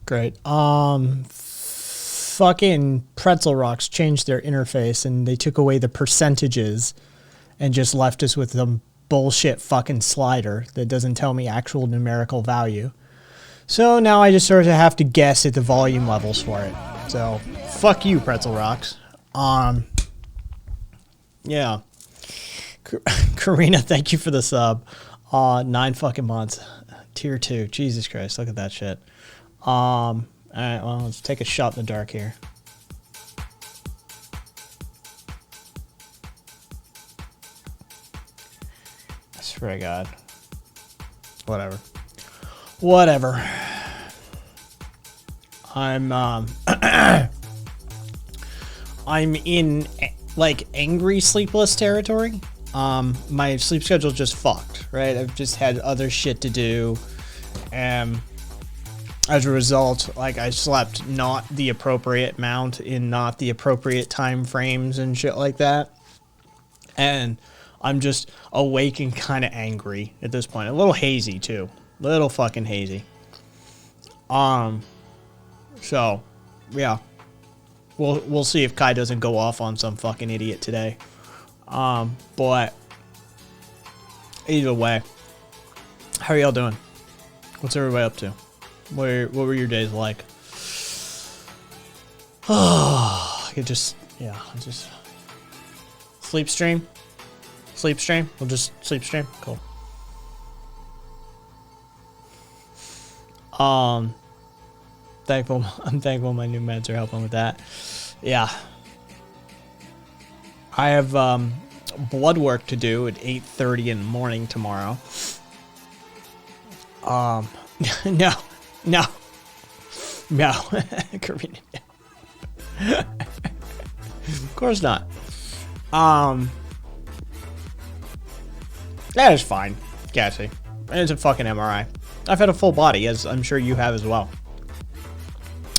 Great. Fucking Pretzel Rocks changed their interface and they took away the percentages and just left us with some bullshit fucking slider that doesn't tell me actual numerical value. So now I just sort of have to guess at the volume levels for it. So fuck you, Pretzel Rocks. Yeah. Karina, thank you for the sub. 9 fucking months. Tier 2. Jesus Christ, look at that shit. Alright, well, let's take a shot in the dark here. I swear to God. Whatever. Whatever. I'm I'm in like angry sleepless territory. My sleep schedule just fucked, right? I've just had other shit to do. As a result, like I slept not the appropriate amount in not the appropriate time frames and shit like that. And I'm just awake and kind of angry at this point. A little hazy too. Little fucking hazy. So, yeah. We'll see if Kai doesn't go off on some fucking idiot today. But either way, how are y'all doing? What's everybody up to? What were your days like? Oh, I just sleep stream. Sleep stream. We'll just sleep stream. Cool. Thankful. I'm thankful my new meds are helping with that. Yeah. I have blood work to do at 8:30 in the morning tomorrow. No. Karina. Of course not. That is fine, Cassie. It's a fucking MRI. I've had a full body, as I'm sure you have as well.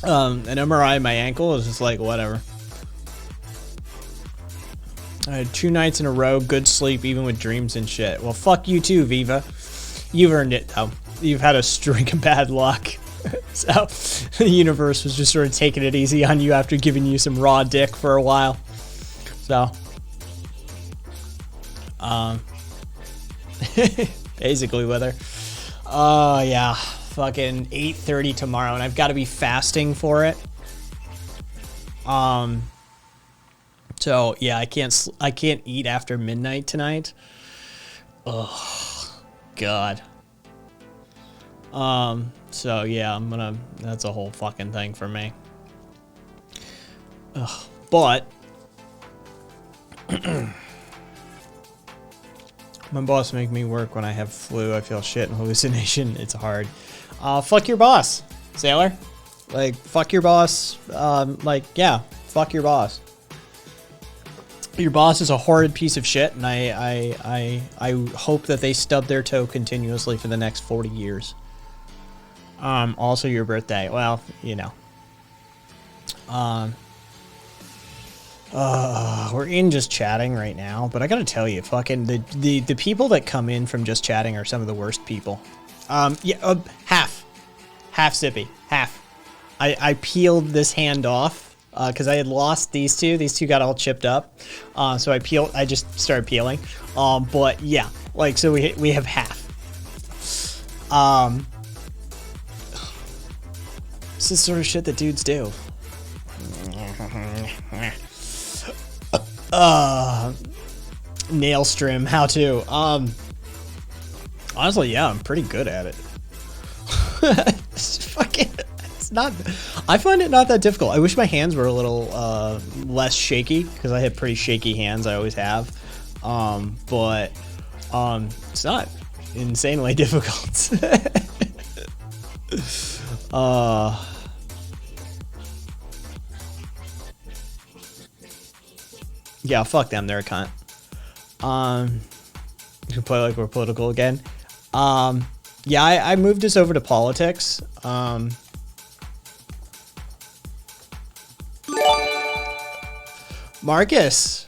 An MRI in my ankle is just like, whatever. I had 2 nights in a row, good sleep, even with dreams and shit. Well, fuck you too, Viva. You've earned it, though. You've had a string of bad luck. So, the universe was just sort of taking it easy on you after giving you some raw dick for a while. So, basically with her. Oh, yeah. Fucking 8:30 tomorrow, and I've got to be fasting for it. So, yeah, I can't eat after midnight tonight. Oh, God. So yeah, that's a whole fucking thing for me. Ugh, but my boss make me work when I have flu. I feel shit and hallucination. It's hard. Fuck your boss, Sailor. Like, fuck your boss. Yeah, fuck your boss. Your boss is a horrid piece of shit, and I hope that they stub their toe continuously for the next 40 years. Also your birthday. Well, you know. We're in just chatting right now, but I gotta tell you, fucking the people that come in from just chatting are some of the worst people. Half Zippy, half. I peeled this hand off, cause I had lost these two. These two got all chipped up. So I just started peeling. But yeah, like, so we have half. This is sort of shit that dudes do. Nail strim, how to. Honestly, yeah, I'm pretty good at it. It's not. I find it not that difficult. I wish my hands were a little less shaky, because I have pretty shaky hands. I always have. But it's not insanely difficult. Yeah, fuck them, they're a cunt. You can play like we're political again. Yeah, I moved us over to politics. Marcus,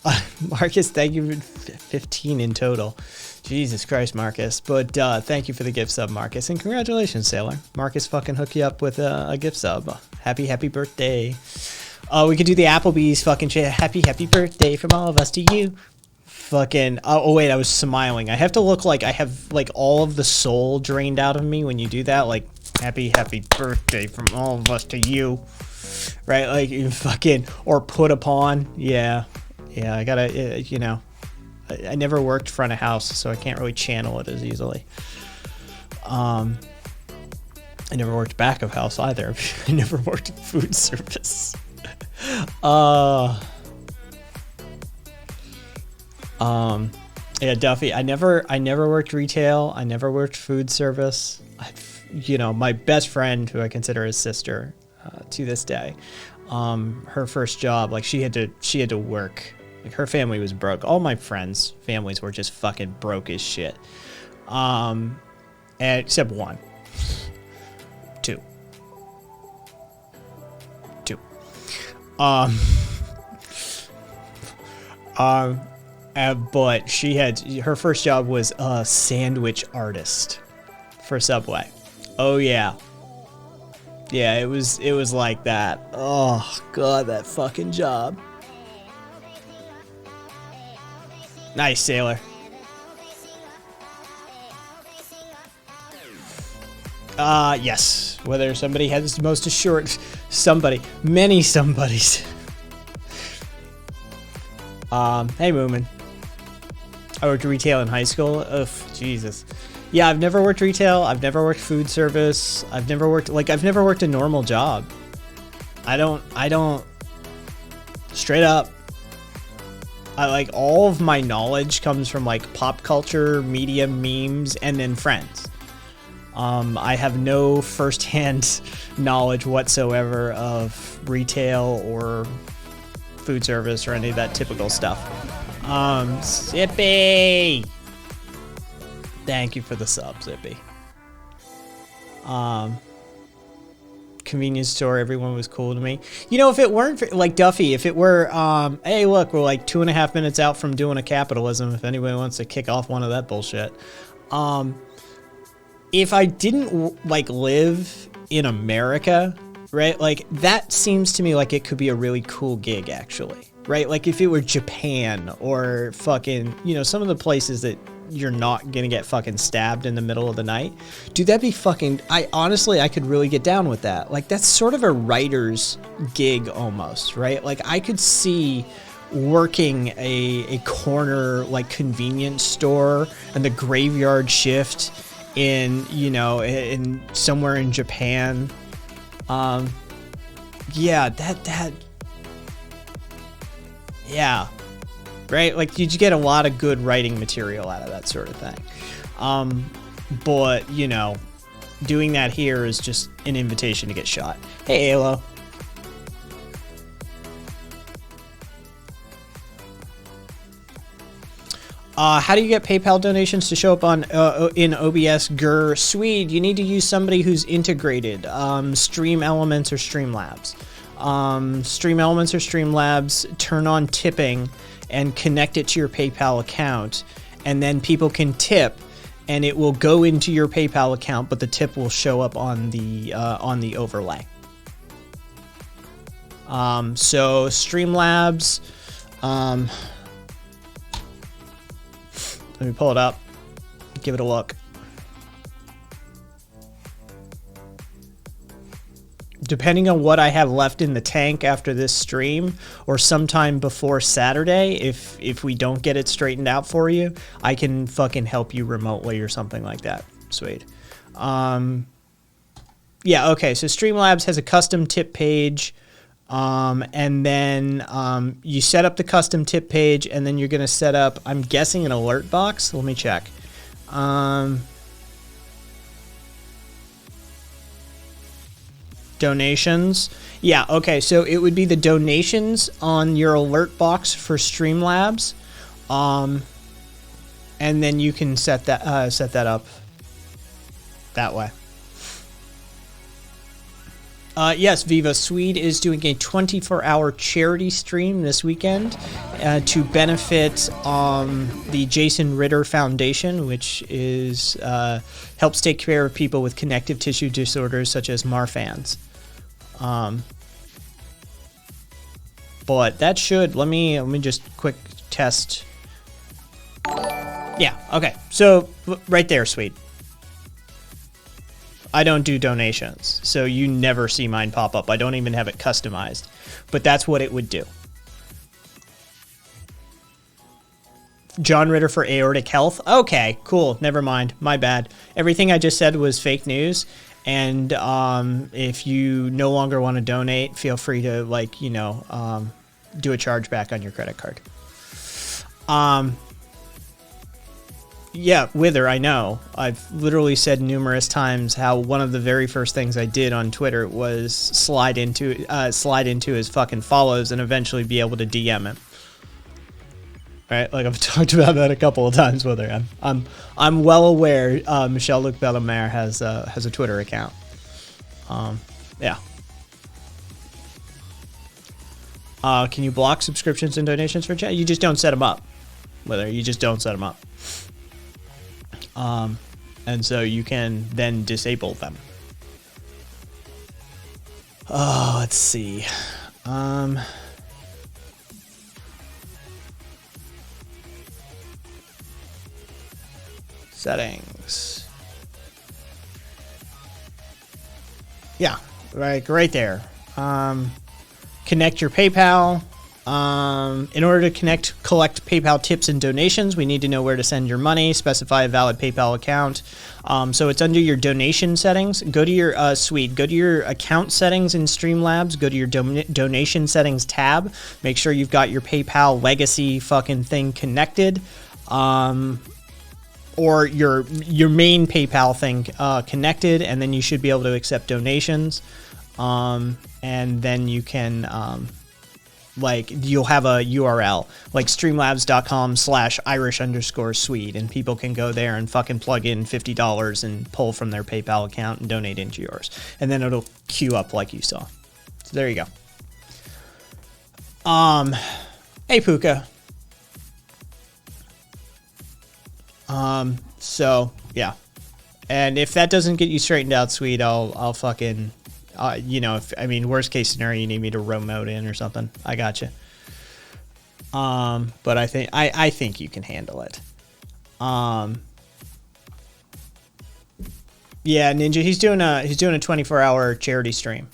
thank you for 15 in total. Jesus Christ, Marcus. But thank you for the gift sub, Marcus. And congratulations, Sailor. Marcus fucking hook you up with a gift sub. Happy birthday. We could do the Applebee's fucking shit. Happy birthday from all of us to you. Fucking, oh wait, I was smiling. I have to look like I have like all of the soul drained out of me when you do that. Like, happy birthday from all of us to you. Right? Like, you fucking, or put upon. Yeah, I gotta, you know. I never worked front of house, so I can't really channel it as easily. I never worked back of house either. I never worked in food service. Yeah, Duffy, I never worked retail. I never worked food service. You know, my best friend, who I consider his sister, to this day, her first job, like she had to work. Like her family was broke. All my friends' families were just fucking broke as shit. And except one. Two. But she had, her first job was a sandwich artist for Subway. Oh yeah. Yeah, it was like that. Oh god, that fucking job. Nice, Sailor. Yes. Whether somebody has the most assured, many somebodies. Hey, Moomin. I worked retail in high school. Ugh, Jesus. Yeah, I've never worked retail. I've never worked food service. I've never worked a normal job. I don't, straight up. Like all of my knowledge comes from like pop culture, media, memes, and then friends. I have no firsthand knowledge whatsoever of retail or food service or any of that typical stuff. Zippy! Thank you for the sub, Zippy. Convenience store, everyone was cool to me. You know, if it weren't for, like, Duffy, if it were, hey, look, we're like 2.5 minutes out from doing a capitalism, if anybody wants to kick off one of that bullshit. If I didn't, like, live in America, right, like, that seems to me like it could be a really cool gig, actually, right? Like, if it were Japan or fucking, you know, some of the places that you're not gonna get fucking stabbed in the middle of the night. Dude, that'd be fucking, I could really get down with that. Like, that's sort of a writer's gig almost, right? Like, I could see working a corner, like, convenience store and the graveyard shift in, you know, in somewhere in Japan. Yeah, yeah. Right? Like, you get a lot of good writing material out of that sort of thing. But, you know, doing that here is just an invitation to get shot. Hey, Halo. How do you get PayPal donations to show up on in OBS? Grr, Swede, you need to use somebody who's integrated. Stream Elements or Streamlabs. Stream Elements or Streamlabs, turn on tipping and connect it to your PayPal account, and then people can tip, and it will go into your PayPal account, but the tip will show up on the overlay. So Streamlabs, let me pull it up, give it a look. Depending on what I have left in the tank after this stream, or sometime before Saturday, if we don't get it straightened out for you, I can fucking help you remotely or something like that. Sweet. Yeah, okay, so Streamlabs has a custom tip page, and then you set up the custom tip page, and then you're going to set up, I'm guessing, an alert box. Let me check. Donations. Yeah, okay, so it would be the donations on your alert box for Streamlabs. And then you can set that up that way. Yes, Viva Swede is doing a 24-hour charity stream this weekend to benefit the Jason Ritter Foundation, which is helps take care of people with connective tissue disorders such as Marfan's. But that should let me just quick test. Yeah, okay. So right there, Swede. I don't do donations, so you never see mine pop up. I don't even have it customized, but that's what it would do. John Ritter for aortic health. Okay, cool. Never mind. My bad. Everything I just said was fake news. And if you no longer want to donate, feel free to do a chargeback on your credit card. Yeah, Wither, I know. I've literally said numerous times how one of the very first things I did on Twitter was slide into his fucking follows and eventually be able to DM him. Right, like I've talked about that a couple of times. Wither, I'm well aware. Michel-Luc Bellemare has a Twitter account. Yeah. Can you block subscriptions and donations for chat? You just don't set them up. Whether you just don't set them up. And so you can then disable them. Oh, let's see. Settings. Yeah, right there. Connect your PayPal. In order to collect PayPal tips and donations, we need to know where to send your money, specify a valid PayPal account. So it's under your donation settings. Go to your suite, go to your account settings in Streamlabs, go to your donation settings tab. Make sure you've got your PayPal legacy fucking thing connected. Or your main PayPal thing connected, and then you should be able to accept donations. And then you can... you'll have a URL like streamlabs.com/Irish_Swede, and people can go there and fucking plug in $50 and pull from their PayPal account and donate into yours. And then it'll queue up like you saw. So there you go. Hey Puka. So yeah. And if that doesn't get you straightened out, Swede, I'll fucking... worst case scenario, you need me to remote in or something. I got you. But I think you can handle it. Yeah, Ninja, he's doing a 24-hour charity stream.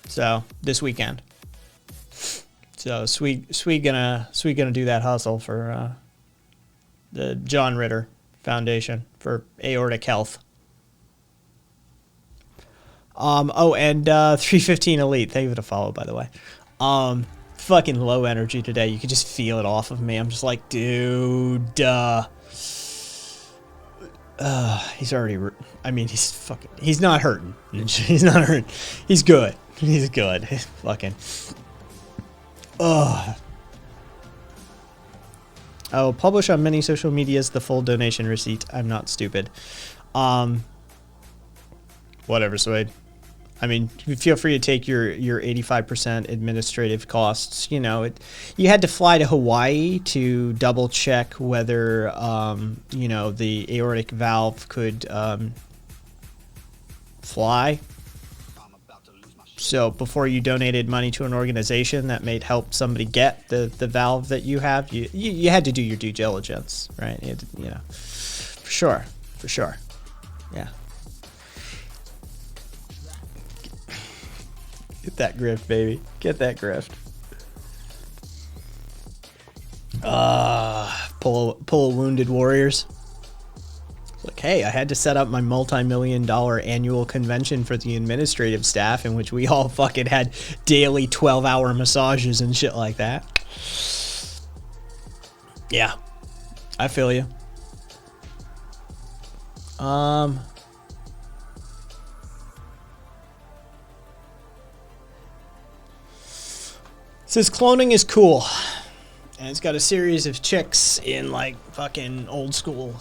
So this weekend. So Swede gonna do that hustle for the John Ritter Foundation for aortic health. And 315 Elite, thank you for the follow, by the way. Fucking low energy today. You could just feel it off of me. I'm just like, dude, he's already, he's not hurting. He's not hurting. He's good. He's good. Fucking, I'll publish on many social medias the full donation receipt. I'm not stupid. Whatever, Swade. I mean, feel free to take your 85% administrative costs. You know, you had to fly to Hawaii to double check whether, the aortic valve could fly. So before you donated money to an organization that may help somebody get the valve that you have, you had to do your due diligence, right? For sure. Yeah. Get that grift, baby. Get that grift. Pull wounded warriors. Like, hey, I had to set up my multi-million-dollar annual convention for the administrative staff in which we all fucking had daily 12-hour massages and shit like that. Yeah. I feel you. Says cloning is cool. And it's got a series of chicks in like fucking old school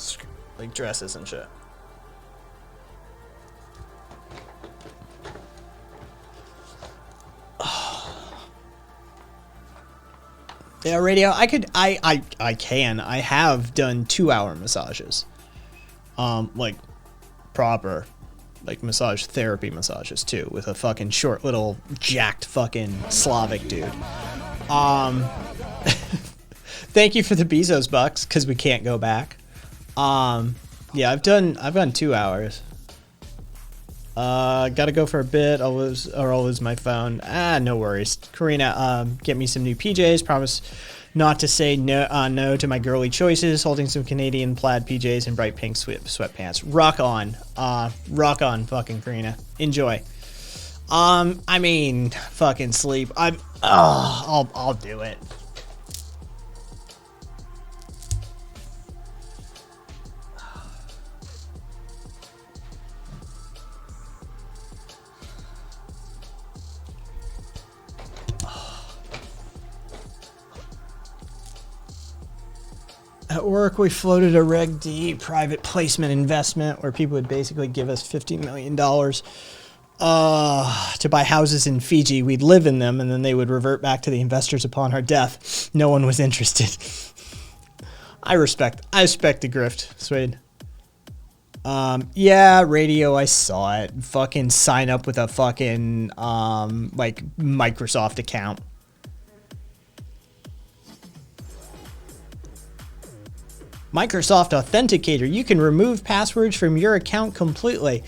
like dresses and shit. Yeah, radio. I have done 2-hour massages. Like proper, like massage therapy massages too, with a fucking short little jacked fucking Slavic dude. Thank you for the Bezos bucks, because we can't go back. Yeah, I've done 2 hours. Gotta go for a bit. I'll lose my phone. No worries. Karina, get me some new PJs. Promise not to say no to my girly choices. Holding some Canadian plaid PJs and bright pink sweatpants. Rock on, fucking Karina. Enjoy. I mean, fucking sleep. I'll do it. At work, we floated a Reg D private placement investment where people would basically give us $50 million to buy houses in Fiji. We'd live in them, and then they would revert back to the investors upon our death. No one was interested. I respect the grift, Swade. Yeah, radio, I saw it. Fucking sign up with a fucking, like, Microsoft account. Microsoft Authenticator. You can remove passwords from your account completely.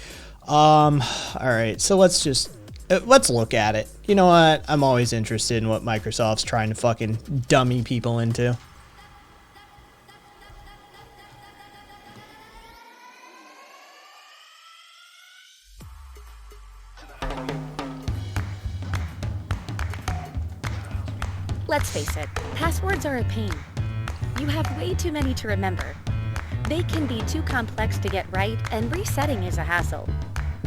All right, so let's look at it. You know what? I'm always interested in what Microsoft's trying to fucking dummy people into. Let's face it, passwords are a pain. You have way too many to remember. They can be too complex to get right, and resetting is a hassle.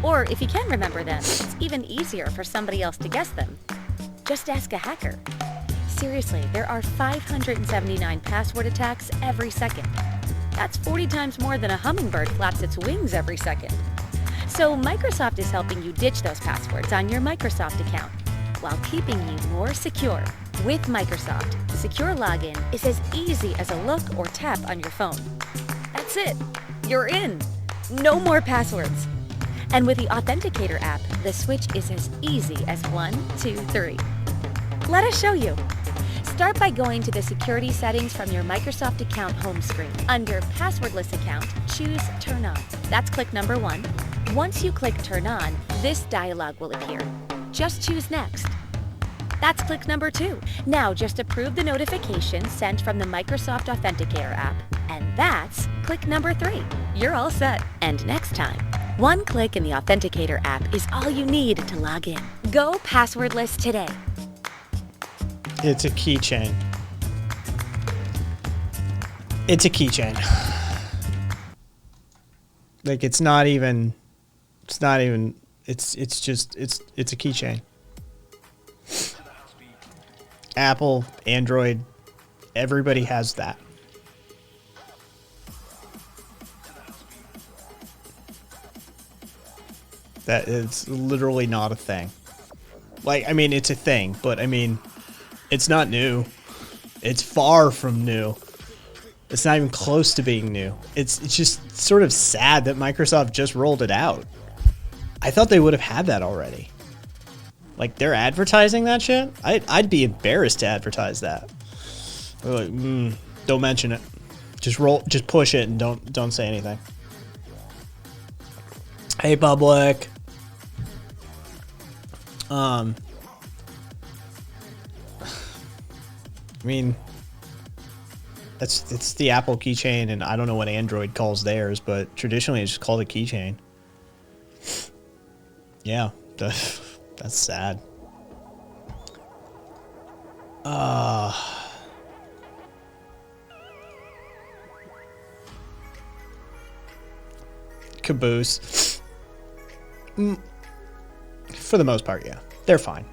Or if you can remember them, it's even easier for somebody else to guess them. Just ask a hacker. Seriously, there are 579 password attacks every second. That's 40 times more than a hummingbird flaps its wings every second. So Microsoft is helping you ditch those passwords on your Microsoft account while keeping you more secure. With Microsoft, secure login is as easy as a look or tap on your phone. That's it. You're in. No more passwords. And with the Authenticator app, the switch is as easy as 1, 2, 3. Let us show you. Start by going to the security settings from your Microsoft account home screen. Under Passwordless Account, choose Turn On. That's click number 1. Once you click Turn On, this dialog will appear. Just choose Next. That's click number 2. Now just approve the notification sent from the Microsoft Authenticator app. And that's click number 3. You're all set. And next time, one click in the Authenticator app is all you need to log in. Go passwordless today. It's a keychain. It's a keychain. Like it's just a keychain. Apple, Android, everybody has that. That is literally not a thing. Like, I mean, it's a thing, but I mean, it's not new. It's far from new. It's not even close to being new. It's just sort of sad that Microsoft just rolled it out. I thought they would have had that already. Like, they're advertising that shit? I'd be embarrassed to advertise that. They're like, don't mention it. Just push it and don't say anything. Hey, public. I mean, it's the Apple keychain, and I don't know what Android calls theirs, but traditionally it's just called a keychain. Yeah, that's sad. Caboose. For the most part, yeah. They're fine.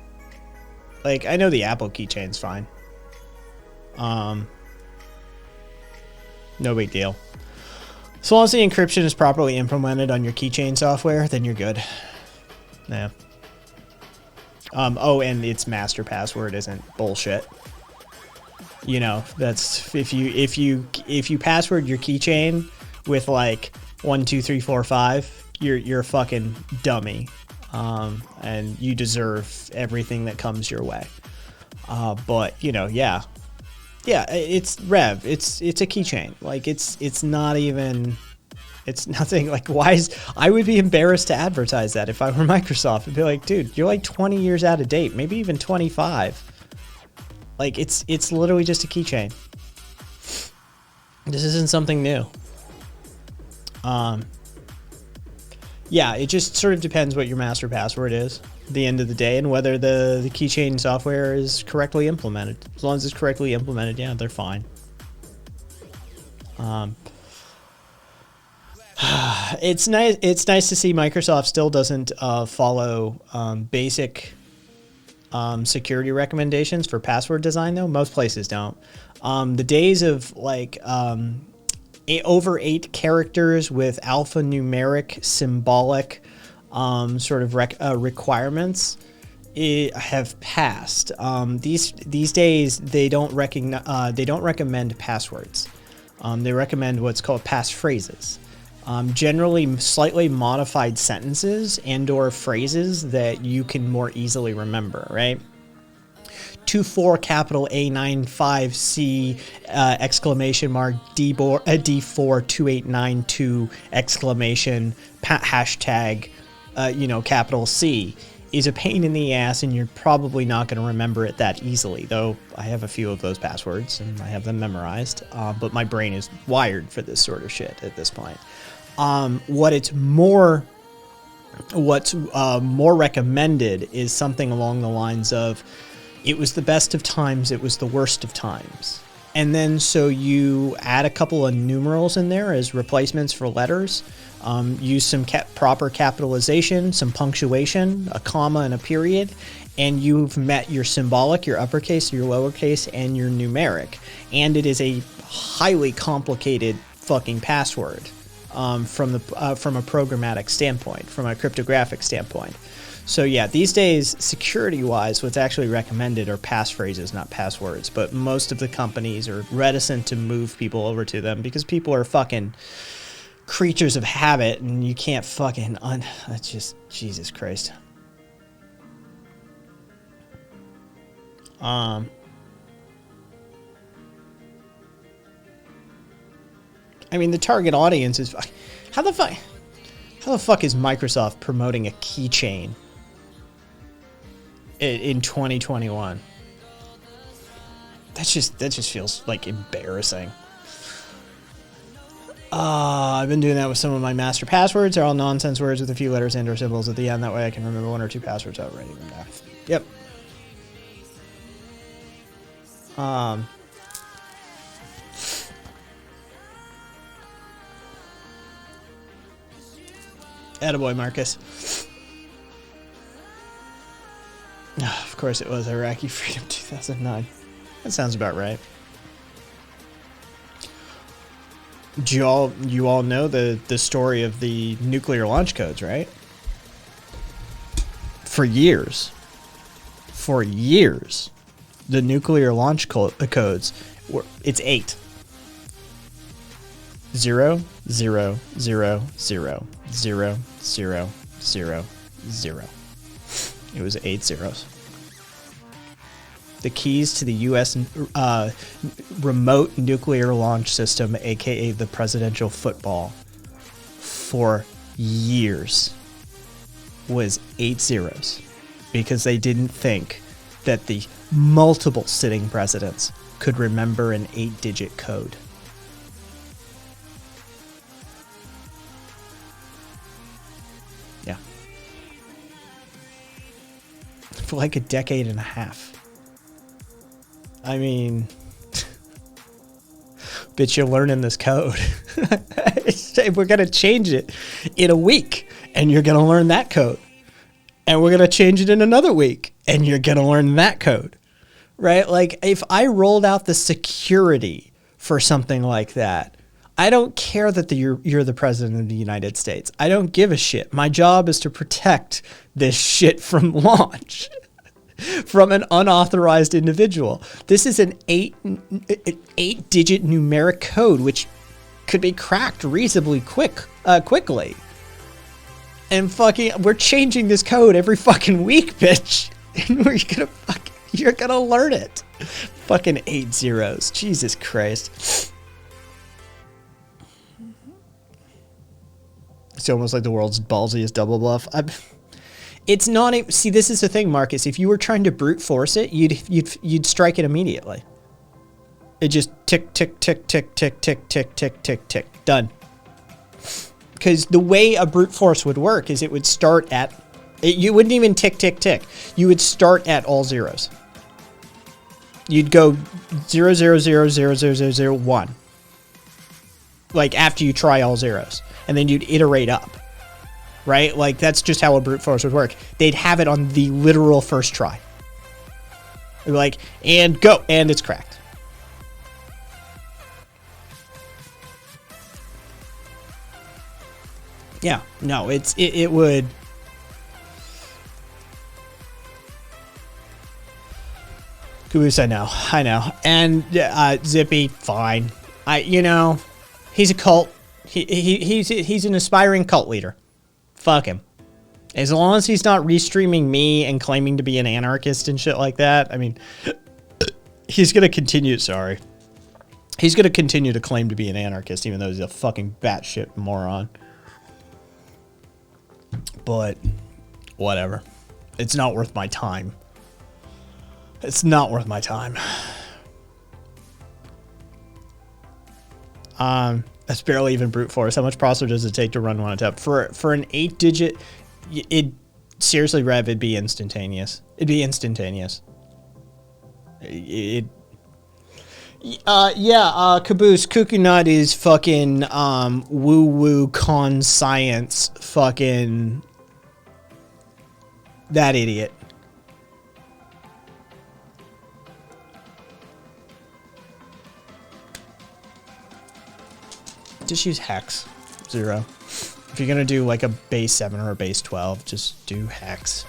Like, I know the Apple keychain's fine. No big deal. So long as the encryption is properly implemented on your keychain software, then you're good. Yeah. Oh, and its master password isn't bullshit. You know, that's if you password your keychain with like 1, 2, 3, 4, 5, you're a fucking dummy, and you deserve everything that comes your way. But you know, yeah, it's Rev. It's a keychain. Like it's not even. It's nothing like I would be embarrassed to advertise that if I were Microsoft. I'd be like, dude, you're like 20 years out of date, maybe even 25. Like it's literally just a keychain. This isn't something new. Yeah, it just sort of depends what your master password is at the end of the day, and whether the keychain software is correctly implemented. As long as it's correctly implemented, yeah, they're fine. It's nice. It's nice to see Microsoft still doesn't follow basic security recommendations for password design, though. Most places don't. The days of like over 8 characters with alphanumeric symbolic sort of requirements have passed. These days they don't recommend passwords. They recommend what's called passphrases. Generally slightly modified sentences and or phrases that you can more easily remember, right? 24 capital A95C exclamation mark D4 2892 exclamation hashtag capital C is a pain in the ass, and you're probably not going to remember it that easily, though I have a few of those passwords and I have them memorized, but my brain is wired for this sort of shit at this point. What's more recommended is something along the lines of, it was the best of times, it was the worst of times. And then so you add a couple of numerals in there as replacements for letters. Use some proper capitalization, some punctuation, a comma and a period, and you've met your symbolic, your uppercase, your lowercase, and your numeric. And it is a highly complicated fucking password from a programmatic standpoint, from a cryptographic standpoint. So yeah, these days, security-wise, what's actually recommended are passphrases, not passwords. But most of the companies are reticent to move people over to them because people are fucking creatures of habit, and you can't fucking that's just Jesus Christ. I mean, the target audience is how the fuck is Microsoft promoting a keychain in 2021? That just feels like embarrassing. I've been doing that with some of my master passwords. They're all nonsense words with a few letters and or symbols at the end. That way I can remember 1 or 2 passwords without writing them down. Yep. Attaboy, Marcus. Of course it was Iraqi Freedom 2009. That sounds about right. Do you all know the story of the nuclear launch codes, right? For years, the nuclear launch codes it's 8. 0, 0, 0, 0, 0, 0, 0, 0. It was 8 zeros. The keys to the U.S. Remote nuclear launch system, aka the presidential football, for years was 8 zeros, because they didn't think that the multiple sitting presidents could remember an 8-digit code. Yeah. For like a decade and a half. I mean, bitch, you're learning this code. We're going to change it in a week, and you're going to learn that code. And we're going to change it in another week, and you're going to learn that code. Right? Like, if I rolled out the security for something like that, I don't care that you're the president of the United States. I don't give a shit. My job is to protect this shit from launch. from an unauthorized individual. This is an 8-digit numeric code, which could be cracked reasonably quickly. And we're changing this code every fucking week, bitch. And you're gonna learn it. Fucking 8 zeros. Jesus Christ. It's almost like the world's ballsiest double bluff. It's not a, see, this is the thing, Marcus. If you were trying to brute force it, you'd strike it immediately. It just tick, tick, tick, tick, tick, tick, tick, tick, tick, tick. Done. Because the way a brute force would work is it would start at, you wouldn't even tick, tick, tick. You would start at all zeros. You'd go 0, 0, 0, 0, 0, 0, 0, 1. Like after you try all zeros. And then you'd iterate up. Right? Like that's just how a brute force would work. They'd have it on the literal first try. They'd be like, and go. And it's cracked. Yeah, no, it would. Caboose, I know, and Zippy, fine. He's a cult. He's an aspiring cult leader. Fuck him. As long as he's not restreaming me and claiming to be an anarchist and shit like that, I mean, he's gonna continue. Sorry, he's gonna continue to claim to be an anarchist, even though he's a fucking batshit moron. But whatever. It's not worth my time. It's not worth my time. That's barely even brute force. How much processor does it take to run one attempt? For an 8-digit, seriously, Rev, it'd be instantaneous. It'd be instantaneous. Caboose, Cuckoo Nut is fucking woo-woo con science fucking that idiot. Just use hex 0. If you're gonna do like a base 7 or a base 12, just do hex.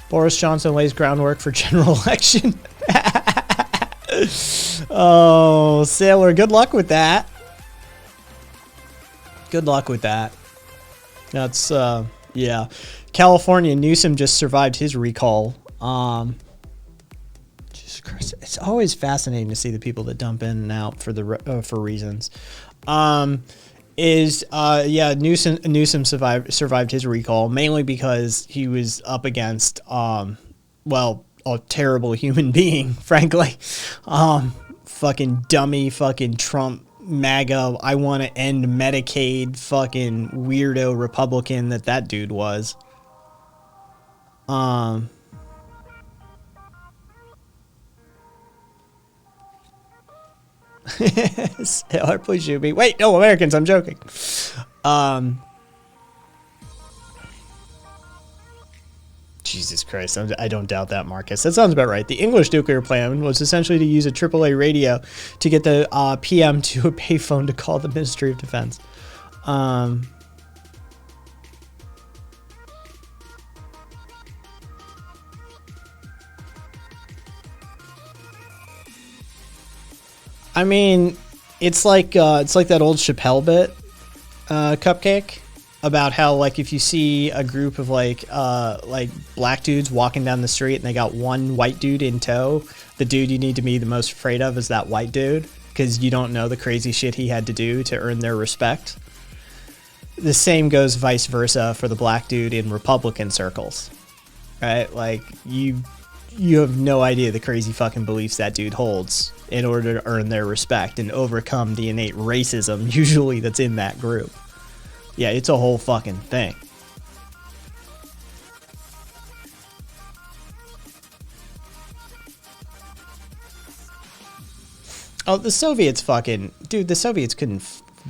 Boris Johnson lays groundwork for general election. Oh, Sailor, good luck with that. Good luck with that. That's, yeah. California, Newsom just survived his recall. Jesus Christ. It's always fascinating to see the people that dump in and out for for reasons. Newsom survived his recall mainly because he was up against, well, a terrible human being, frankly. Fucking dummy, fucking Trump, MAGA, I want to end Medicaid, fucking weirdo Republican that dude was. Sailor, please shoot me. Wait, no, Americans, I'm joking. Jesus Christ, I don't doubt that, Marcus. That sounds about right. The English nuclear plan was essentially to use a AAA radio to get the PM to a payphone to call the Ministry of Defense. I mean, it's like that old Chappelle bit, Cupcake, about how, like, if you see a group of like black dudes walking down the street and they got one white dude in tow, the dude you need to be the most afraid of is that white dude, because you don't know the crazy shit he had to do to earn their respect. The same goes vice versa for the black dude in Republican circles, right? Like, you have no idea the crazy fucking beliefs that dude holds in order to earn their respect and overcome the innate racism usually that's in that group. Yeah, it's a whole fucking thing. Oh, the Soviets fucking... Dude, the Soviets couldn't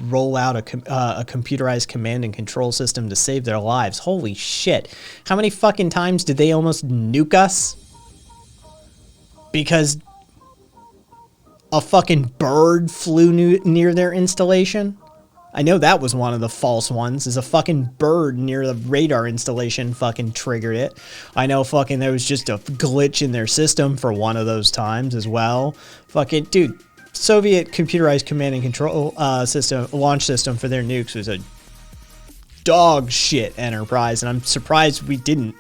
roll out a computerized command and control system to save their lives. Holy shit. How many fucking times did they almost nuke us? Because a fucking bird flew near their installation? I know that was one of the false ones, is a fucking bird near the radar installation fucking triggered it. I know fucking there was just a glitch in their system for one of those times as well. Fucking, dude, Soviet computerized command and control system, launch system for their nukes was a dog shit enterprise, and I'm surprised they didn't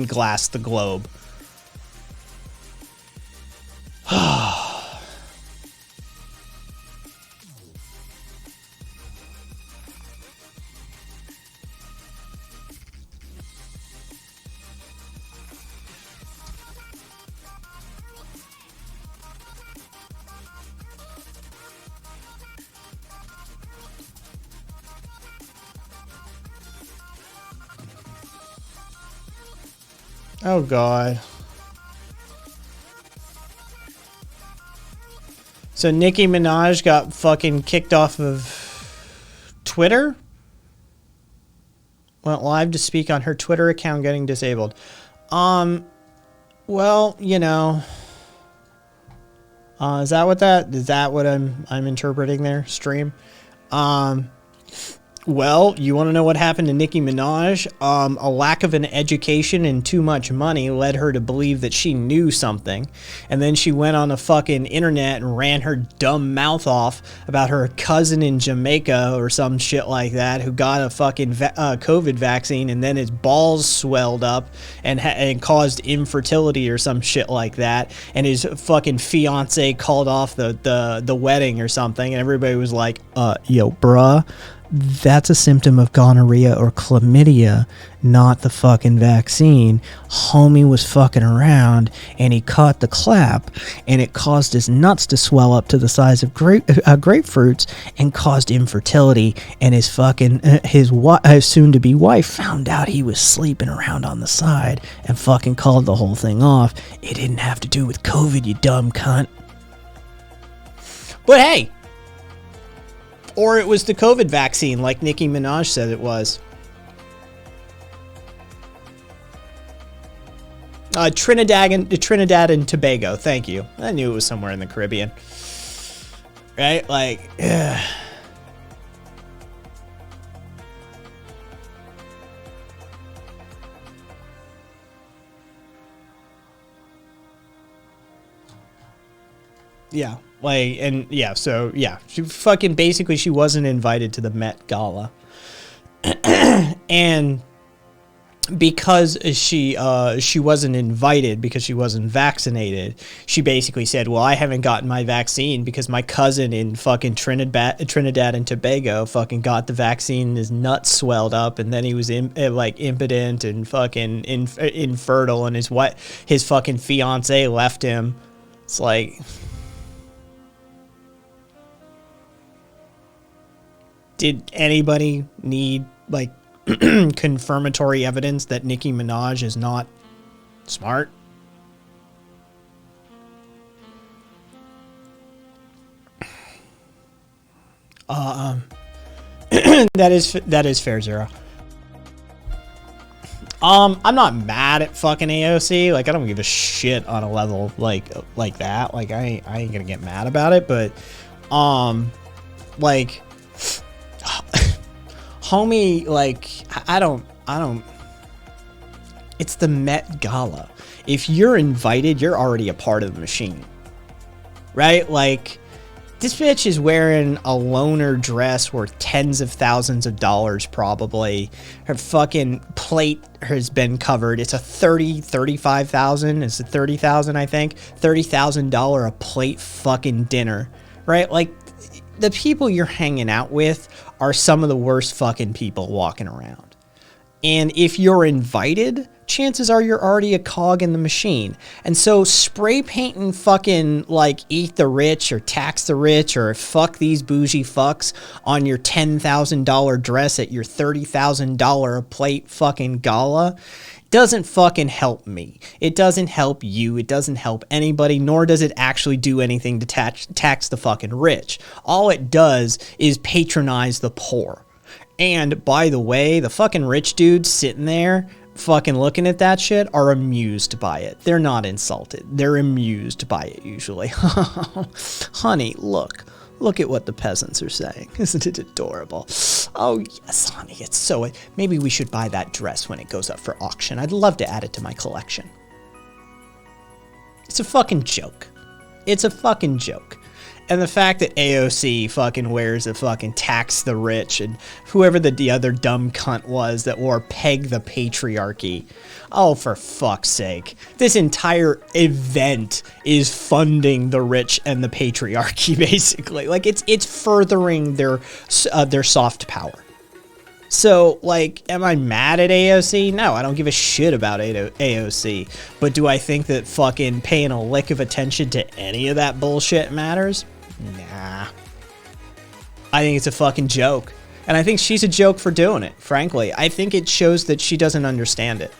glass the globe. Oh god. So Nicki Minaj got fucking kicked off of Twitter? Went live to speak on her Twitter account getting disabled. Well, you know, is that what I'm interpreting there, stream? Well, you want to know what happened to Nicki Minaj? A lack of an education and too much money led her to believe that she knew something. And then she went on the fucking internet and ran her dumb mouth off about her cousin in Jamaica or some shit like that who got a fucking COVID vaccine and then his balls swelled up and caused infertility or some shit like that. And his fucking fiance called off the wedding or something. And everybody was like, yo, bruh. That's a symptom of gonorrhea or chlamydia, not the fucking vaccine. Homie was fucking around and he caught the clap and it caused his nuts to swell up to the size of grapefruits and caused infertility. And his fucking his soon-to-be wife found out he was sleeping around on the side and fucking called the whole thing off. It didn't have to do with COVID, you dumb cunt. But hey. Or it was the COVID vaccine, like Nicki Minaj said it was. Trinidad and Tobago. Thank you. I knew it was somewhere in the Caribbean. Right? Like, ugh. Yeah. Like, and yeah, so yeah, she fucking basically she wasn't invited to the Met Gala. And because she wasn't invited because she wasn't vaccinated, she basically said, well, I haven't gotten my vaccine because my cousin in fucking Trinidad and Tobago fucking got the vaccine and his nuts swelled up, and then he was like impotent and fucking infertile, and his fucking fiance left him. It's like, did anybody need like confirmatory evidence that Nicki Minaj is not smart? That is fair, Zero. I'm not mad at fucking AOC. Like, I don't give a shit on a level like that. Like, I ain't gonna get mad about it, but like, homie, like, I don't, it's the Met Gala. If you're invited, you're already a part of the machine, right? Like, this bitch is wearing a loner dress worth tens of thousands of dollars, probably. Her fucking plate has been covered. It's a $35,000. It's a $30,000, I think. $30,000 a plate fucking dinner, right? Like, the people you're hanging out with are some of the worst fucking people walking around. And if you're invited, chances are you're already a cog in the machine. And so spray painting fucking like eat the rich or tax the rich or fuck these bougie fucks on your $10,000 dress at your $30,000 a plate fucking gala doesn't fucking help me. It doesn't help you. It doesn't help anybody, nor does it actually do anything to tax the fucking rich. All it does is patronize the poor. And by the way, the fucking rich dudes sitting there fucking looking at that shit are amused by it. They're not insulted. They're amused by it usually. Honey, look at what the peasants are saying. Isn't it adorable? Oh yes, honey, it's so... Maybe we should buy that dress when it goes up for auction. I'd love to add it to my collection. It's a fucking joke. It's a fucking joke. And the fact that AOC fucking wears a fucking tax the rich and whoever the other dumb cunt was that wore peg the patriarchy. Oh, for fuck's sake. This entire event is funding the rich and the patriarchy, basically. Like, it's furthering their soft power. So, like, am I mad at AOC? No, I don't give a shit about AOC. But do I think that fucking paying a lick of attention to any of that bullshit matters? Nah. I think it's a fucking joke. And I think she's a joke for doing it, frankly. I think it shows that she doesn't understand it.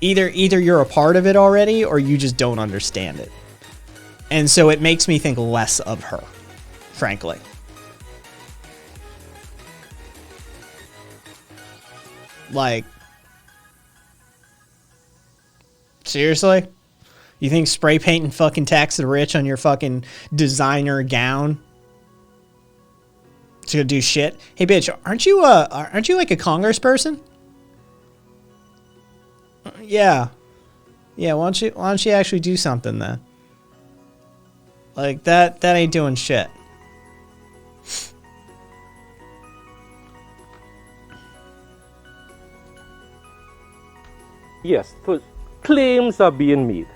Either you're a part of it already, or you just don't understand it. And so it makes me think less of her, frankly. Like, seriously? You think spray painting fucking tax the rich on your fucking designer gown is gonna do shit? Hey bitch, aren't you like a congressperson? Yeah. Yeah, why don't you actually do something then? Like that ain't doing shit. Yes, claims are being made.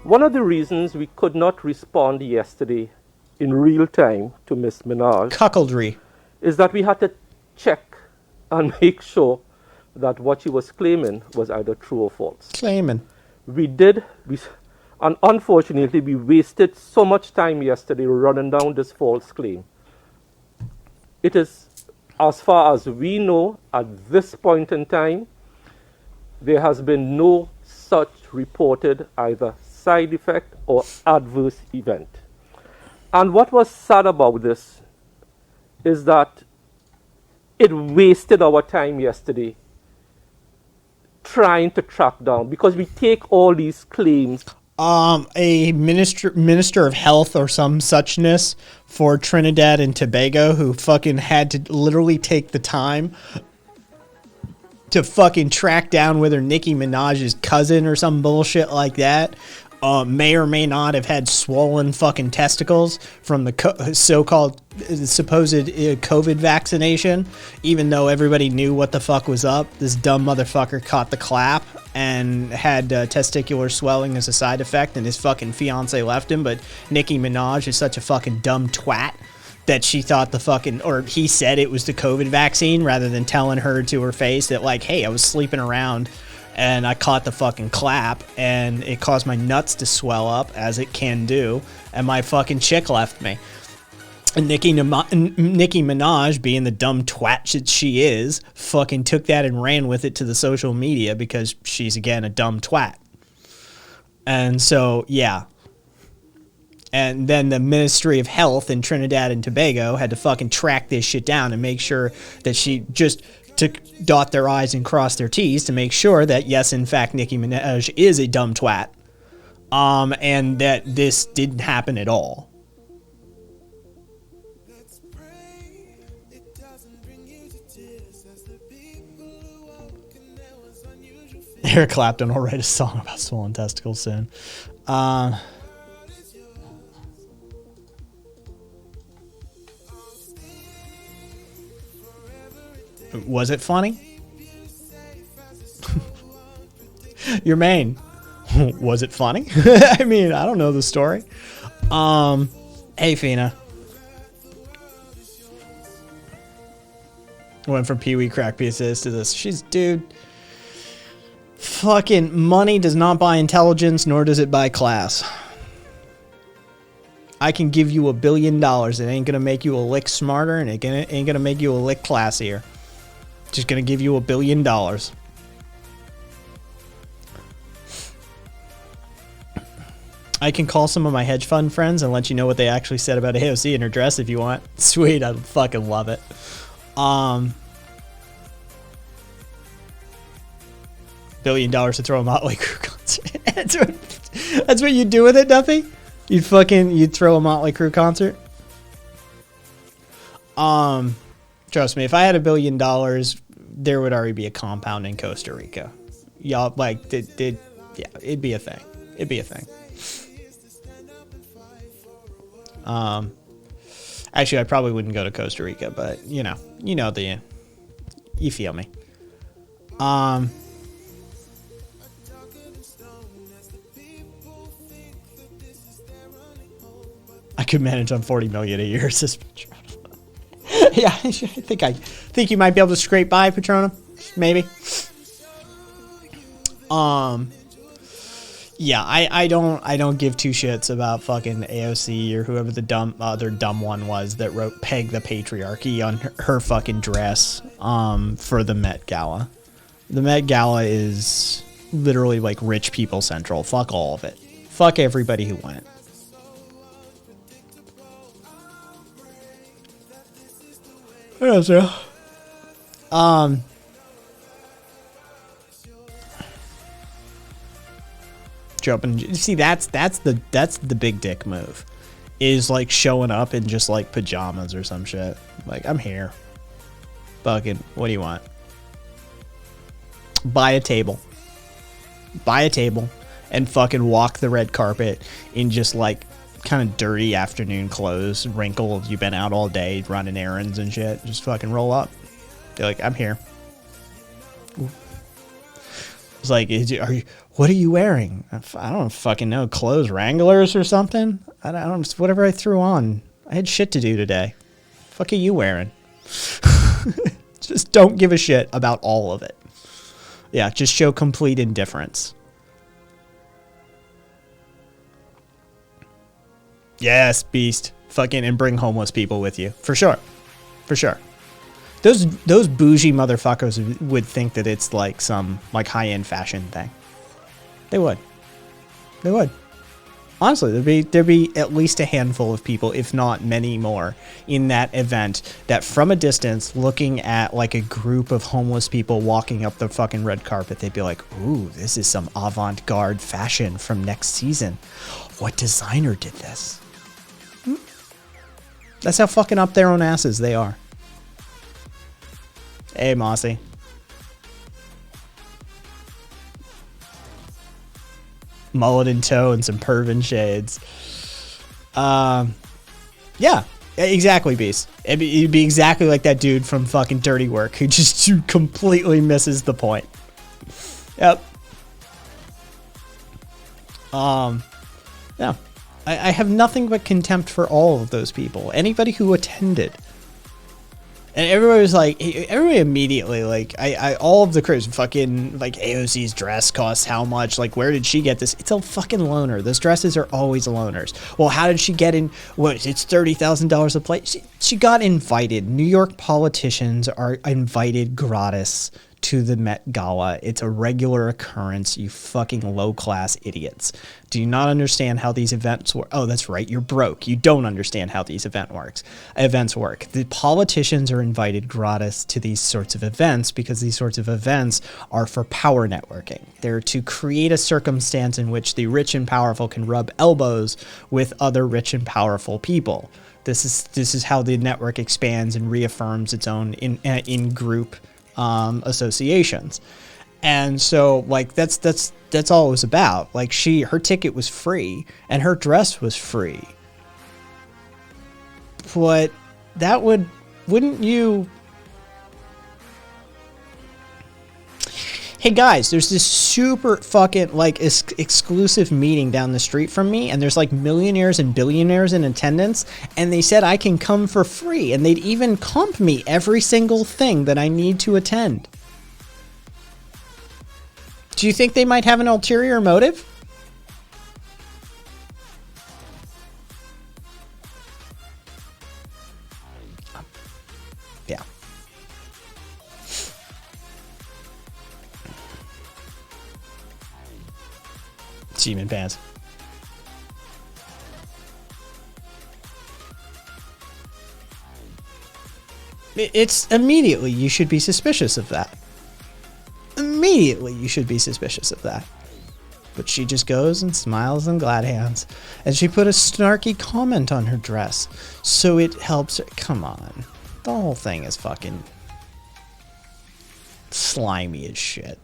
One of the reasons we could not respond yesterday in real time to Ms. Minaj cuckoldry is that we had to check and make sure that what she was claiming was either true or false. Claiming. And unfortunately, we wasted so much time yesterday running down this false claim. It is, as far as we know, at this point in time, there has been no such reported either side effect or adverse event. And what was sad about this is that it wasted our time yesterday trying to track down, because we take all these claims. A minister of health or some suchness for Trinidad and Tobago who fucking had to literally take the time to fucking track down whether Nicki Minaj's cousin or some bullshit like that may or may not have had swollen fucking testicles from the so-called supposed COVID vaccination, even though everybody knew what the fuck was up. This dumb motherfucker caught the clap and had testicular swelling as a side effect, and his fucking fiance left him. But Nicki Minaj is such a fucking dumb twat that she thought he said it was the COVID vaccine rather than telling her to her face that, like, hey, I was sleeping around and I caught the fucking clap and it caused my nuts to swell up, as it can do, and my fucking chick left me. And Nicki Minaj, being the dumb twat that she is, fucking took that and ran with it to the social media because she's, again, a dumb twat. And so, yeah. And then the Ministry of Health in Trinidad and Tobago had to fucking track this shit down and make sure that she just to dot their I's and cross their T's to make sure that, yes, in fact, Nicki Minaj is a dumb twat. And that this didn't happen at all. Eric Clapton will write a song about swollen testicles soon. Was it funny? Your main. Was it funny? I mean, I don't know the story. Hey, Fina. Went from Pee Wee Crack Pieces to this. Dude. Fucking money does not buy intelligence, nor does it buy class. I can give you $1 billion. It ain't gonna make you a lick smarter, and it ain't gonna make you a lick classier. Just gonna give you $1 billion. I can call some of my hedge fund friends and let you know what they actually said about AOC and her dress if you want. Sweet, I fucking love it. $1 billion to throw a Motley Crue concert. That's what you do with it, Duffy? You'd throw a Motley Crue concert? Trust me, if I had $1 billion, there would already be a compound in Costa Rica. Y'all, like, yeah, it'd be a thing. It'd be a thing. Actually, I probably wouldn't go to Costa Rica, but you feel me. I could manage on 40 million a year, says Patronum. Yeah, I think you might be able to scrape by, Patronum. Maybe. Yeah, I don't give two shits about fucking AOC or whoever the other dumb one was that wrote "Peg the Patriarchy" on her fucking dress for the Met Gala. The Met Gala is literally like rich people central. Fuck all of it. Fuck everybody who went. Yeah, so, jumping. See, that's the big dick move, is like showing up in just like pajamas or some shit. Like, I'm here. Fucking, what do you want? Buy a table, and fucking walk the red carpet in just like kind of dirty afternoon clothes, wrinkled. You've been out all day running errands and shit. Just fucking roll up. Be like, I'm here. It's like, what are you wearing? I don't fucking know. Clothes, Wranglers or something? I don't, whatever I threw on. I had shit to do today. Fuck are you wearing? Just don't give a shit about all of it. Yeah, just show complete indifference. Yes, Beast. Fucking, and bring homeless people with you. For sure. For sure. Those bougie motherfuckers would think that it's like some like high-end fashion thing. They would. They would. Honestly, there'd be at least a handful of people, if not many more, in that event that from a distance, looking at like a group of homeless people walking up the fucking red carpet, they'd be like, ooh, this is some avant-garde fashion from next season. What designer did this? That's how fucking up their own asses they are. Hey, Mossy. Mullet in tow and some pervin shades. Yeah, exactly, Beast. It'd be exactly like that dude from fucking Dirty Work who just completely misses the point. Yep. Yeah. I have nothing but contempt for all of those people. Anybody who attended. And everybody was like, everybody immediately, like, all of the crews, fucking, like, AOC's dress costs how much? Like, where did she get this? It's a fucking loaner. Those dresses are always loners. Well, how did she get in? What, it's $30,000 a plate? She got invited. New York politicians are invited gratis to the Met Gala. It's a regular occurrence, you fucking low-class idiots. Do you not understand how these events work? Oh, that's right, you're broke. You don't understand how these events work. The politicians are invited gratis to these sorts of events because these sorts of events are for power networking. They're to create a circumstance in which the rich and powerful can rub elbows with other rich and powerful people. This is how the network expands and reaffirms its own in-group associations. And so like that's all it was about. Like her ticket was free and her dress was free. But that wouldn't you? Hey guys, there's this super fucking like exclusive meeting down the street from me, and there's like millionaires and billionaires in attendance, and they said I can come for free, and they'd even comp me every single thing that I need to attend. Do you think they might have an ulterior motive? Yeah. Demon pants. It's immediately you should be suspicious of that. Immediately you should be suspicious of that. But she just goes and smiles and glad hands. And she put a snarky comment on her dress. So it helps her. Come on. The whole thing is fucking slimy as shit.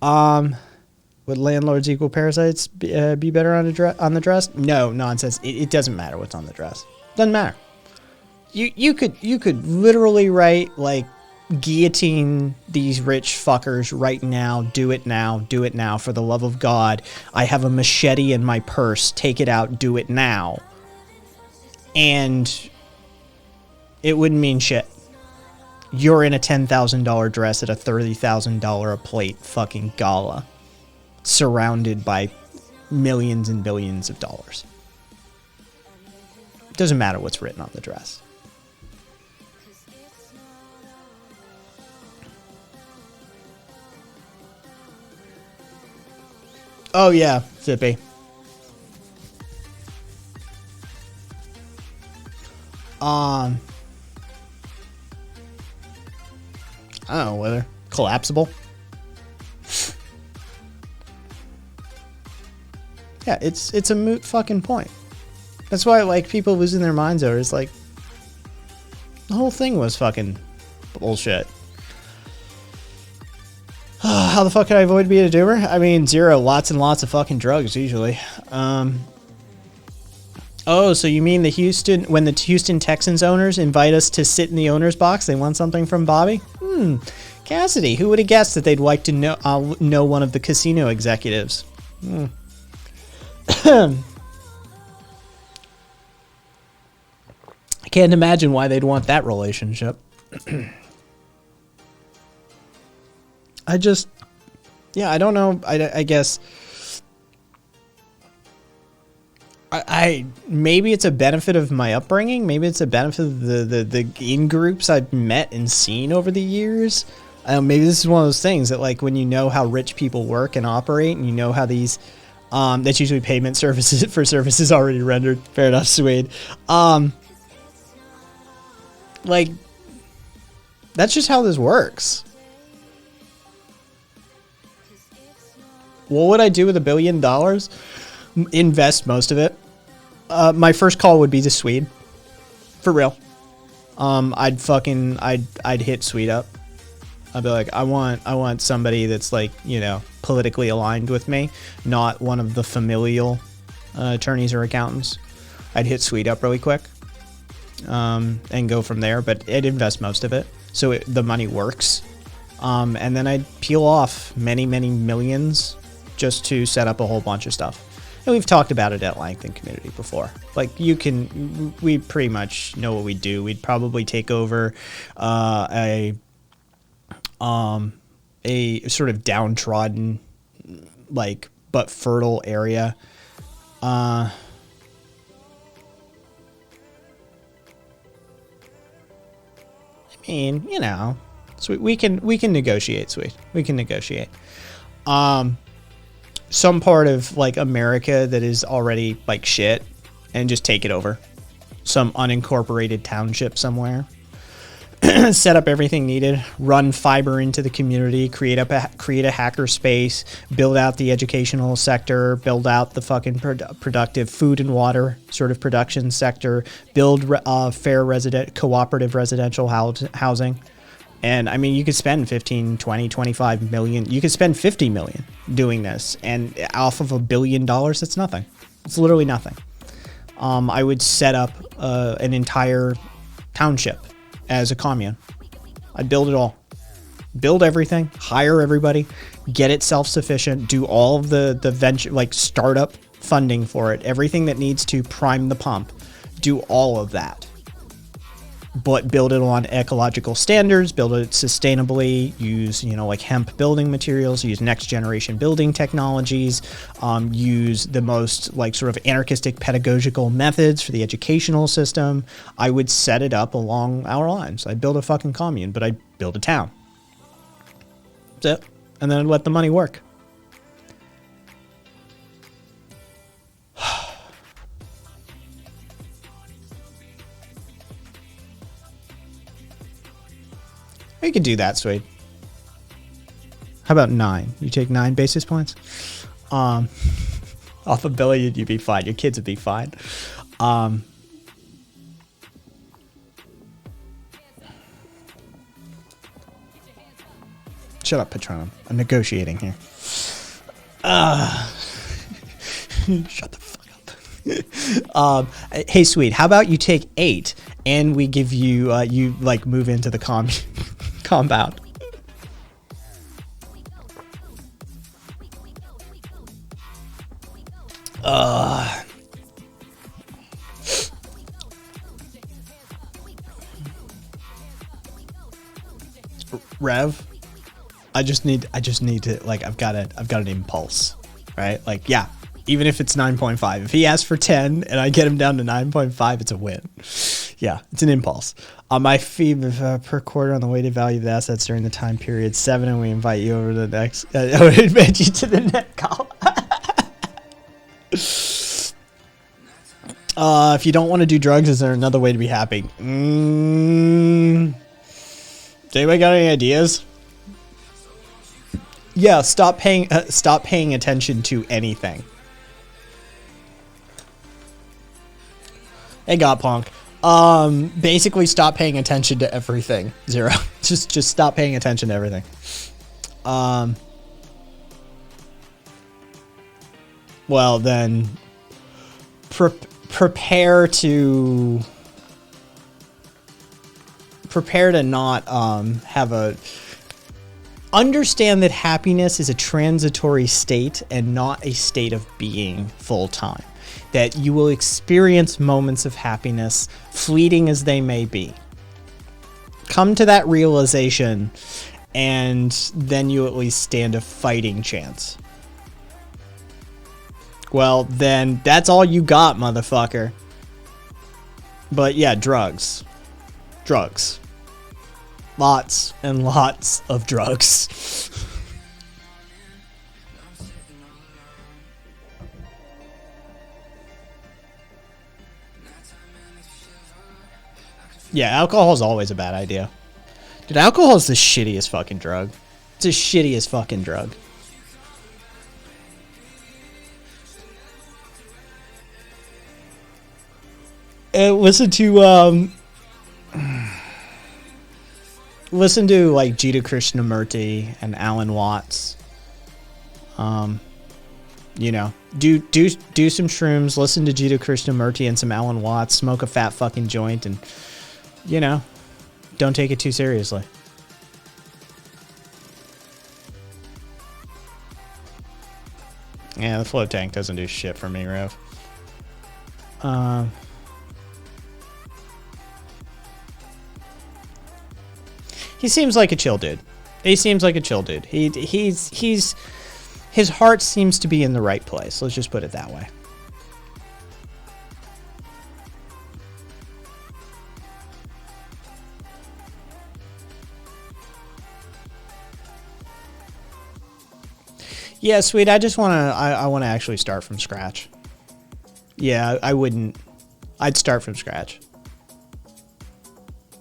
Would landlords equal parasites be better on the dress? No, nonsense. It doesn't matter what's on the dress. Doesn't matter. You could literally write like guillotine these rich fuckers right now. Do it now for the love of God. I have a machete in my purse. Take it out. Do it now. And it wouldn't mean shit. You're in a $10,000 dress at a $30,000 a plate fucking gala, surrounded by millions and billions of dollars. It doesn't matter what's written on the dress. Oh yeah, Zippy. I don't know whether collapsible. Yeah, it's a moot fucking point. That's why like people losing their minds over is like the whole thing was fucking bullshit. How the fuck can I avoid being a doomer? I mean, zero, lots and lots of fucking drugs usually. Oh, so you mean when the Houston Texans owners invite us to sit in the owner's box, they want something from Bobby? Cassidy, who would have guessed that they'd like to know one of the casino executives? I can't imagine why they'd want that relationship. I don't know. I guess I maybe it's a benefit of my upbringing. Maybe it's a benefit of the in groups I've met and seen over the years. Maybe this is one of those things that like when you know how rich people work and operate, and you know how these that's usually payment services for services already rendered. Fair enough, Swede. Like that's just how this works. What would I do with $1 billion? Invest most of it. My first call would be to Swede. For real. I'd hit Swede up. I'd be like, I want somebody that's like, you know, politically aligned with me, not one of the familial attorneys or accountants. I'd hit Swede up really quick, and go from there. But I'd invest most of it, so the money works. And then I'd peel off many millions just to set up a whole bunch of stuff. And we've talked about it at length in community before. Like we pretty much know what we do. We'd probably take over a sort of downtrodden, like, but fertile area. I mean, you know, so we can negotiate, Sweet. We can negotiate. Some part of like America that is already like shit, and just take it over. Some unincorporated township somewhere. Set up everything needed, run fiber into the community, create a hacker space, build out the educational sector, build out the fucking productive food and water sort of production sector, build fair cooperative residential housing. And I mean, you could spend 15, 20, 25 million. You could spend 50 million doing this, and off of $1 billion, that's nothing. It's literally nothing. I would set up an entire township as a commune. I'd build it all. Build everything, hire everybody, get it self-sufficient, do all of the venture, like startup funding for it, everything that needs to prime the pump, do all of that. But build it on ecological standards, build it sustainably, use, you know, like hemp building materials, use next generation building technologies, use the most like sort of anarchistic pedagogical methods for the educational system. I would set it up along our lines. I'd build a fucking commune, but I'd build a town. That's it. And then I'd let the money work. We could do that, Sweet. How about 9? You take 9 basis points? Off a billion, you'd be fine. Your kids would be fine. Shut up, Patron. I'm negotiating here. Shut the fuck up. Hey, Sweet, how about you take 8 and we give you, you like move into the compound. Rev, I just need to, like, I've got an impulse, right? Like, yeah, even if it's 9.5, if he asks for 10 and I get him down to 9.5, it's a win. Yeah, it's an impulse. My fee per quarter on the weighted value of the assets during the time period 7, and we invite you over to the next. I would invite you to the net call. If you don't want to do drugs, is there another way to be happy? Does anybody got any ideas? Yeah, stop paying attention to anything. Hey, Godpunk. Basically, stop paying attention to everything. 0. Just stop paying attention to everything. Well, then, prepare to not have a. Understand that happiness is a transitory state and not a state of being full time. That you will experience moments of happiness, fleeting as they may be. Come to that realization, and then you at least stand a fighting chance. Well, then that's all you got, motherfucker. But yeah, drugs. Drugs. Lots and lots of drugs. Yeah, alcohol is always a bad idea. Dude, alcohol is the shittiest fucking drug. It's the shittiest fucking drug. Listen to like Jita Krishnamurti and Alan Watts. You know, do some shrooms, listen to Jita Krishnamurti and some Alan Watts, smoke a fat fucking joint, and you know, don't take it too seriously. Yeah, the float tank doesn't do shit for me, Rev. He seems like a chill dude. His heart seems to be in the right place. Let's just put it that way. Yeah, Sweet, I just want to, I want to actually start from scratch. Yeah, I'd start from scratch.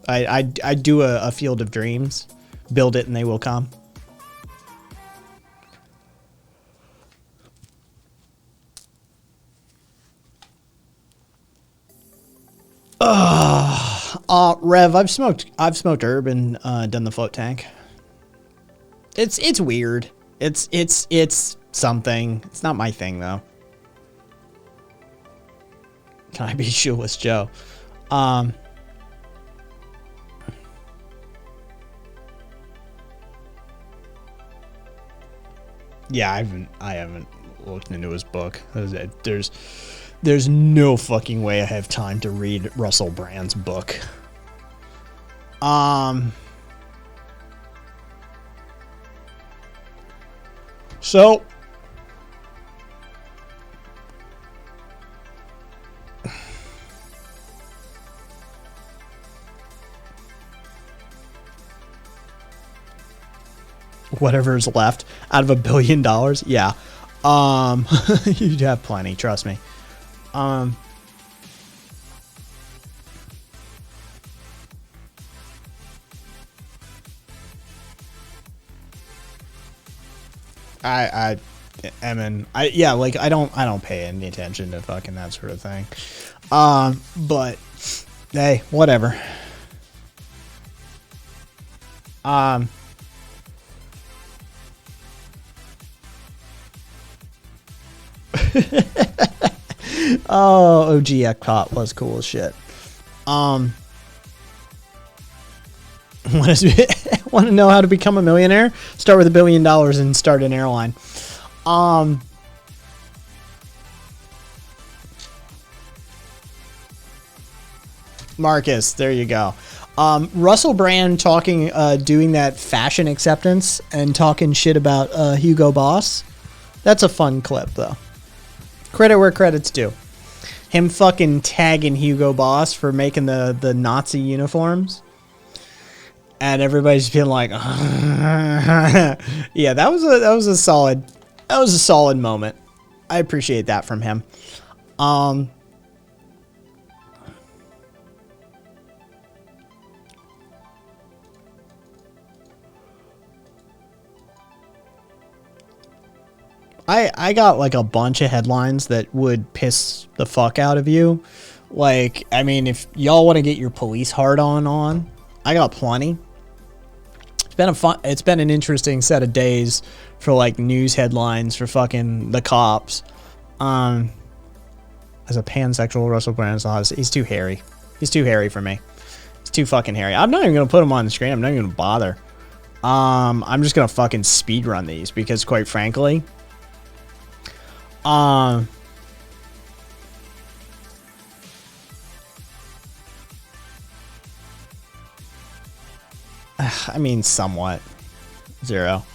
I'd do a field of dreams, build it and they will come. Rev, I've smoked herb and done the float tank. It's weird. It's something. It's not my thing though. Can I be Shoeless Joe? Yeah, I haven't looked into his book. There's no fucking way I have time to read Russell Brand's book. So whatever's left out of $1 billion, yeah. You'd have plenty, trust me. Yeah, like I don't pay any attention to fucking that sort of thing. But hey, whatever. Oh, OG Epcot was cool as shit. Want to know how to become a millionaire? Start with $1 billion and start an airline. Marcus, there you go. Russell Brand doing that fashion acceptance and talking shit about Hugo Boss. That's a fun clip, though. Credit where credit's due. Him fucking tagging Hugo Boss for making the Nazi uniforms. And everybody's been like, yeah, that was a solid moment. I appreciate that from him. I got like a bunch of headlines that would piss the fuck out of you. Like, I mean, if y'all want to get your police hard on, I got plenty. It's been an interesting set of days for like news headlines for fucking the cops. As a pansexual, Russell Brand, he's too hairy. He's too hairy for me. He's too fucking hairy. I'm not even gonna put him on the screen. I'm not even gonna bother. I'm just gonna fucking speed run these because, quite frankly, I mean, somewhat. Zero.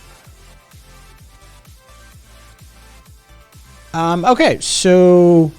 Okay, so,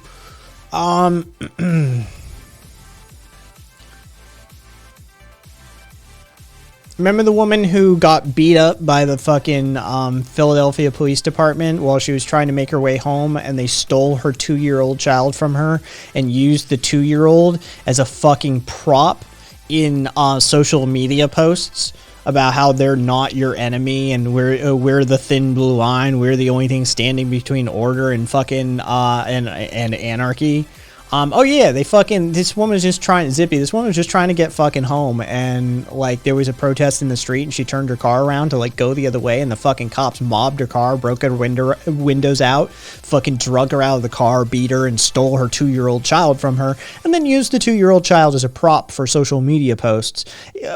remember the woman who got beat up by the fucking Philadelphia Police Department while she was trying to make her way home, and they stole her 2-year-old child from her and used the 2-year-old as a fucking prop in social media posts about how they're not your enemy and we're the thin blue line, we're the only thing standing between order and fucking and anarchy. Oh yeah, this woman was just trying to get fucking home, and like there was a protest in the street and she turned her car around to like go the other way, and the fucking cops mobbed her car, broke her windows out, fucking drug her out of the car, beat her, and stole her 2-year-old child from her, and then used the 2-year-old child as a prop for social media posts.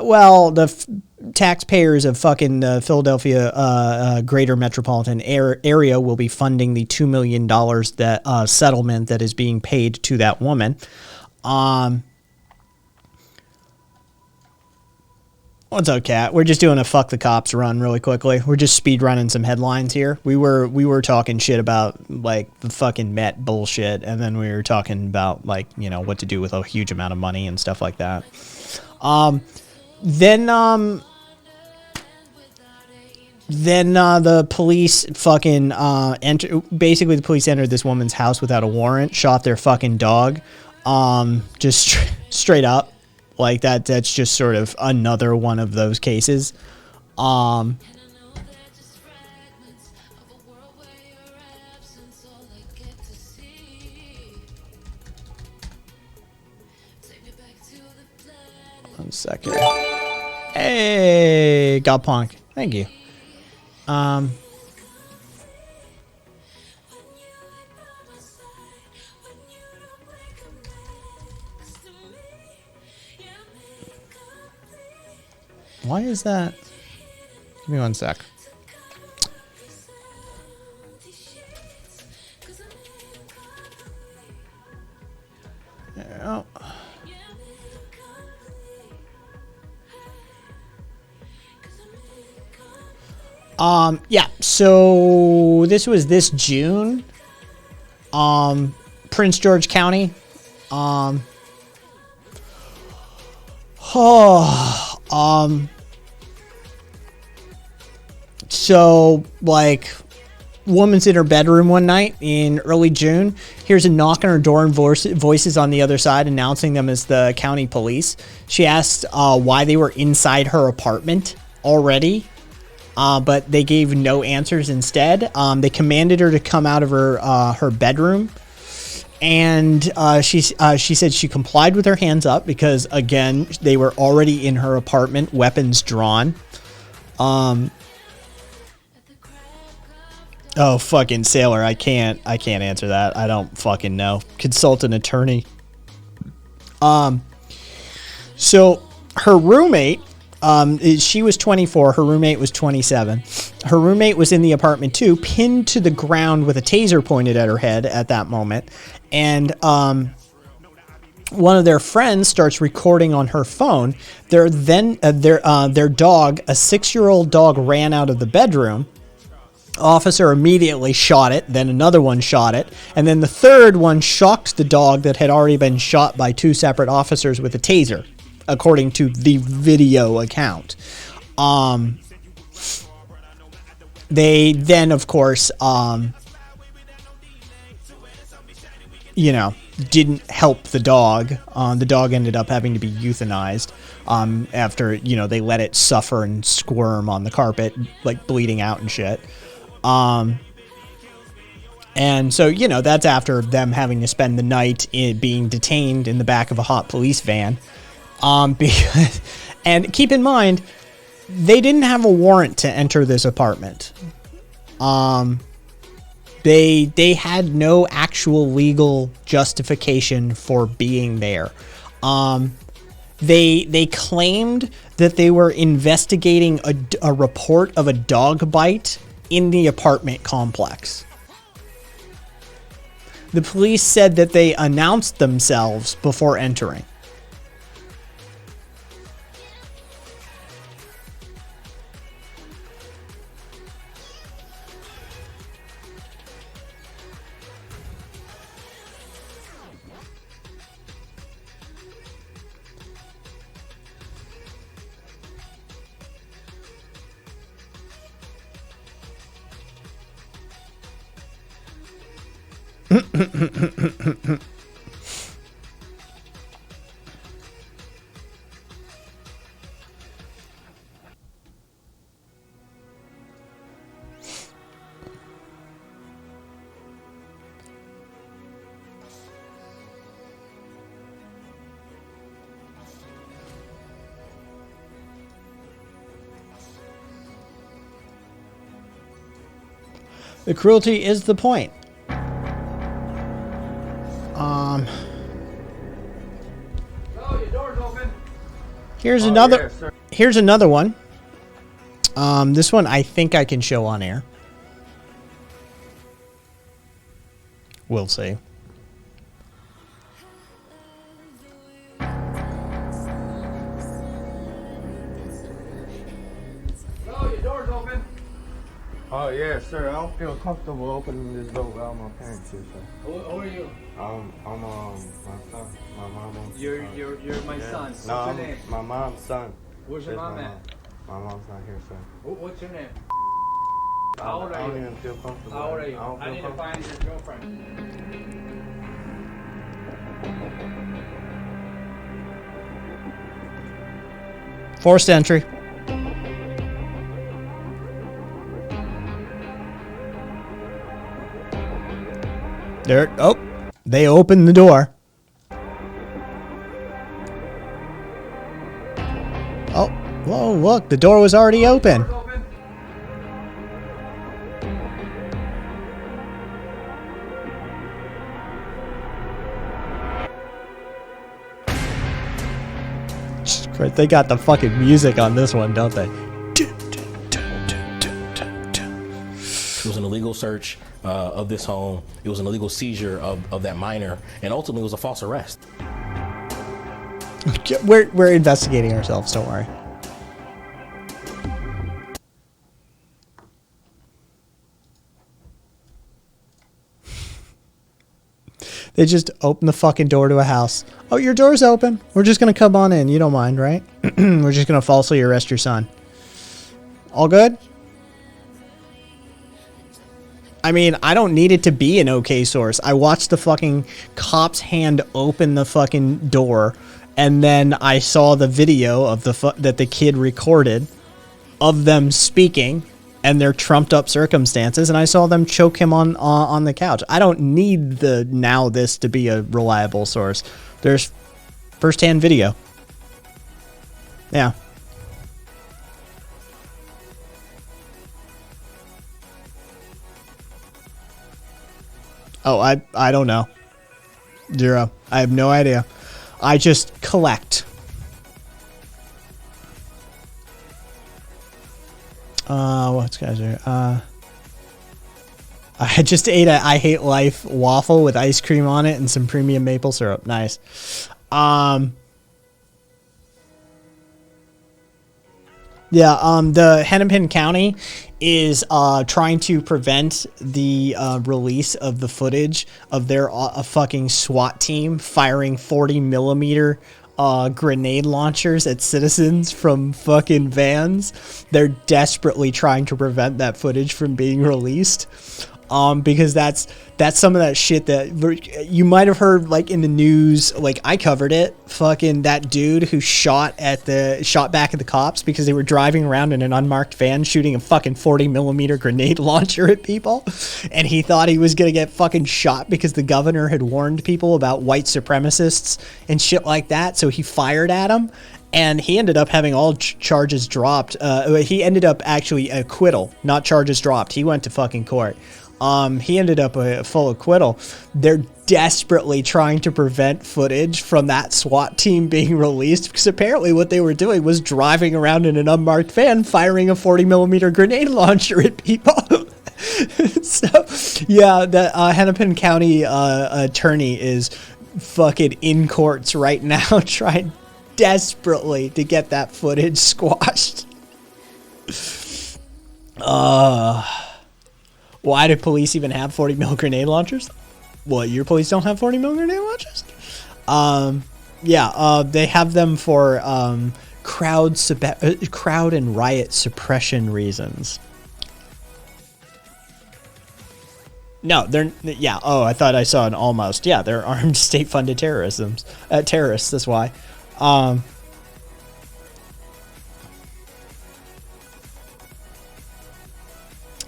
Well, the taxpayers of fucking the Philadelphia greater metropolitan area will be funding the $2 million that settlement that is being paid to that woman. What's up, Kat? We're just doing a fuck the cops run really quickly. We're just speed running some headlines here. We were talking shit about like the fucking Met bullshit, and then we were talking about like, you know, what to do with a huge amount of money and stuff like that. Then the police fucking basically the police entered this woman's house without a warrant, shot their fucking dog, just straight up like that. That's just sort of another one of those cases. One second. Hey, got punk. Thank you. Why is that? Give me one sec. Oh. Yeah, so this was this June. Prince George County. So like woman's in her bedroom one night in early June. Here's a knock on her door and voices on the other side announcing them as the county police. She asked why they were inside her apartment already. but they gave no answers instead. They commanded her to come out of her bedroom, and she said she complied with her hands up because, again, they were already in her apartment, weapons drawn. Oh, fucking Sailor, I can't answer that. I don't fucking know. Consult an attorney. So her roommate, she was 24. Her roommate was 27. Her roommate was in the apartment too, pinned to the ground with a taser pointed at her head at that moment. And one of their friends starts recording on her phone. Their dog, a 6-year-old dog, ran out of the bedroom. Officer immediately shot it, then another one shot it, and then the third one shocked the dog that had already been shot by 2 separate officers with a taser, according to the video account. They then, of course, didn't help the dog. The dog ended up having to be euthanized after, they let it suffer and squirm on the carpet, like bleeding out and shit. And so, that's after them having to spend the night being detained in the back of a hot police van. Because, and keep in mind, they didn't have a warrant to enter this apartment. They had no actual legal justification for being there. They claimed that they were investigating a report of a dog bite in the apartment complex. The police said that they announced themselves before entering. The cruelty is the point. Here's another one. This one I think I can show on air. We'll see. Oh yeah, sir. I don't feel comfortable opening this door without my parents here, sir. Who are you? I'm my son. My mom. You're my son. What's your name? My mom's son. Where's your mom at? My mom's not here, sir. What's your name? I How old are don't you? even feel comfortable. How old are you? I don't I feel need to comfortable. find your girlfriend. Forced entry. There. Oh, they opened the door. Oh, whoa, look, the door was already open. They got the fucking music on this one, don't they? It was an illegal search of this home. It was an illegal seizure of that minor, and ultimately it was a false arrest. We're investigating ourselves, don't worry. They just open the fucking door to a house. Oh, your door's open. We're just going to come on in. You don't mind, right? We're just going to falsely arrest your son. All good? I mean, I don't need it to be an okay source. I watched the fucking cop's hand open the fucking door, and then I saw the video of that the kid recorded. of them speaking and their trumped up circumstances, and I saw them choke him on the couch. I don't need the Now This to be a reliable source. There's firsthand video. Yeah. Oh, I don't know. Zero. I have no idea. I just collect. What's guys here? I just ate a I Hate Life waffle with ice cream on it and some premium maple syrup. Nice. Yeah, the Hennepin County is trying to prevent the release of the footage of their fucking SWAT team firing 40mm grenade launchers at citizens from fucking vans. They're desperately trying to prevent that footage from being released. Because that's some of that shit that you might have heard, like, in the news. Like, I covered it. Fucking that dude who shot back at the cops because they were driving around in an unmarked van shooting a fucking 40mm grenade launcher at people, and he thought he was gonna get fucking shot because the governor had warned people about white supremacists and shit like that. So he fired at him. And he ended up having all charges dropped. He ended up actually acquittal, not charges dropped. He went to fucking court. He ended up a full acquittal. They're desperately trying to prevent footage from that SWAT team being released because apparently what they were doing was driving around in an unmarked van firing a 40mm grenade launcher at people. So, yeah, the Hennepin County attorney is fucking in courts right now trying desperately to get that footage squashed. Why do police even have 40mm grenade launchers? What, your police don't have 40mm grenade launchers? Yeah, they have them for crowd and riot suppression reasons. No, they're, yeah, oh, I thought I saw an almost. Yeah, they're armed state-funded terrorists, that's why.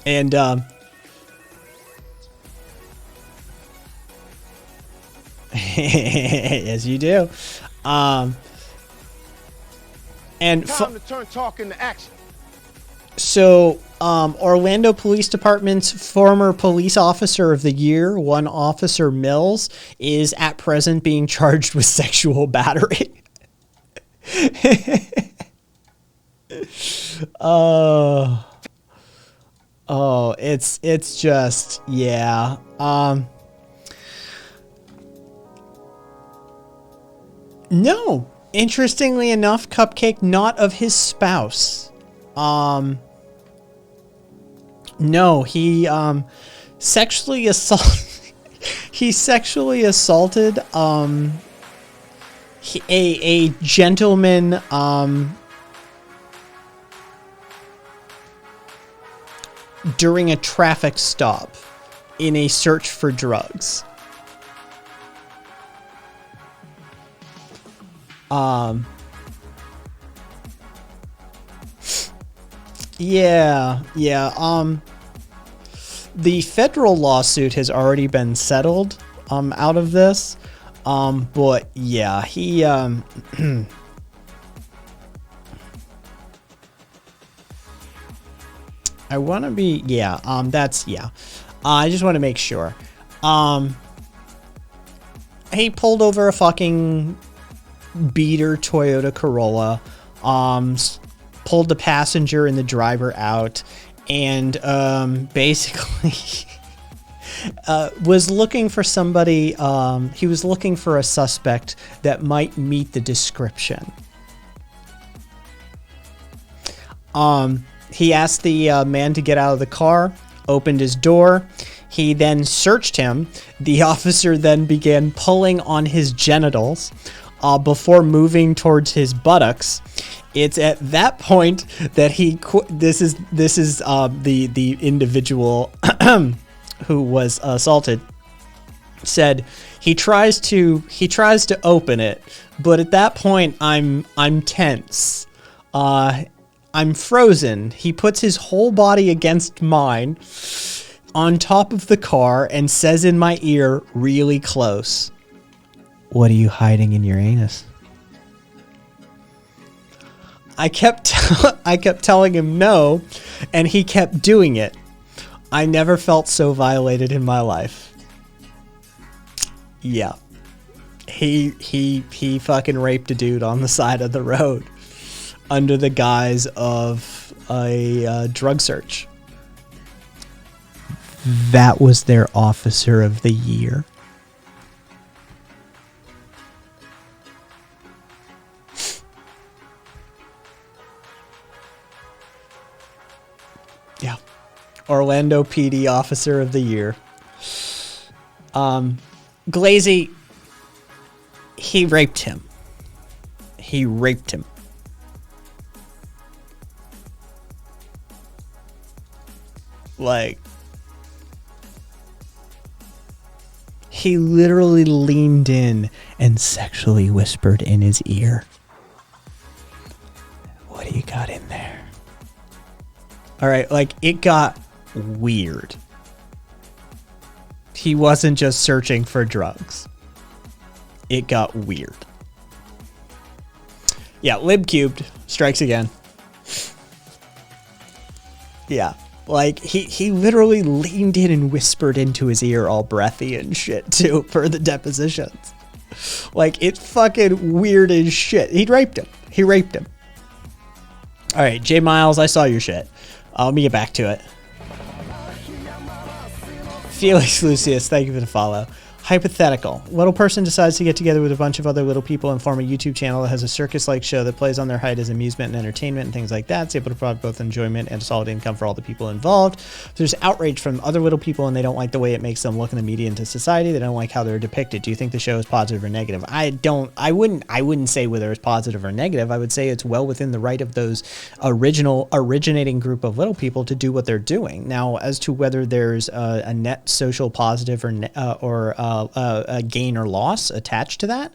And yes, you do. And Time to turn talk into action. So, Orlando Police Department's former police officer of the year, one Officer Mills, is at present being charged with sexual battery. Oh, it's just, yeah. No, interestingly enough, Cupcake, not of his spouse. No, he sexually assaulted. He sexually assaulted a gentleman during a traffic stop in a search for drugs. Yeah. The federal lawsuit has already been settled, out of this. But yeah, he, I want to be, yeah, that's, yeah. I just want to make sure. He pulled over a fucking beater Toyota Corolla, pulled the passenger and the driver out, and basically was looking for somebody. He was looking for a suspect that might meet the description. He asked the man to get out of the car, opened his door. He then searched him. The officer then began pulling on his genitals before moving towards his buttocks. It's at that point that he this is the individual who was assaulted said he tries to open it, but at that point I'm tense. I'm frozen. He puts his whole body against mine on top of the car and says in my ear really close, "What are you hiding in your anus?" I kept telling him no, and he kept doing it. I never felt so violated in my life. Yeah. He fucking raped a dude on the side of the road under the guise of a drug search. That was their officer of the year. Yeah. Orlando PD officer of the year. Glazy, he raped him. He raped him. Like, he literally leaned in and sexually whispered in his ear, "What do you got in there?" All right, like, it got weird. He wasn't just searching for drugs. It got weird. Yeah, LibCubed strikes again. Yeah, like, he literally leaned in and whispered into his ear all breathy and shit, too, for the depositions. Like, it's fucking weird as shit. He raped him. He raped him. All right, J Miles, I saw your shit. Let me get back to it. Felix Lucius, thank you for the follow. Hypothetical. Little person decides to get together with a bunch of other little people and form a YouTube channel that has a circus-like show that plays on their height as amusement and entertainment and things like that. It's able to provide both enjoyment and a solid income for all the people involved. There's outrage from other little people and they don't like the way it makes them look in the media and to society. They don't like how they're depicted. Do you think the show is positive or negative? I wouldn't say whether it's positive or negative. I would say it's well within the right of those originating group of little people to do what they're doing. Now, as to whether there's a net social positive or a gain or loss attached to that,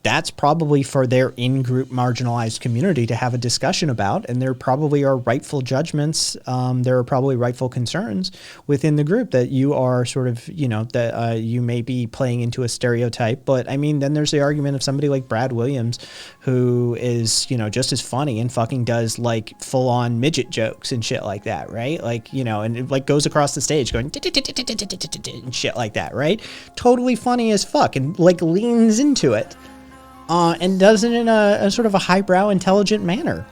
that's probably for their in-group marginalized community to have a discussion about, and there probably are rightful judgments, there are probably rightful concerns within the group that you are sort of, you know, that you may be playing into a stereotype. But I mean, then there's the argument of somebody like Brad Williams, who is, you know, just as funny and fucking does like full-on midget jokes and shit like that, right? Like, you know, and it like goes across the stage going and shit like that, right? Totally funny as fuck and like leans into it. And does it in a sort of a highbrow, intelligent manner,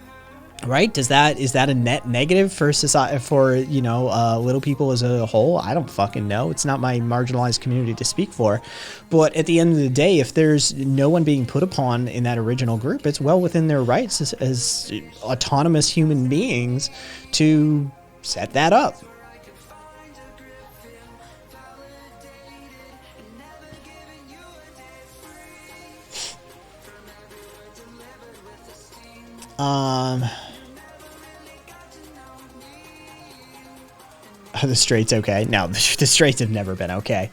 right? Is that a net negative for society, for, you know, little people as a whole? I don't fucking know. It's not my marginalized community to speak for. But at the end of the day, if there's no one being put upon in that original group, it's well within their rights as autonomous human beings to set that up. The Straits okay? No, the Straits have never been okay.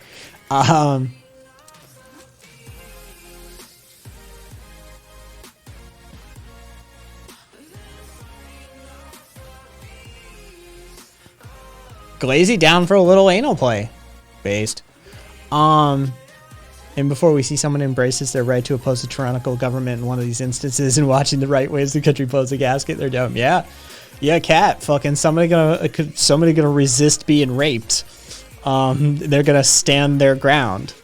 Glazy down for a little anal play. Based. And before we see someone embraces their right to oppose the tyrannical government in one of these instances and watching the right way as the country blows a gasket, they're dumb. Yeah. Yeah, Cat. Fucking somebody gonna resist being raped. They're gonna stand their ground.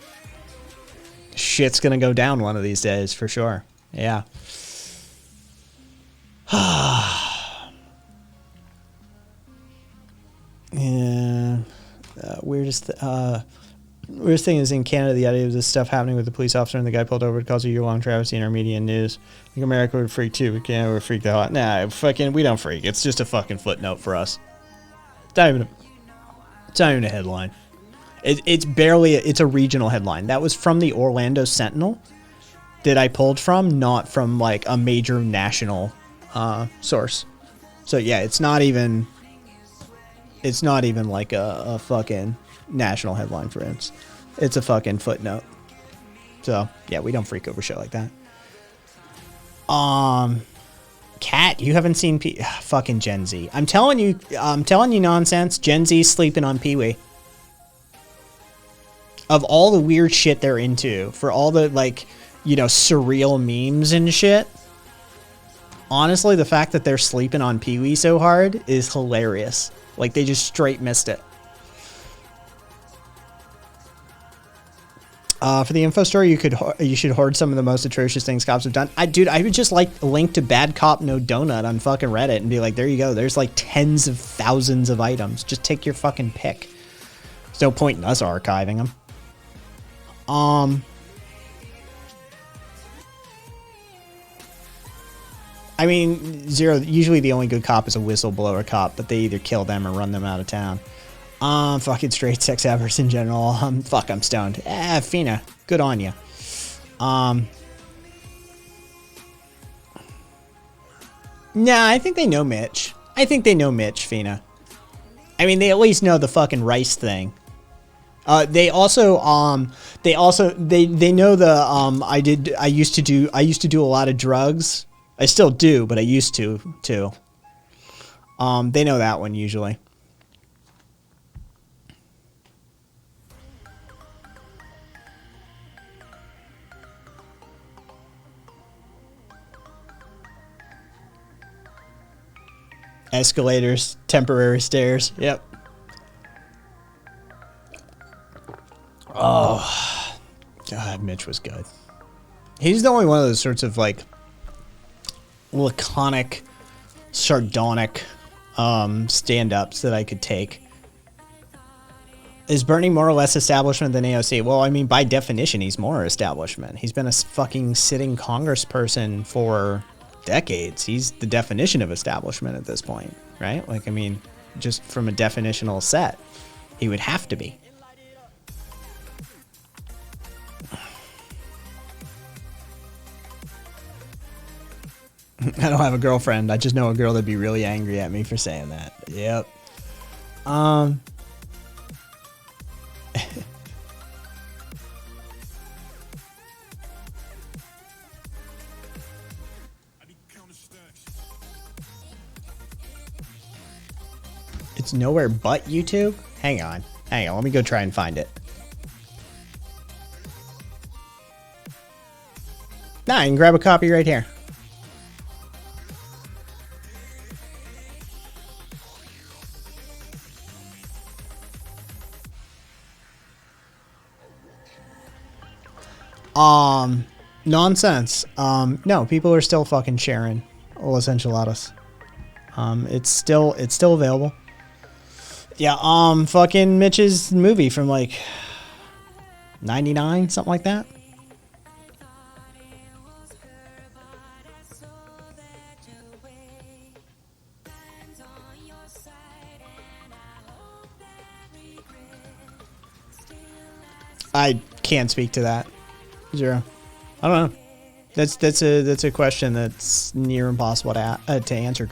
Shit's gonna go down one of these days for sure. Yeah. Yeah. Weirdest thing is in Canada, the idea of this stuff happening with the police officer and the guy pulled over to cause a year-long travesty in our media and news. I think America would freak too, but Canada would freak the hell out. Nah, fucking, we don't freak. It's just a fucking footnote for us. It's not even a headline. It's barely, it's a regional headline. That was from the Orlando Sentinel that I pulled from, not from like a major national source. So yeah, it's not even like a fucking national headline, for instance. It's a fucking footnote. So yeah, we don't freak over shit like that. Cat, you haven't seen fucking Gen Z. I'm telling you nonsense. Gen Z sleeping on Pee-wee. Of all the weird shit they're into, for all the, like, you know, surreal memes and shit, honestly, the fact that they're sleeping on Pee-wee so hard is hilarious. Like, they just straight missed it. For the info story, you should hoard some of the most atrocious things cops have done. Dude, I would just like link to Bad Cop No Donut on fucking Reddit and be like, there you go. There's like tens of thousands of items. Just take your fucking pick. There's no point in us archiving them. I mean, Zero, usually the only good cop is a whistleblower cop, but they either kill them or run them out of town. Fucking straight sex avers in general. Fuck, I'm stoned. Fina, good on you. Nah, I think they know Mitch. Fina. I mean, they at least know the fucking rice thing. They know the, I used to do a lot of drugs. I still do, but I used to, too. They know that one, usually. Escalators, temporary stairs. Yep. Oh, God, Mitch was good. He's the only one of those sorts of, like, laconic, sardonic stand-ups that I could take. Is Bernie more or less establishment than AOC? Well, I mean, by definition, he's more establishment. He's been a fucking sitting congressperson for decades. He's the definition of establishment at this point, right? Like, I mean, just from a definitional set, he would have to be. I don't have a girlfriend. I just know a girl that'd be really angry at me for saying that. Yep. It's nowhere but YouTube? Hang on. Let me go try and find it. Nah, you can grab a copy right here. Nonsense. No, people are still fucking sharing Los Enchiladas. It's still available. Yeah, fucking Mitch's movie from like 99, something like that. I can't speak to that. Zero. I don't know. That's a question that's near impossible to answer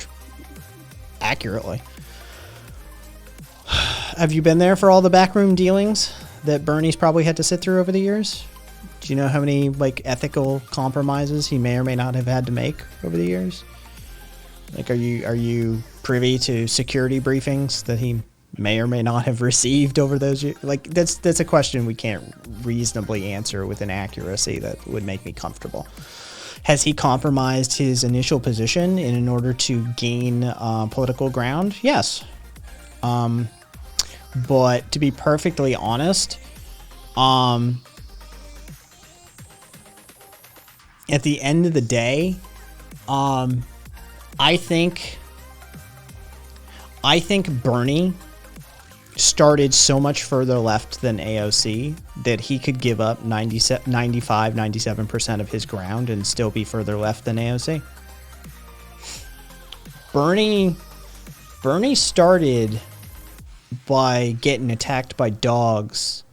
accurately. Have you been there for all the backroom dealings that Bernie's probably had to sit through over the years? Do you know how many like ethical compromises he may or may not have had to make over the years? Like, are you privy to security briefings that he may or may not have received over those years? Like, that's a question we can't reasonably answer with an accuracy that would make me comfortable. Has he compromised his initial position in order to gain political ground? Yes. But to be perfectly honest, at the end of the day, I think Bernie started so much further left than AOC that he could give up 97% of his ground and still be further left than AOC. Bernie started by getting attacked by dogs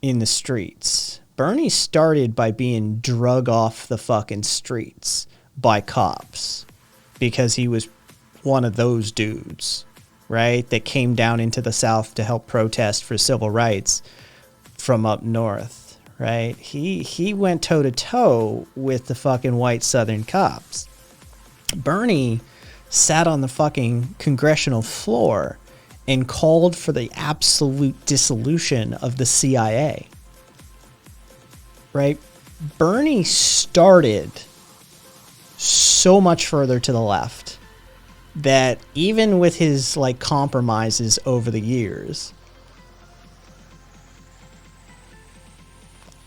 in the streets. Bernie started by being drug off the fucking streets by cops because he was one of those dudes, right? That came down into the South to help protest for civil rights from up north, right? He went toe to toe with the fucking white Southern cops. Bernie sat on the fucking congressional floor and called for the absolute dissolution of the CIA. Right? Bernie started so much further to the left that even with his like compromises over the years,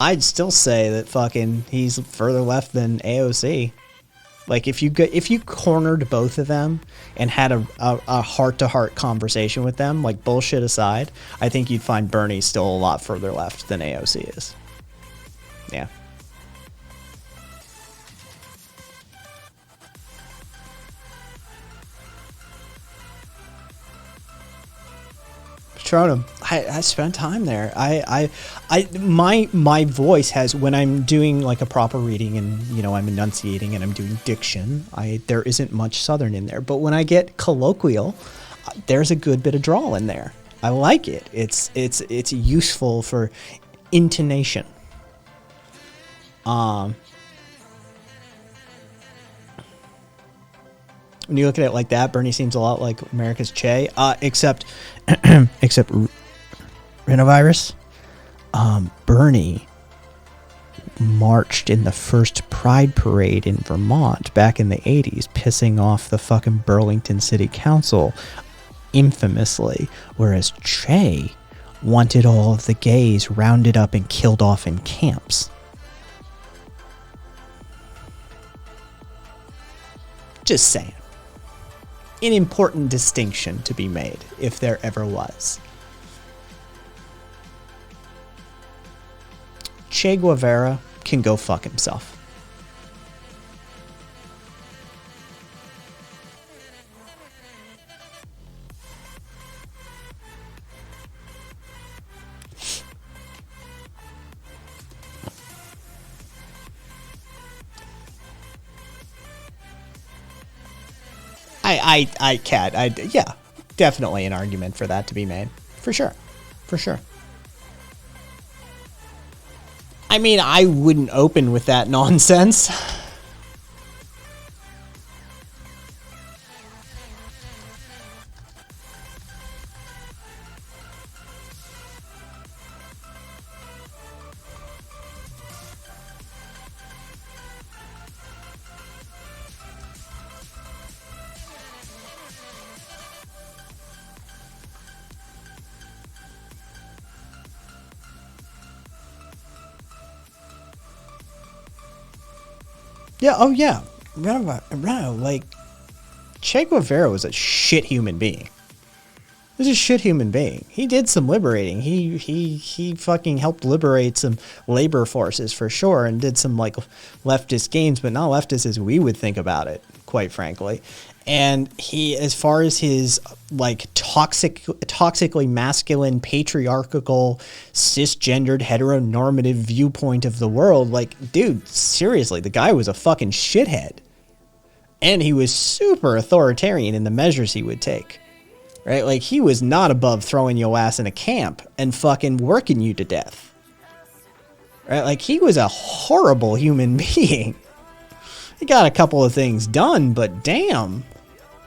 I'd still say that fucking he's further left than AOC. Like if you cornered both of them and had a heart-to-heart conversation with them, like bullshit aside, I think you'd find Bernie still a lot further left than AOC is. Yeah. Patronum, I spent time there. My voice has, when I'm doing like a proper reading and you know I'm enunciating and I'm doing diction, there isn't much Southern in there. But when I get colloquial, there's a good bit of drawl in there. I like it. It's useful for intonation. When you look at it like that, Bernie seems a lot like America's Che, except rhinovirus. Bernie marched in the first Pride Parade in Vermont back in the 80s, pissing off the fucking Burlington City Council infamously, whereas Che wanted all of the gays rounded up and killed off in camps. Just saying. An important distinction to be made, if there ever was. Che Guevara can go fuck himself. Yeah, definitely an argument for that to be made. For sure. I mean, I wouldn't open with that nonsense. Yeah, oh yeah. Like, Che Guevara was a shit human being. He was a shit human being. He did some liberating. He fucking helped liberate some labor forces for sure and did some like leftist gains, but not leftist as we would think about it, quite frankly. And he, as far as his like toxically masculine, patriarchal, cisgendered, heteronormative viewpoint of the world, like, dude, seriously, the guy was a fucking shithead. And he was super authoritarian in the measures he would take. Right? Like, he was not above throwing your ass in a camp and fucking working you to death. Right? Like, he was a horrible human being. He got a couple of things done, but damn.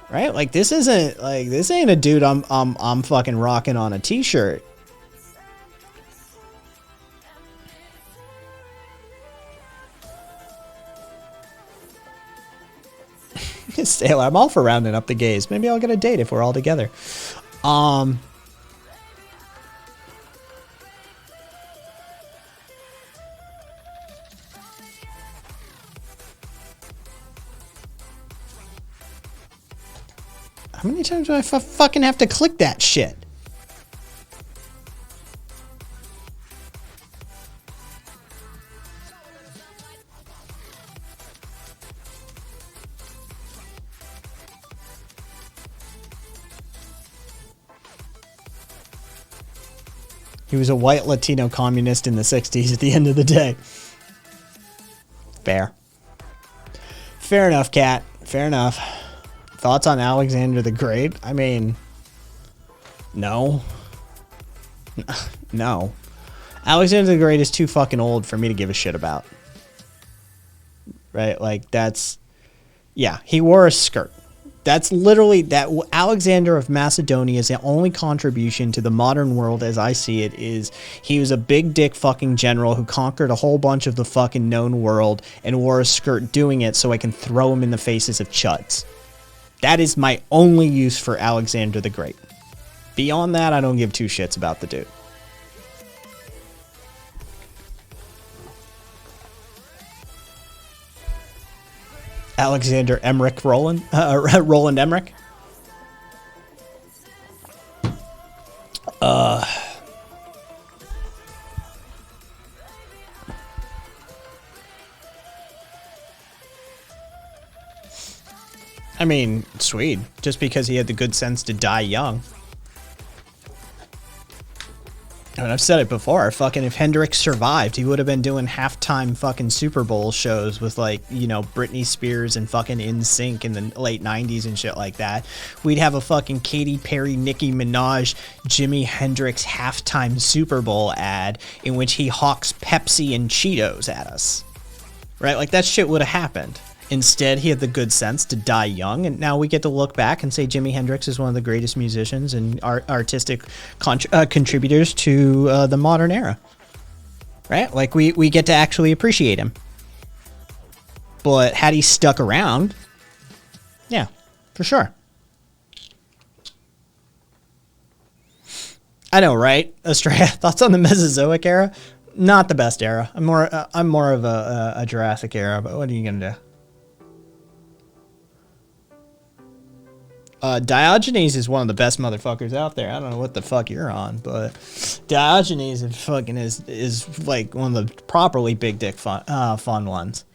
Right? Like, this ain't a dude I'm fucking rocking on a t-shirt. Sailor, I'm all for rounding up the gays. Maybe I'll get a date if we're all together. How many times do I fucking have to click that shit? He was a white Latino communist in the 60s at the end of the day. Fair. Fair enough, Kat. Fair enough. Thoughts on Alexander the Great? I mean, no. No. Alexander the Great is too fucking old for me to give a shit about. Right? Like, that's Yeah, he wore a skirt. That's literally that. Alexander of Macedonia is the only contribution to the modern world as I see it is he was a big dick fucking general who conquered a whole bunch of the fucking known world and wore a skirt doing it so I can throw him in the faces of chuds. That is my only use for Alexander the Great. Beyond that, I don't give two shits about the dude. Alexander Emmerich Roland? Roland Emmerich? I mean, sweet. Just because he had the good sense to die young. I mean, I've said it before. Fucking if Hendrix survived, he would have been doing halftime fucking Super Bowl shows with, like, you know, Britney Spears and fucking NSYNC in the late 90s and shit like that. We'd have a fucking Katy Perry, Nicki Minaj, Jimi Hendrix halftime Super Bowl ad in which he hawks Pepsi and Cheetos at us. Right? Like, that shit would have happened. Instead, he had the good sense to die young, and now we get to look back and say Jimi Hendrix is one of the greatest musicians and artistic contributors to the modern era. Right? Like, we get to actually appreciate him. But had he stuck around, yeah, for sure. I know, right? Australia, thoughts on the Mesozoic era? Not the best era. I'm more of a Jurassic era, but what are you gonna do? Diogenes is one of the best motherfuckers out there. I don't know what the fuck you're on, but Diogenes is like one of the properly big dick fun ones.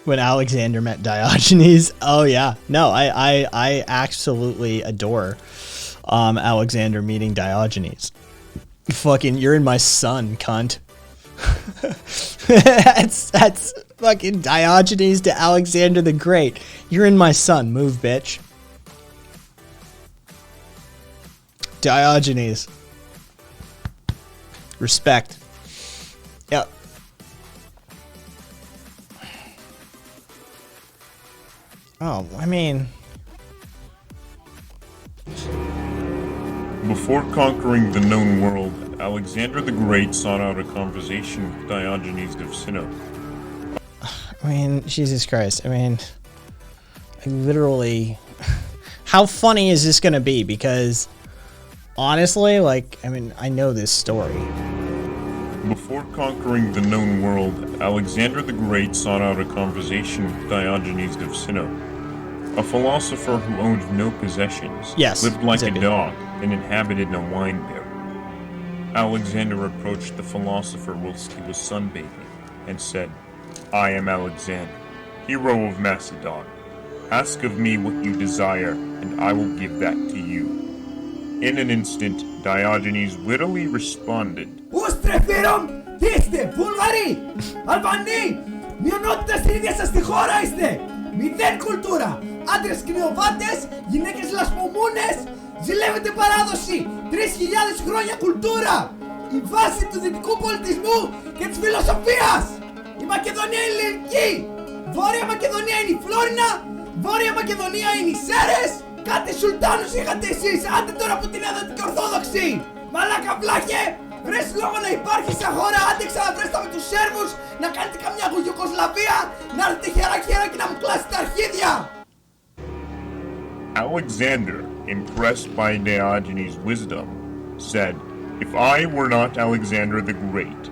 When Alexander met Diogenes, oh yeah, no, I absolutely adore Alexander meeting Diogenes. Fucking, you're in my son, cunt. that's fucking Diogenes to Alexander the Great. You're in my son, move, bitch. Diogenes. Respect. Yep. Oh, I mean... Before conquering the known world, Alexander the Great sought out a conversation with Diogenes of Sinope. I mean, Jesus Christ. I mean, I literally... How funny is this going to be? Because, honestly, like, I mean, I know this story. Before conquering the known world, Alexander the Great sought out a conversation with Diogenes of Sinope, a philosopher who owned no possessions, Yes, lived like Zippy. a dog, and inhabited a wine barrel. Alexander approached the philosopher whilst he was sunbathing, and said, "I am Alexander, hero of Macedon. Ask of me what you desire, and I will give that to you." In an instant, Diogenes wittily responded, Ουστρεφύρων, τι είστε, Βούλγαροι, Αλβανοί, μειονότητες την ίδια σας στη χώρα είστε. Μηδέν κουλτούρα, άντρες κρυοβάτες, γυναίκες λασπομούνες, ζηλεύετε παράδοση, 3.000 χρόνια κουλτούρα. Η βάση του δυτικού πολιτισμού και της φιλοσοφίας. Η Μακεδονία είναι ελληνική. Βόρεια Μακεδονία είναι η Φλόρινα, Βόρεια Μακεδονία είναι οι Σέρες. Κάτι σουλτάνους είχατε εσείς, άντε τώρα που την έδατε και ορθόδοξη. Μαλάκα βλάχε, βρες λόγο να υπάρχει σαν χώρα, άντε ξαναβρες τα με τους Σέρβους, να κάνετε καμιά Ιουγκοσλαβία, να έρθετε χέρα και να μου κλάσετε τα αρχίδια. Alexander, impressed by Diogenes' wisdom, said, "If I were not Alexander the Great,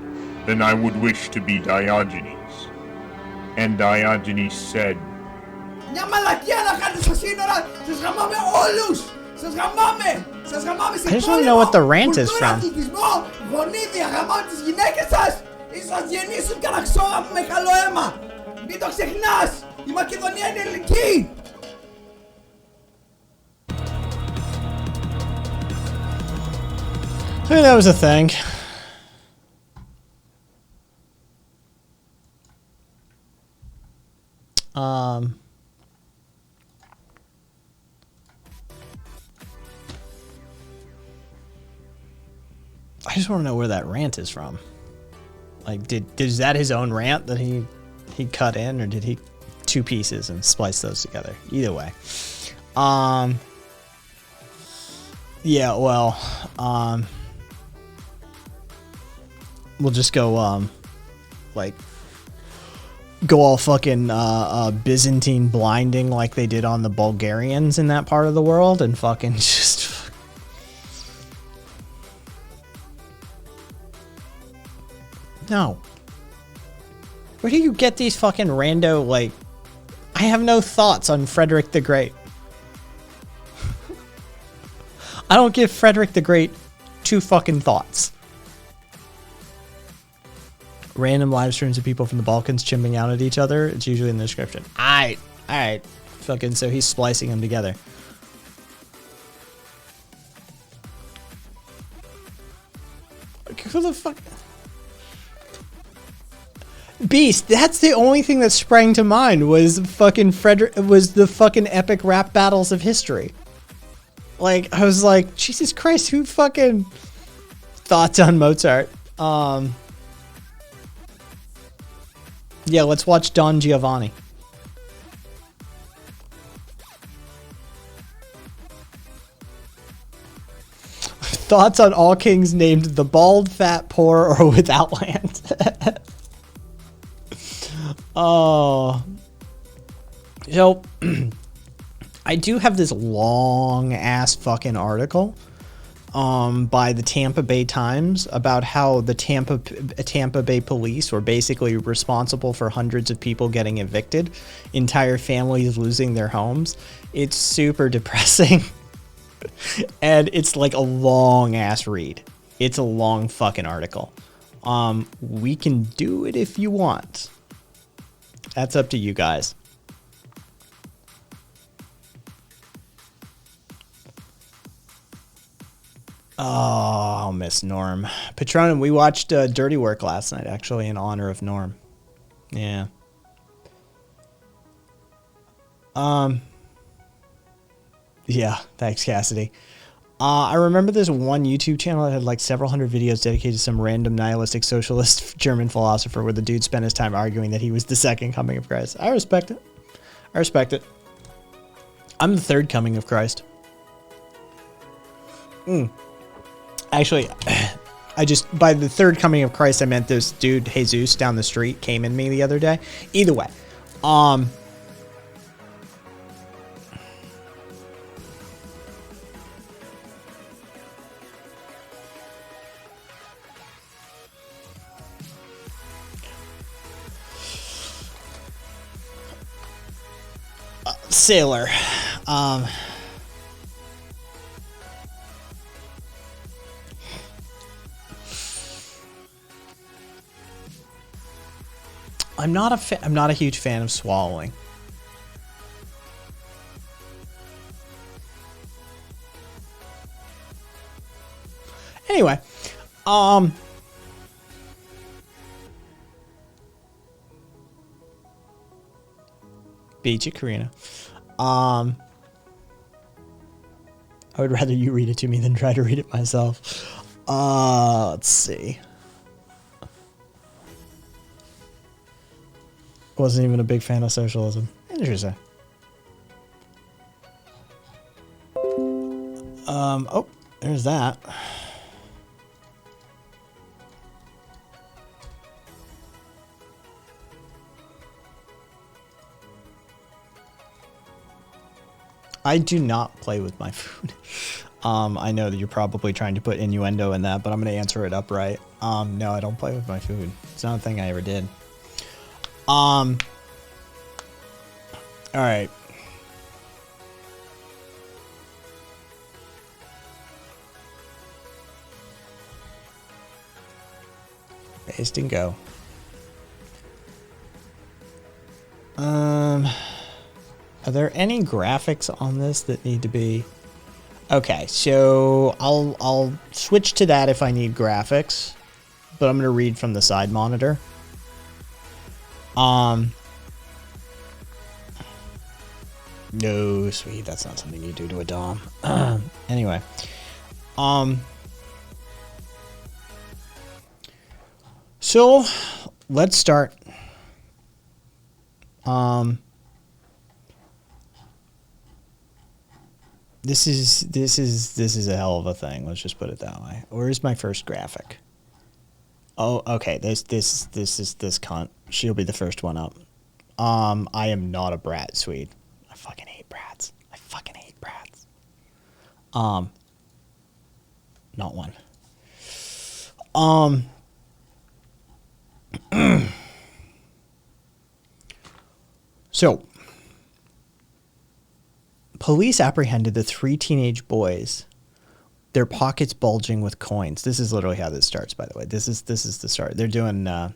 then I would wish to be Diogenes." And Diogenes said, Μια μαλακία να κάνετε στα σύνορα, σας γαμάμε όλους! Σας γαμάμε! Σας γαμάμε σε I just wanna πόλεμο, know what the rant is κουλτούρα, from. αθλητισμό, γονίδια, γαμάμε τις γυναίκες σας! Ίσως σας γεννήσουν κανένα ξόδα με καλό αίμα! Μην το ξεχνάς! Η Μακεδονία είναι ελληνική! I mean, that was a thing. just want to know where that rant is from. Like, is that his own rant that he cut in, or did he 2 pieces and splice those together? Either way. Yeah, well, we'll just go, like, go all fucking Byzantine blinding like they did on the Bulgarians in that part of the world, and fucking just... No. Where do you get these fucking rando, like... I have no thoughts on Frederick the Great. I don't give Frederick the Great 2 fucking thoughts. Random live streams of people from the Balkans chimping out at each other. It's usually in the description. Alright. Fucking, so he's splicing them together. Who the fuck? Beast, that's the only thing that sprang to mind was fucking was the fucking epic rap battles of history. Like, I was like, Jesus Christ, who fucking... Thoughts on Mozart? Yeah, let's watch Don Giovanni. Thoughts on all kings named the bald, fat, poor, or without land? Oh. So, I do have this long ass fucking article by the Tampa Bay Times about how the Tampa Bay police were basically responsible for hundreds of people getting evicted, entire families losing their homes. It's super depressing. And it's like a long ass read. It's a long fucking article. We can do it if you want. That's up to you guys. Oh, I'll miss Norm. Patronum, we watched Dirty Work last night, actually, in honor of Norm. Yeah. Yeah, thanks, Cassidy. I remember there's one YouTube channel that had like several hundred videos dedicated to some random nihilistic socialist German philosopher where the dude spent his time arguing that he was the second coming of Christ. I respect it. I respect it. I'm the third coming of Christ. Actually, by the third coming of Christ, I meant this dude, Jesus, down the street came in me the other day. Either way. Sailor. I'm not a huge fan of swallowing. Anyway, beat you, Karina. I would rather you read it to me than try to read it myself. Let's see. Wasn't even a big fan of socialism. Interesting. Oh, there's that. I do not play with my food. I know that you're probably trying to put innuendo in that, but I'm going to answer it upright. No, I don't play with my food. It's not a thing I ever did. All right. Paste and go. Are there any graphics on this that need to be? Okay, so I'll switch to that if I need graphics, but I'm gonna read from the side monitor. No, sweet, that's not something you do to a Dom. Anyway, So let's start. This is a hell of a thing. Let's just put it that way. Where's my first graphic? Oh, okay. This is this cunt. She'll be the first one up. I am not a brat, Swede. I fucking hate brats. Not one. So, police apprehended the 3 teenage boys, their pockets bulging with coins. This is literally how this starts, by the way. This is the start. They're doing a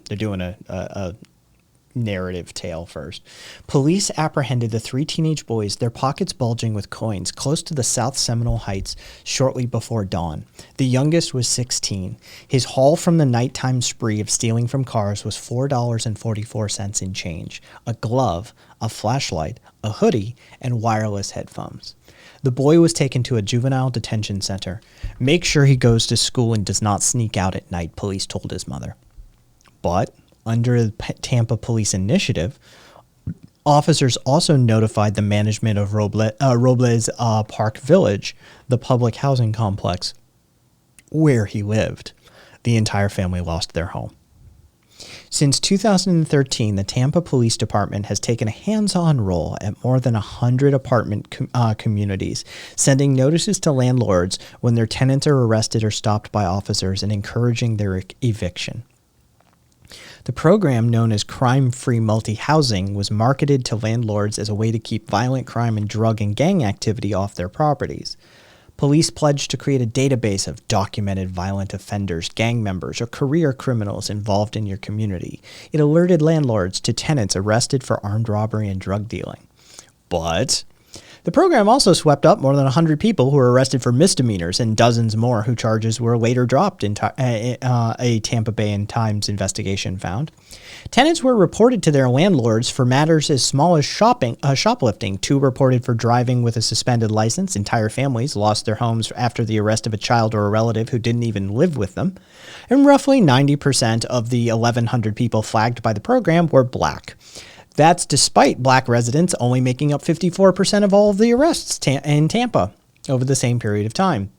narrative tale first. Police apprehended the 3 teenage boys, their pockets bulging with coins, close to the South Seminole Heights shortly before dawn. The youngest was 16. His haul from the nighttime spree of stealing from cars was $4.44 in change, a glove, a flashlight, a hoodie, and wireless headphones. The boy was taken to a juvenile detention center. Make sure he goes to school and does not sneak out at night, police told his mother. But under the Tampa Police Initiative, officers also notified the management of Robles Park Village, the public housing complex where he lived. The entire family lost their home. Since 2013, the Tampa Police Department has taken a hands-on role at more than 100 apartment communities, sending notices to landlords when their tenants are arrested or stopped by officers and encouraging their eviction. The program, known as Crime-Free Multi-Housing, was marketed to landlords as a way to keep violent crime and drug and gang activity off their properties. Police pledged to create a database of documented violent offenders, gang members, or career criminals involved in your community. It alerted landlords to tenants arrested for armed robbery and drug dealing. But the program also swept up more than 100 people who were arrested for misdemeanors and dozens more whose charges were later dropped, a Tampa Bay and Times investigation found. Tenants were reported to their landlords for matters as small as shoplifting. 2 reported for driving with a suspended license. Entire families lost their homes after the arrest of a child or a relative who didn't even live with them. And roughly 90% of the 1,100 people flagged by the program were black. That's despite black residents only making up 54% of all of the arrests in Tampa over the same period of time.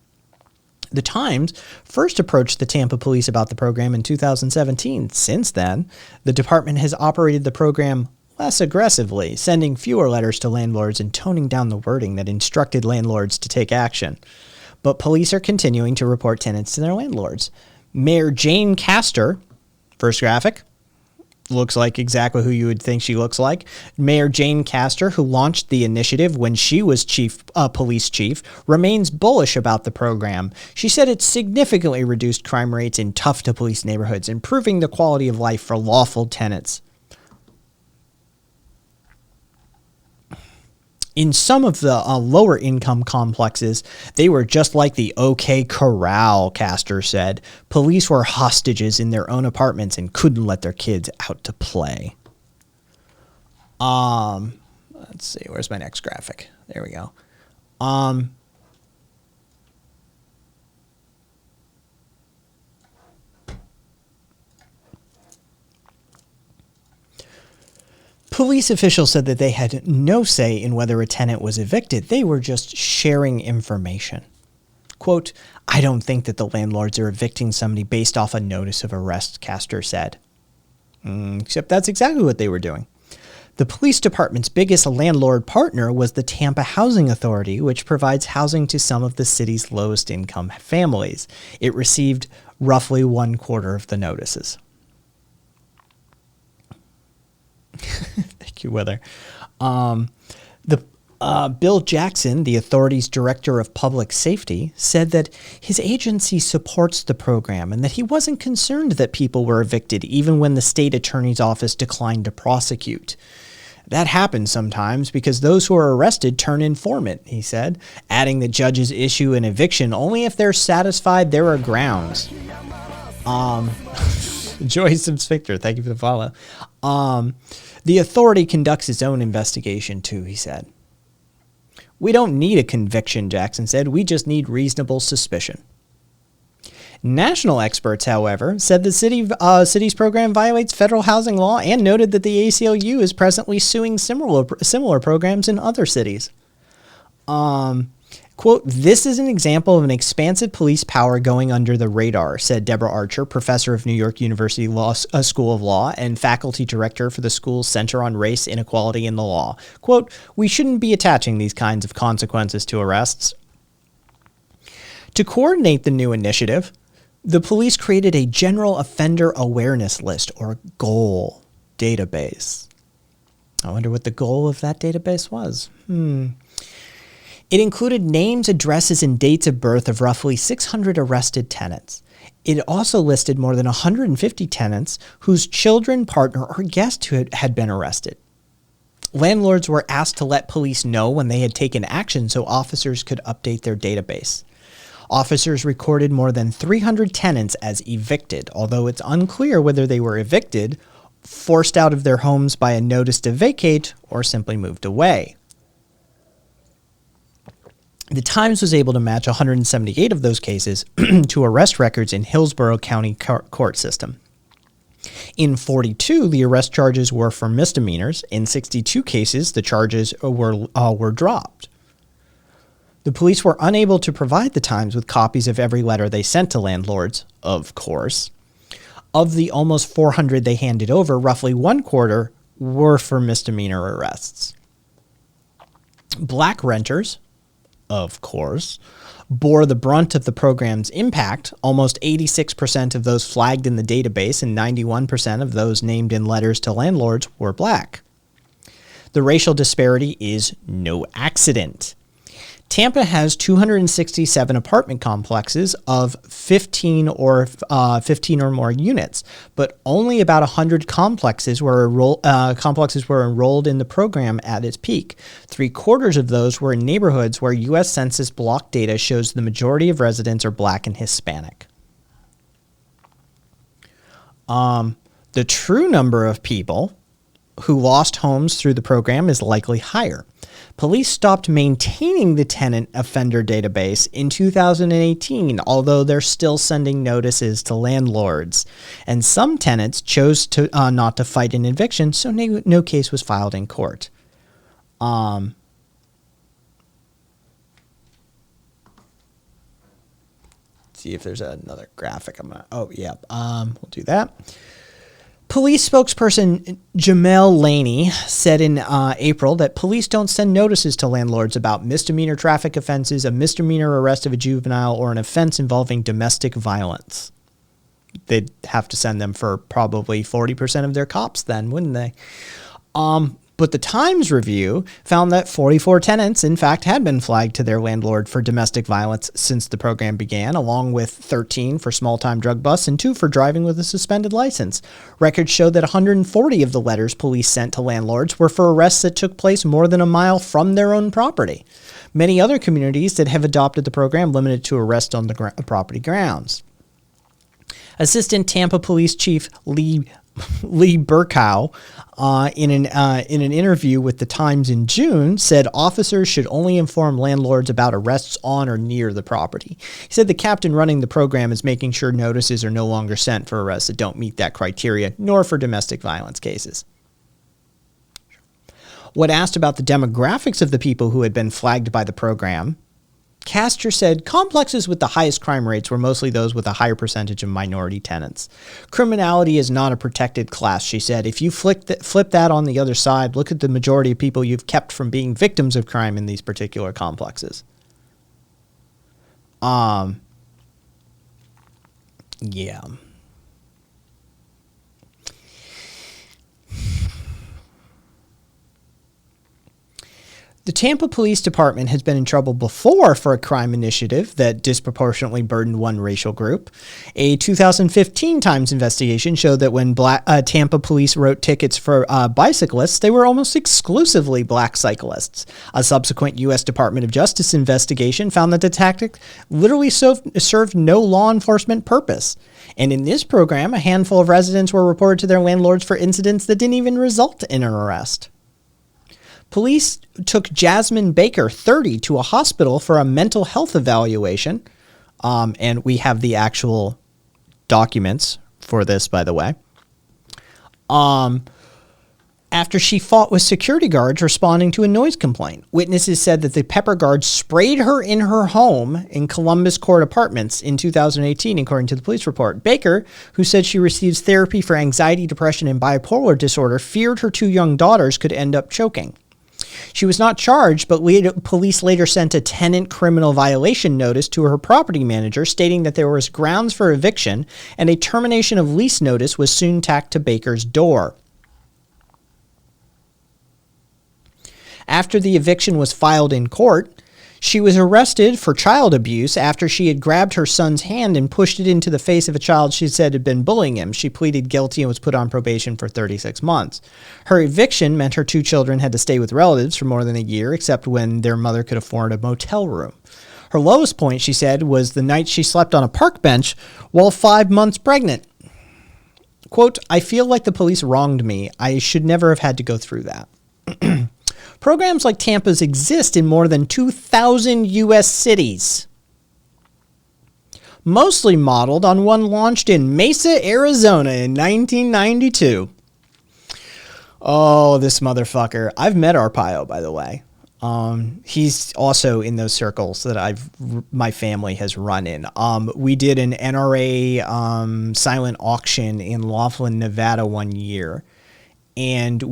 The Times first approached the Tampa police about the program in 2017. Since then, the department has operated the program less aggressively, sending fewer letters to landlords and toning down the wording that instructed landlords to take action. But police are continuing to report tenants to their landlords. Mayor Jane Castor, first graphic, looks like exactly who you would think she looks like. Mayor Jane Castor, who launched the initiative when she was police chief, remains bullish about the program. She said it significantly reduced crime rates in tough-to-police neighborhoods, improving the quality of life for lawful tenants. In some of the lower income complexes, they were just like the OK Corral, Castor said. Police were hostages in their own apartments and couldn't let their kids out to play. Let's see, where's my next graphic? There we go. Police officials said that they had no say in whether a tenant was evicted. They were just sharing information. Quote, "I don't think that the landlords are evicting somebody based off a notice of arrest," Castor said. Except that's exactly what they were doing. The police department's biggest landlord partner was the Tampa Housing Authority, which provides housing to some of the city's lowest income families. It received roughly 1/4 of the notices. Thank you, Weather. Bill Jackson, the authority's director of public safety, said that his agency supports the program and that he wasn't concerned that people were evicted even when the state attorney's office declined to prosecute. That happens sometimes because those who are arrested turn informant, he said, adding that judges issue an eviction only if they're satisfied there are grounds. Joyce Victor, thank you for the follow. The authority conducts its own investigation too, he said. "We don't need a conviction," Jackson said. "We just need reasonable suspicion." National experts, however, said the city's program violates federal housing law and noted that the ACLU is presently suing similar programs in other cities. Quote, "This is an example of an expansive police power going under the radar," said Deborah Archer, professor of New York University School of Law and faculty director for the school's Center on Race, Inequality, and the Law. Quote, "We shouldn't be attaching these kinds of consequences to arrests." To coordinate the new initiative, the police created a General Offender Awareness List, or GOAL, database. I wonder what the goal of that database was. It included names, addresses, and dates of birth of roughly 600 arrested tenants. It also listed more than 150 tenants whose children, partner, or guest had been arrested. Landlords were asked to let police know when they had taken action so officers could update their database. Officers recorded more than 300 tenants as evicted, although it's unclear whether they were evicted, forced out of their homes by a notice to vacate, or simply moved away. The Times was able to match 178 of those cases to arrest records in Hillsborough County court system. In 42, the arrest charges were for misdemeanors. In 62 cases, the charges were dropped. The police were unable to provide the Times with copies of every letter they sent to landlords, of course. Of the almost 400 they handed over, roughly 1/4 were for misdemeanor arrests. Black renters, of course, bore the brunt of the program's impact. Almost 86% of those flagged in the database and 91% of those named in letters to landlords were black. The racial disparity is no accident. Tampa has 267 apartment complexes of 15 or more units, but only about 100 complexes were enrolled in the program at its peak. 3/4 of those were in neighborhoods where U.S. Census block data shows the majority of residents are black and Hispanic. The true number of people who lost homes through the program is likely higher. Police stopped maintaining the tenant offender database in 2018, although they're still sending notices to landlords. And some tenants chose to not to fight an eviction, so no case was filed in court. See if there's another graphic. We'll do that. Police spokesperson Jamel Laney said in April that police don't send notices to landlords about misdemeanor traffic offenses, a misdemeanor arrest of a juvenile, or an offense involving domestic violence. They'd have to send them for probably 40% of their cops then, wouldn't they? But the Times review found that 44 tenants, in fact, had been flagged to their landlord for domestic violence since the program began, along with 13 for small-time drug busts and 2 for driving with a suspended license. Records show that 140 of the letters police sent to landlords were for arrests that took place more than a mile from their own property. Many other communities that have adopted the program limited to arrest on the property grounds. Assistant Tampa Police Chief Lee Burkow, in an interview with the Times in June, said officers should only inform landlords about arrests on or near the property. He said the captain running the program is making sure notices are no longer sent for arrests that don't meet that criteria, nor for domestic violence cases. When asked about the demographics of the people who had been flagged by the program, Castor said complexes with the highest crime rates were mostly those with a higher percentage of minority tenants. Criminality is not a protected class, she said. If you flip that on the other side, look at the majority of people you've kept from being victims of crime in these particular complexes. Yeah. The Tampa Police Department has been in trouble before for a crime initiative that disproportionately burdened one racial group. A 2015 Times investigation showed that when Tampa police wrote tickets for bicyclists, they were almost exclusively black cyclists. A subsequent U.S. Department of Justice investigation found that the tactic literally served no law enforcement purpose. And in this program, a handful of residents were reported to their landlords for incidents that didn't even result in an arrest. Police took Jasmine Baker, 30, to a hospital for a mental health evaluation. And we have the actual documents for this, by the way. After she fought with security guards responding to a noise complaint. Witnesses said that the pepper guards sprayed her in her home in Columbus Court Apartments in 2018, according to the police report. Baker, who said she receives therapy for anxiety, depression, and bipolar disorder, feared her 2 young daughters could end up choking. She was not charged, but police later sent a tenant criminal violation notice to her property manager, stating that there was grounds for eviction, and a termination of lease notice was soon tacked to Baker's door. After the eviction was filed in court, she was arrested for child abuse after she had grabbed her son's hand and pushed it into the face of a child she said had been bullying him. She pleaded guilty and was put on probation for 36 months. Her eviction meant her 2 children had to stay with relatives for more than a year, except when their mother could afford a motel room. Her lowest point, she said, was the night she slept on a park bench while 5 months pregnant. Quote, "I feel like the police wronged me. I should never have had to go through that." Programs like Tampa's exist in more than 2,000 U.S. cities, mostly modeled on one launched in Mesa, Arizona in 1992. Oh, this motherfucker. I've met Arpaio, by the way. He's also in those circles that my family has run in. We did an NRA silent auction in Laughlin, Nevada one year, and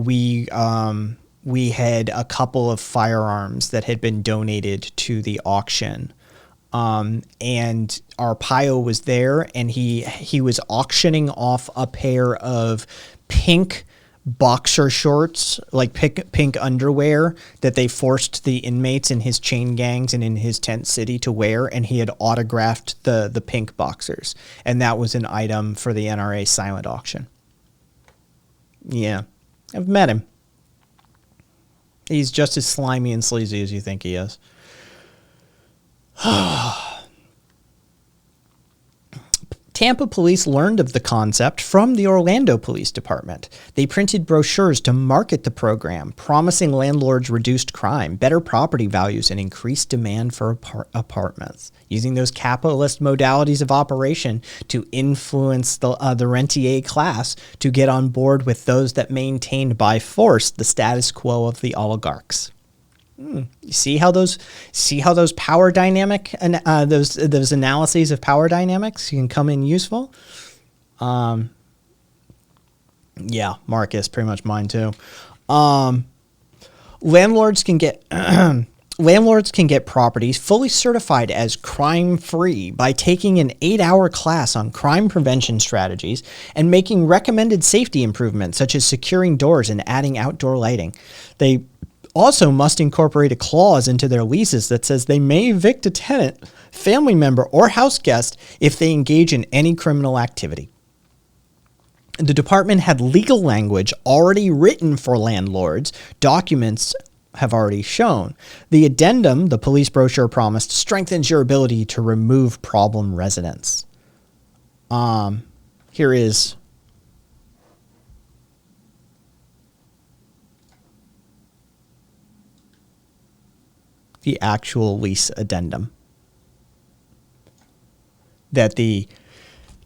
we had a couple of firearms that had been donated to the auction. And Arpaio was there, and he was auctioning off a pair of pink boxer shorts, like pink underwear that they forced the inmates in his chain gangs and in his tent city to wear, and he had autographed the pink boxers. And that was an item for the NRA silent auction. Yeah, I've met him. He's just as slimy and sleazy as you think he is. Tampa police learned of the concept from the Orlando Police Department. They printed brochures to market the program, promising landlords reduced crime, better property values, and increased demand for apartments, using those capitalist modalities of operation to influence the rentier class to get on board with those that maintained by force the status quo of the oligarchs. You see how those power dynamic and those analyses of power dynamics can come in useful. Yeah, Marcus, pretty much mine too. Landlords can get properties fully certified as crime-free by taking an 8-hour class on crime prevention strategies and making recommended safety improvements such as securing doors and adding outdoor lighting. They also must incorporate a clause into their leases that says they may evict a tenant, family member, or house guest if they engage in any criminal activity. The department had legal language already written for landlords. Documents have already shown. The addendum, the police brochure promised, strengthens your ability to remove problem residents. Here is the actual lease addendum that the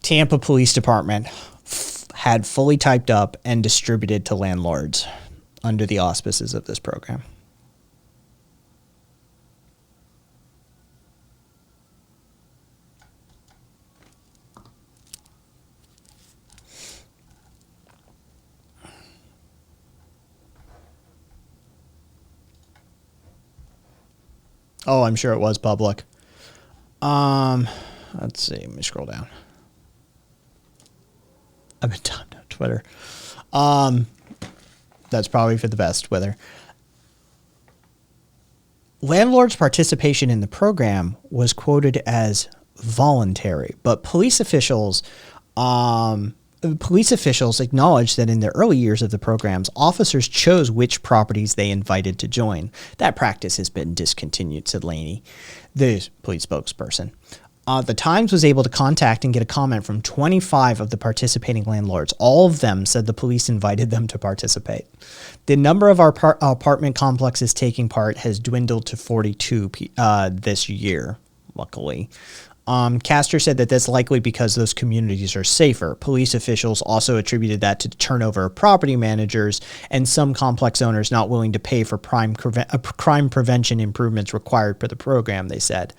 Tampa Police Department had fully typed up and distributed to landlords under the auspices of this program. Oh, I'm sure it was public. Let's see. Let me scroll down. I've been done on Twitter. That's probably for the best, Wither. Landlords' participation in the program was quoted as voluntary, but police officials acknowledged that in the early years of the programs, officers chose which properties they invited to join. That practice has been discontinued, said Laney, the police spokesperson. The Times was able to contact and get a comment from 25 of the participating landlords. All of them said the police invited them to participate. The number of our apartment complexes taking part has dwindled to 42 this year, luckily. Castor said that that's likely because those communities are safer. Police officials also attributed that to the turnover of property managers and some complex owners not willing to pay for crime prevention improvements required for the program, they said.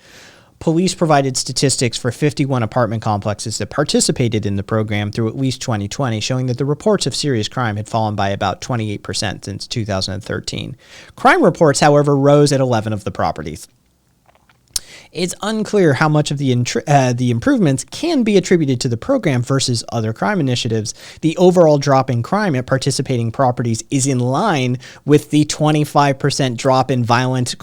Police provided statistics for 51 apartment complexes that participated in the program through at least 2020, showing that the reports of serious crime had fallen by about 28% since 2013. Crime reports, however, rose at 11 of the properties. It's unclear how much of the improvements can be attributed to the program versus other crime initiatives. The overall drop in crime at participating properties is in line with the 25% drop in violent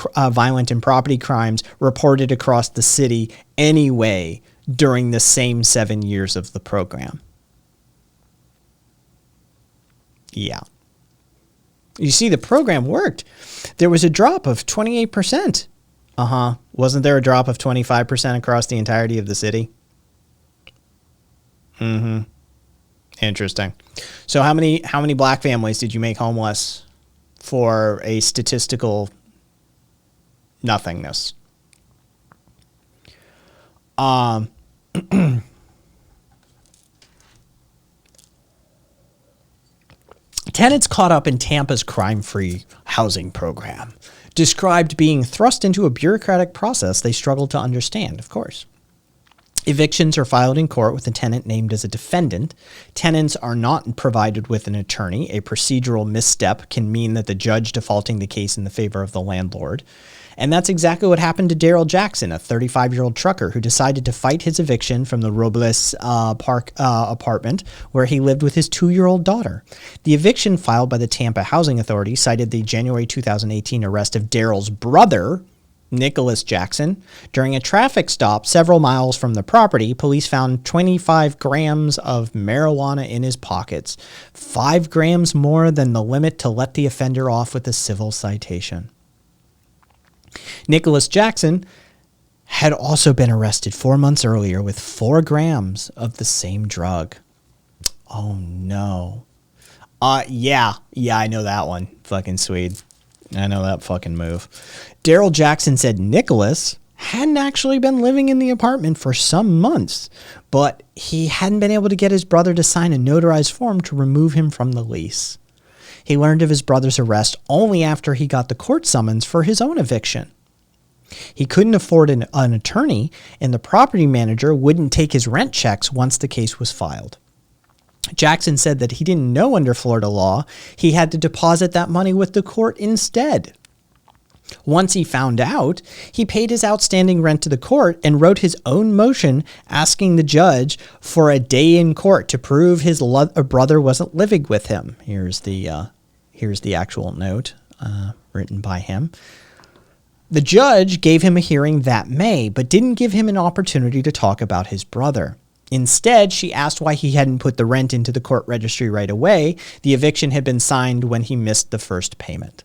and property crimes reported across the city anyway during the same 7 years of the program. Yeah. You see, the program worked. There was a drop of 28%. Wasn't there a drop of 25% across the entirety of the city? Interesting. So how many black families did you make homeless for a statistical nothingness? Tenants caught up in Tampa's crime-free housing program described being thrust into a bureaucratic process they struggled to understand, of course. Evictions are filed in court with a tenant named as a defendant. Tenants are not provided with an attorney. A procedural misstep can mean that the judge defaulting the case in the favor of the landlord. And that's exactly what happened to Daryl Jackson, a 35-year-old trucker who decided to fight his eviction from the Robles Park apartment where he lived with his 2-year-old daughter. The eviction filed by the Tampa Housing Authority cited the January 2018 arrest of Daryl's brother, Nicholas Jackson. During a traffic stop several miles from the property, police found 25 grams of marijuana in his pockets, 5 grams more than the limit to let the offender off with a civil citation. Nicholas Jackson had also been arrested 4 months earlier with 4 grams of the same drug. Oh no. Yeah, I know that one. Fucking Swede. I know that fucking move. Daryl Jackson said Nicholas hadn't actually been living in the apartment for some months, but he hadn't been able to get his brother to sign a notarized form to remove him from the lease. He learned of his brother's arrest only after he got the court summons for his own eviction. He couldn't afford an attorney, and the property manager wouldn't take his rent checks once the case was filed. Jackson said that he didn't know under Florida law he had to deposit that money with the court instead. Once he found out, he paid his outstanding rent to the court and wrote his own motion asking the judge for a day in court to prove his brother wasn't living with him. Here's the actual note written by him. The judge gave him a hearing that May, but didn't give him an opportunity to talk about his brother. Instead, she asked why he hadn't put the rent into the court registry right away. The eviction had been signed when he missed the first payment.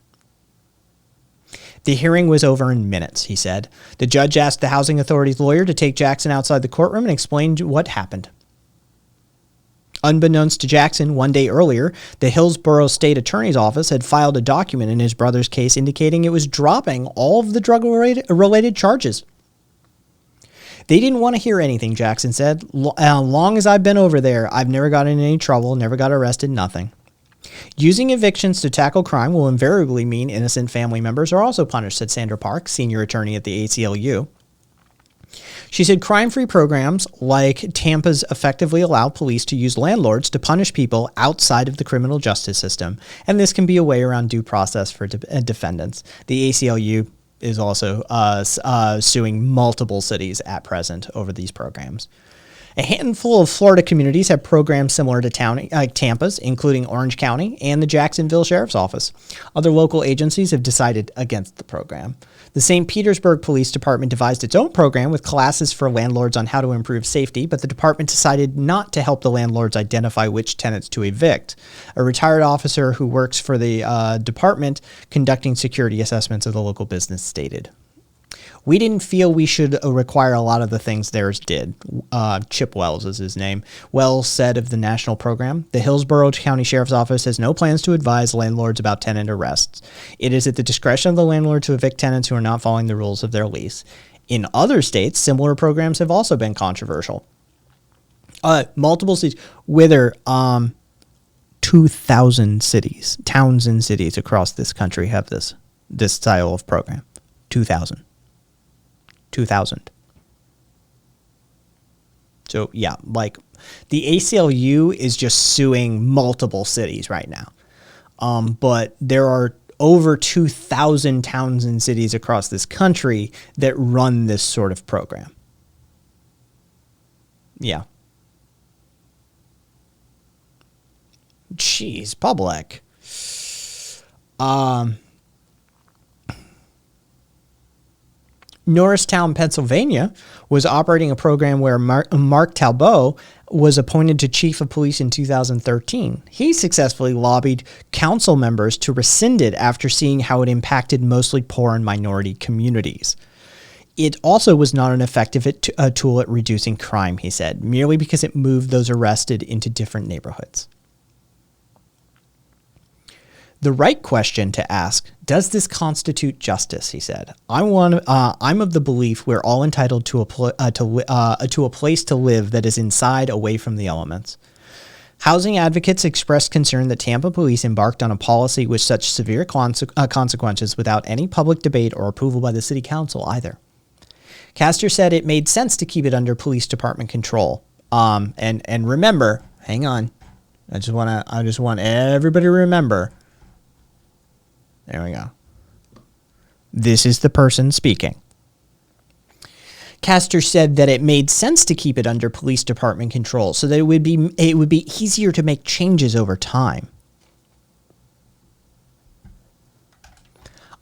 The hearing was over in minutes, he said. The judge asked the housing authority's lawyer to take Jackson outside the courtroom and explained what happened. Unbeknownst to Jackson, 1 day earlier, the Hillsborough State Attorney's Office had filed a document in his brother's case indicating it was dropping all of the drug-related charges. They didn't want to hear anything, Jackson said. As long as I've been over there, I've never gotten in any trouble, never got arrested, nothing. Using evictions to tackle crime will invariably mean innocent family members are also punished, said Sandra Park, senior attorney at the ACLU. She said crime-free programs like Tampa's effectively allow police to use landlords to punish people outside of the criminal justice system, and this can be a way around due process for defendants. The ACLU is also suing multiple cities at present over these programs. A handful of Florida communities have programs similar to Tampa's, including Orange County and the Jacksonville Sheriff's Office. Other local agencies have decided against the program. The St. Petersburg Police Department devised its own program with classes for landlords on how to improve safety, but the department decided not to help the landlords identify which tenants to evict. A retired officer who works for the department conducting security assessments of the local business stated, "We didn't feel we should require a lot of the things theirs did." Chip Wells is his name. Wells said of the national program, "The Hillsborough County Sheriff's Office has no plans to advise landlords about tenant arrests. It is at the discretion of the landlord to evict tenants who are not following the rules of their lease. In other states, similar programs have also been controversial. Multiple cities, whether 2,000 cities, towns and cities across this country have this style of program. 2,000. So yeah, like the ACLU is just suing multiple cities right now. But there are over 2,000 towns and cities across this country that run this sort of program. Yeah. Jeez, public. Norristown, Pennsylvania, was operating a program where Mark Talbot was appointed to chief of police in 2013. He successfully lobbied council members to rescind it after seeing how it impacted mostly poor and minority communities. It also was not an effective tool at reducing crime, he said, merely because it moved those arrested into different neighborhoods. The right question to ask, does this constitute justice, he said. I'm of the belief we're all entitled to a place to live that is inside, away from the elements. Housing advocates expressed concern that Tampa police embarked on a policy with such severe consequences without any public debate or approval by the city council either. Castor said it made sense to keep it under police department control. And remember, hang on. I just want everybody to remember. There we go. This is the person speaking. Castor said that it made sense to keep it under police department control so that it would be easier to make changes over time.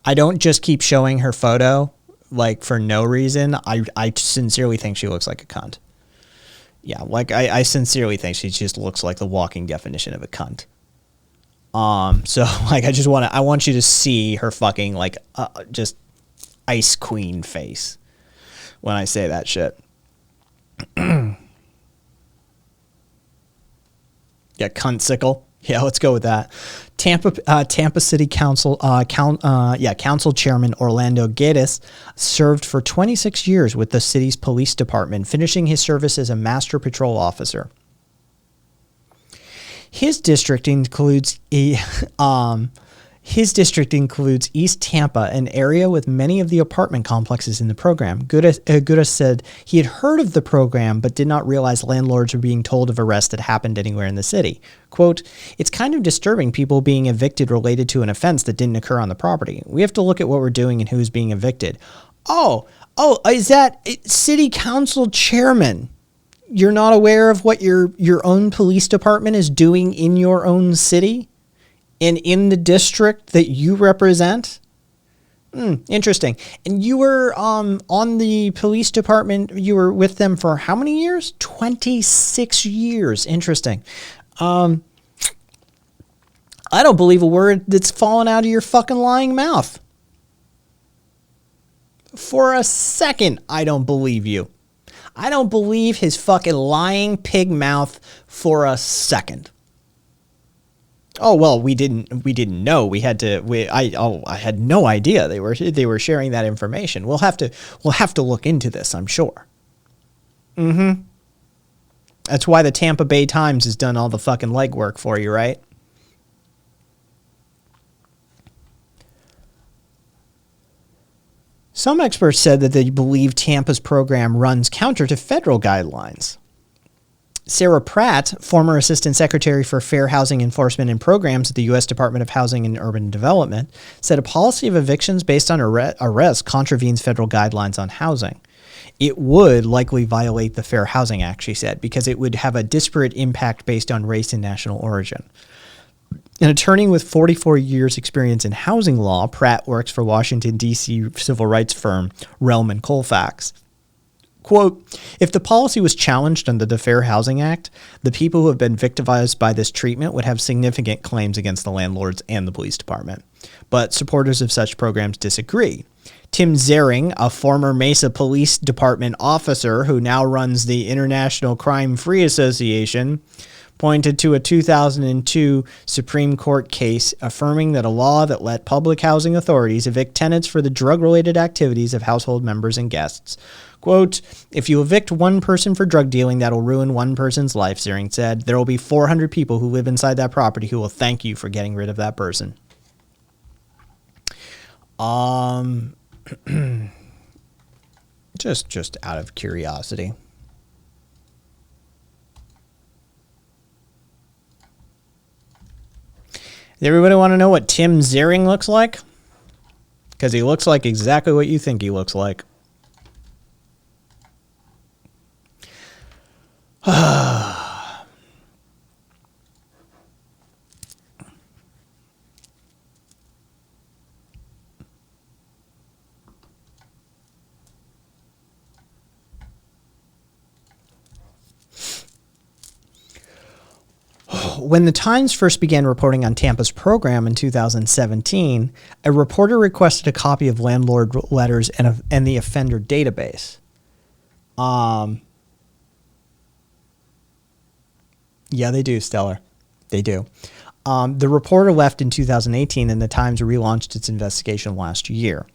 I don't just keep showing her photo like for no reason. I sincerely think she looks like a cunt. Yeah, like I sincerely think she just looks like the walking definition of a cunt. So like I want you to see her fucking like just ice queen face when I say that shit. Yeah, cuntsicle. Yeah, let's go with that. Tampa City Council Council Chairman Orlando Gaddis served for 26 years with the city's police department, finishing his service as a master patrol officer. His district includes East Tampa, an area with many of the apartment complexes in the program. Gudis said he had heard of the program but did not realize landlords were being told of arrests that happened anywhere in the city. Quote, "It's kind of disturbing people being evicted related to an offense that didn't occur on the property. We have to look at what we're doing and who's being evicted." Oh, is that city council chairman? You're not aware of what your own police department is doing in your own city and in the district that you represent? Interesting. And you were on the police department, you were with them for how many years? 26 years. Interesting. I don't believe a word that's fallen out of your fucking lying mouth. For a second, I don't believe you. I don't believe his fucking lying pig mouth for a second. Oh well, we didn't know. I had no idea they were sharing that information. We'll have to look into this, I'm sure. That's why the Tampa Bay Times has done all the fucking legwork for you, right? Some experts said that they believe Tampa's program runs counter to federal guidelines. Sarah Pratt, former Assistant Secretary for Fair Housing Enforcement and Programs at the U.S. Department of Housing and Urban Development, said a policy of evictions based on arrest contravenes federal guidelines on housing. It would likely violate the Fair Housing Act, she said, because it would have a disparate impact based on race and national origin. An attorney with 44 years experience in housing law, Pratt works for Washington, D.C. civil rights firm Relman Colfax. Quote, "If the policy was challenged under the Fair Housing Act, the people who have been victimized by this treatment would have significant claims against the landlords and the police department. But supporters of such programs disagree. Tim Zering, a former Mesa Police Department officer who now runs the International Crime Free Association, pointed to a 2002 Supreme Court case affirming that a law that let public housing authorities evict tenants for the drug-related activities of household members and guests. Quote, if you evict one person for drug dealing, that'll ruin one person's life, Ziering said. There will be 400 people who live inside that property who will thank you for getting rid of that person. Just out of curiosity. Does everybody want to know what Tim Ziering looks like? Because he looks like exactly what you think he looks like. When the Times first began reporting on Tampa's program in 2017, a reporter requested a copy of landlord letters and the offender database. Yeah, they do, Stellar. They do. The reporter left in 2018, and the Times relaunched its investigation last year.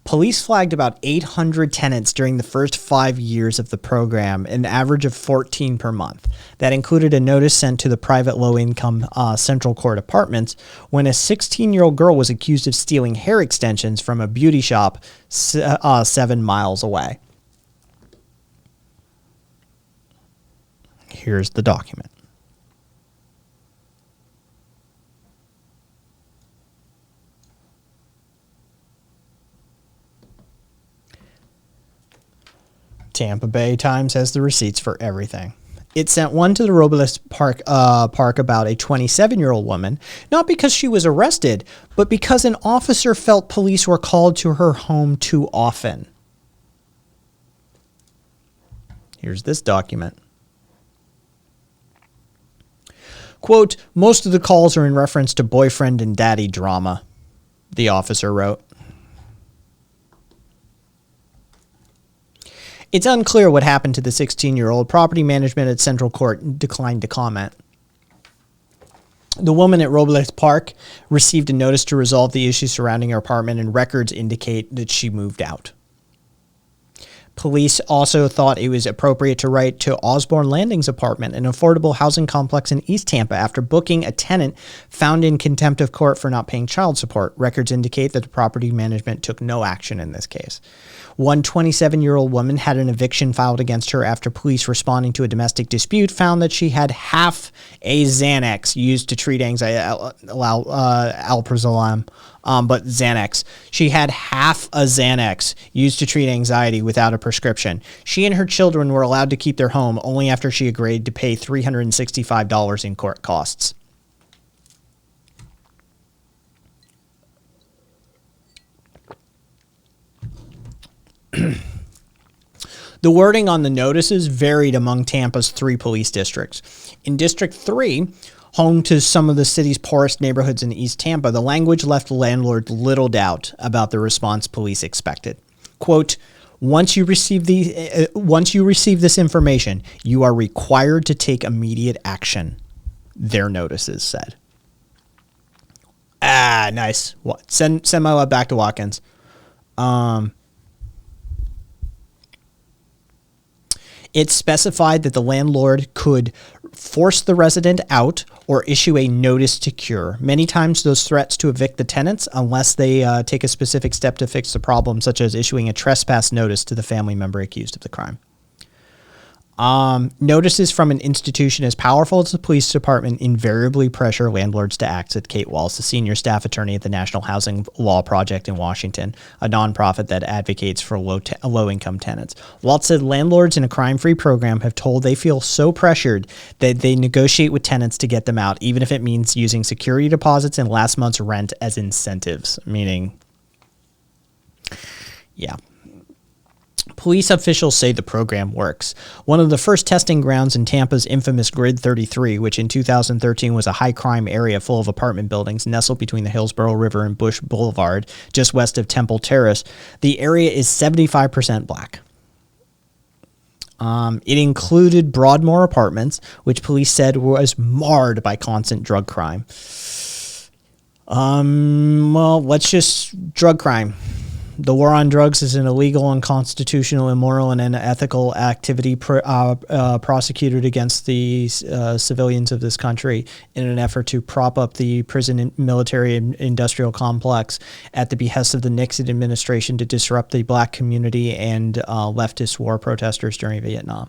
Police flagged about 800 tenants during the first 5 years of the program, an average of 14 per month. That included a notice sent to the private low-income Central Court Apartments when a 16-year-old girl was accused of stealing hair extensions from a beauty shop 7 miles away. Here's the document. Tampa Bay Times has the receipts for everything. It sent one to the Robles Park about a 27-year-old woman, not because she was arrested, but because an officer felt police were called to her home too often. Here's this document. Quote, most of the calls are in reference to boyfriend and daddy drama, the officer wrote. It's unclear what happened to the 16-year-old. Property management at Central Court declined to comment. The woman at Robles Park received a notice to resolve the issues surrounding her apartment, and records indicate that she moved out. Police also thought it was appropriate to write to Osborne Landings apartment, an affordable housing complex in East Tampa, after booking a tenant found in contempt of court for not paying child support. Records indicate that the property management took no action in this case. One 27-year-old woman had an eviction filed against her after police responding to a domestic dispute found that she had half a Xanax used to treat anxiety, alprazolam, but Xanax. She had half a Xanax used to treat anxiety without a prescription. She and her children were allowed to keep their home only after she agreed to pay $365 in court costs. The wording on the notices varied among Tampa's 3 police districts. In District 3, home to some of the city's poorest neighborhoods in East Tampa, the language left landlords little doubt about the response police expected. Quote, once you receive this information, you are required to take immediate action, their notices said. Ah, nice. Send my love back to Watkins. It specified that the landlord could force the resident out or issue a notice to cure. Many times those threats to evict the tenants unless they take a specific step to fix the problem, such as issuing a trespass notice to the family member accused of the crime. Notices from an institution as powerful as the police department invariably pressure landlords to act, said Kate Walls, the senior staff attorney at the National Housing Law Project in Washington, a nonprofit that advocates for low-income tenants. Waltz said landlords in a crime-free program have told they feel so pressured that they negotiate with tenants to get them out, even if it means using security deposits and last month's rent as incentives, meaning, yeah. Police officials say the program works. One of the first testing grounds in Tampa's infamous Grid 33, which in 2013 was a high-crime area full of apartment buildings nestled between the Hillsborough River and Bush Boulevard, just west of Temple Terrace, the area is 75% black. It included Broadmoor Apartments, which police said was marred by constant drug crime. Well, let's just drug crime. The war on drugs is an illegal, unconstitutional, immoral, and unethical activity prosecuted against the civilians of this country in an effort to prop up the prison military and industrial complex at the behest of the Nixon administration to disrupt the black community and leftist war protesters during Vietnam.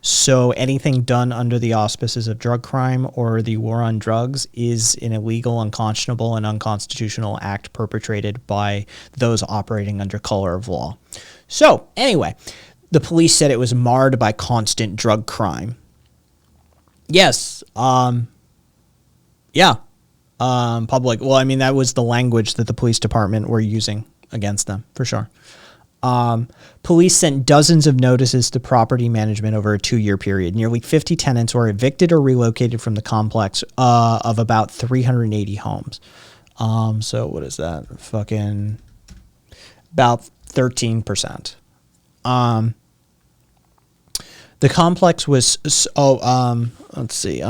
So anything done under the auspices of drug crime or the war on drugs is an illegal, unconscionable, and unconstitutional act perpetrated by those operating under color of law. So anyway, the police said it was marred by constant drug crime. Yes. Public. Well, I mean, that was the language that the police department were using against them, for sure. Police sent dozens of notices to property management over a 2-year period. Nearly 50 tenants were evicted or relocated from the complex of about 380 homes. So what is that? Fucking about 13%. The complex was let's see.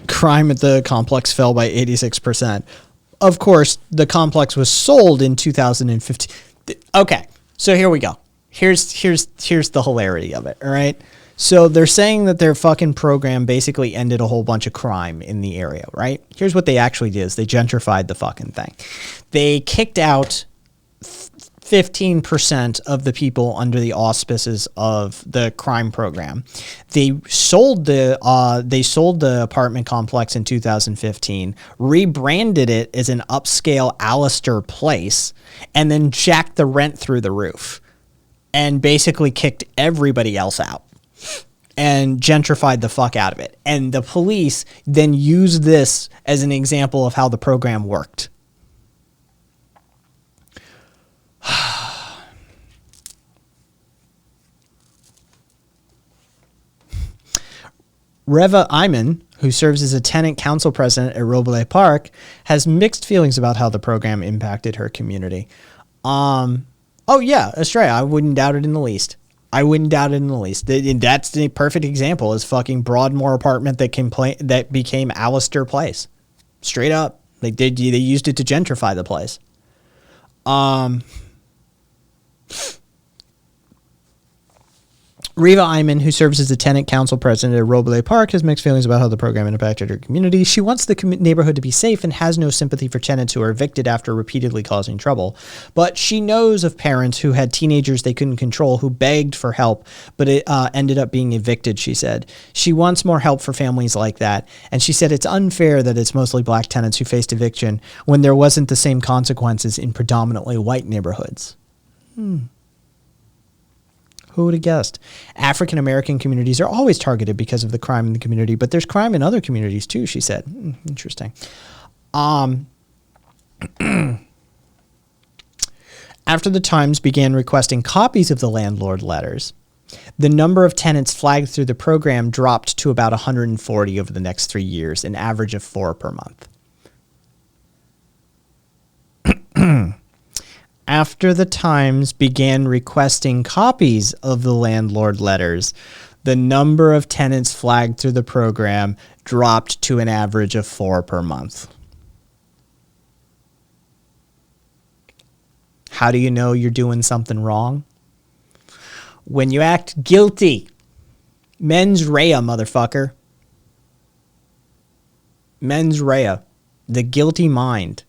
Crime at the complex fell by 86%. Of course, the complex was sold in 2015. Okay, so here we go. Here's the hilarity of it, all right? So they're saying that their fucking program basically ended a whole bunch of crime in the area, right? Here's what they actually did is they gentrified the fucking thing. They kicked out 15% of the people under the auspices of the crime program. They sold the apartment complex in 2015, rebranded it as an upscale Alistair Place, and then jacked the rent through the roof and basically kicked everybody else out and gentrified the fuck out of it. And the police then used this as an example of how the program worked. Reva Iman, who serves as a tenant council president at Roble Park, has mixed feelings about how the program impacted her community. Oh yeah, Australia, I wouldn't doubt it in the least. That's the perfect example is fucking Broadmoor Apartment that became Alistair Place. Straight up. They used it to gentrify the place. Reva Iman, who serves as the tenant council president at Roble Park, has mixed feelings about how the program impacted her community. She wants the neighborhood to be safe and has no sympathy for tenants who are evicted after repeatedly causing trouble. But she knows of parents who had teenagers they couldn't control who begged for help, but it ended up being evicted, she said. She wants more help for families like that. And she said it's unfair that it's mostly black tenants who faced eviction when there wasn't the same consequences in predominantly white neighborhoods. Who would have guessed? African American communities are always targeted because of the crime in the community, but there's crime in other communities too, she said. Interesting. After the Times began requesting copies of the landlord letters, the number of tenants flagged through the program dropped to about 140 over the next 3 years, an average of 4 per month. After the Times began requesting copies of the landlord letters, the number of tenants flagged through the program dropped to an average of 4 per month. How do you know you're doing something wrong? When you act guilty. Mens rea, motherfucker. Mens rea. The guilty mind.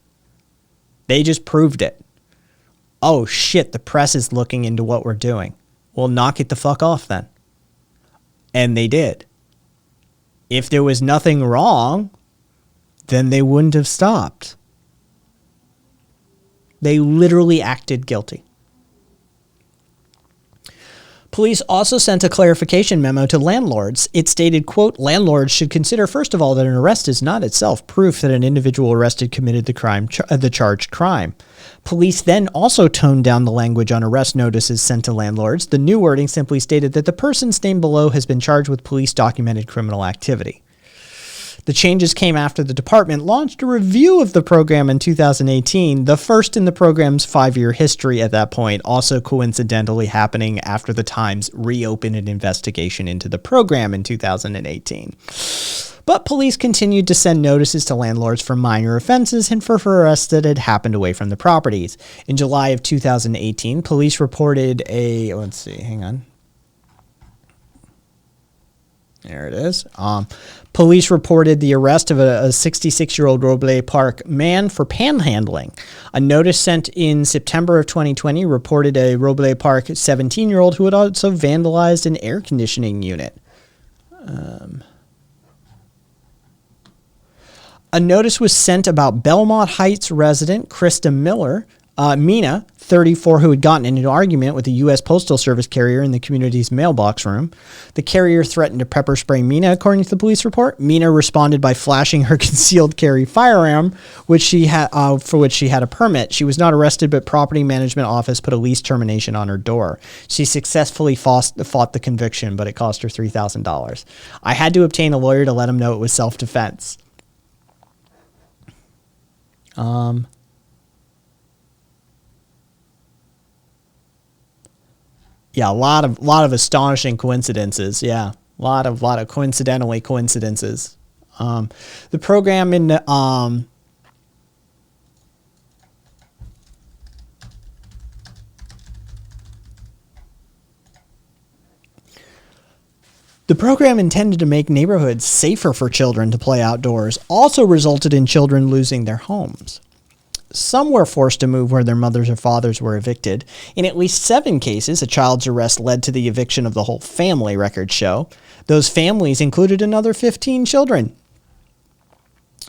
They just proved it. Oh shit, the press is looking into what we're doing. Well, knock it the fuck off then. And they did. If there was nothing wrong, then they wouldn't have stopped. They literally acted guilty. Police also sent a clarification memo to landlords. It stated, quote, landlords should consider, first of all, that an arrest is not itself proof that an individual arrested committed the charged crime. Police then also toned down the language on arrest notices sent to landlords. The new wording simply stated that the person's name below has been charged with police documented criminal activity. The changes came after the department launched a review of the program in 2018, the first in the program's 5-year history at that point, also coincidentally happening after the Times reopened an investigation into the program in 2018. But police continued to send notices to landlords for minor offenses and for arrests that had happened away from the properties. In July of 2018, police reported a... Let's see, hang on. There it is. Police reported the arrest of a 66-year-old Roble Park man for panhandling. A notice sent in September of 2020 reported a Roble Park 17-year-old who had also vandalized an air conditioning unit. A notice was sent about Belmont Heights resident Krista Mina, 34, who had gotten in an argument with a U.S. Postal Service carrier in the community's mailbox room. The carrier threatened to pepper spray Mina, according to the police report. Mina responded by flashing her concealed carry firearm, which she had for which she had a permit. She was not arrested, but Property Management Office put a lease termination on her door. She successfully fought the conviction, but it cost her $3,000. I had to obtain a lawyer to let him know it was self-defense. Yeah, a lot of astonishing coincidences. Yeah, a lot of coincidences. The program in the program intended to make neighborhoods safer for children to play outdoors also resulted in children losing their homes. Some were forced to move where their mothers or fathers were evicted. In at least 7 cases, a child's arrest led to the eviction of the whole family, records show. Those families included another 15 children.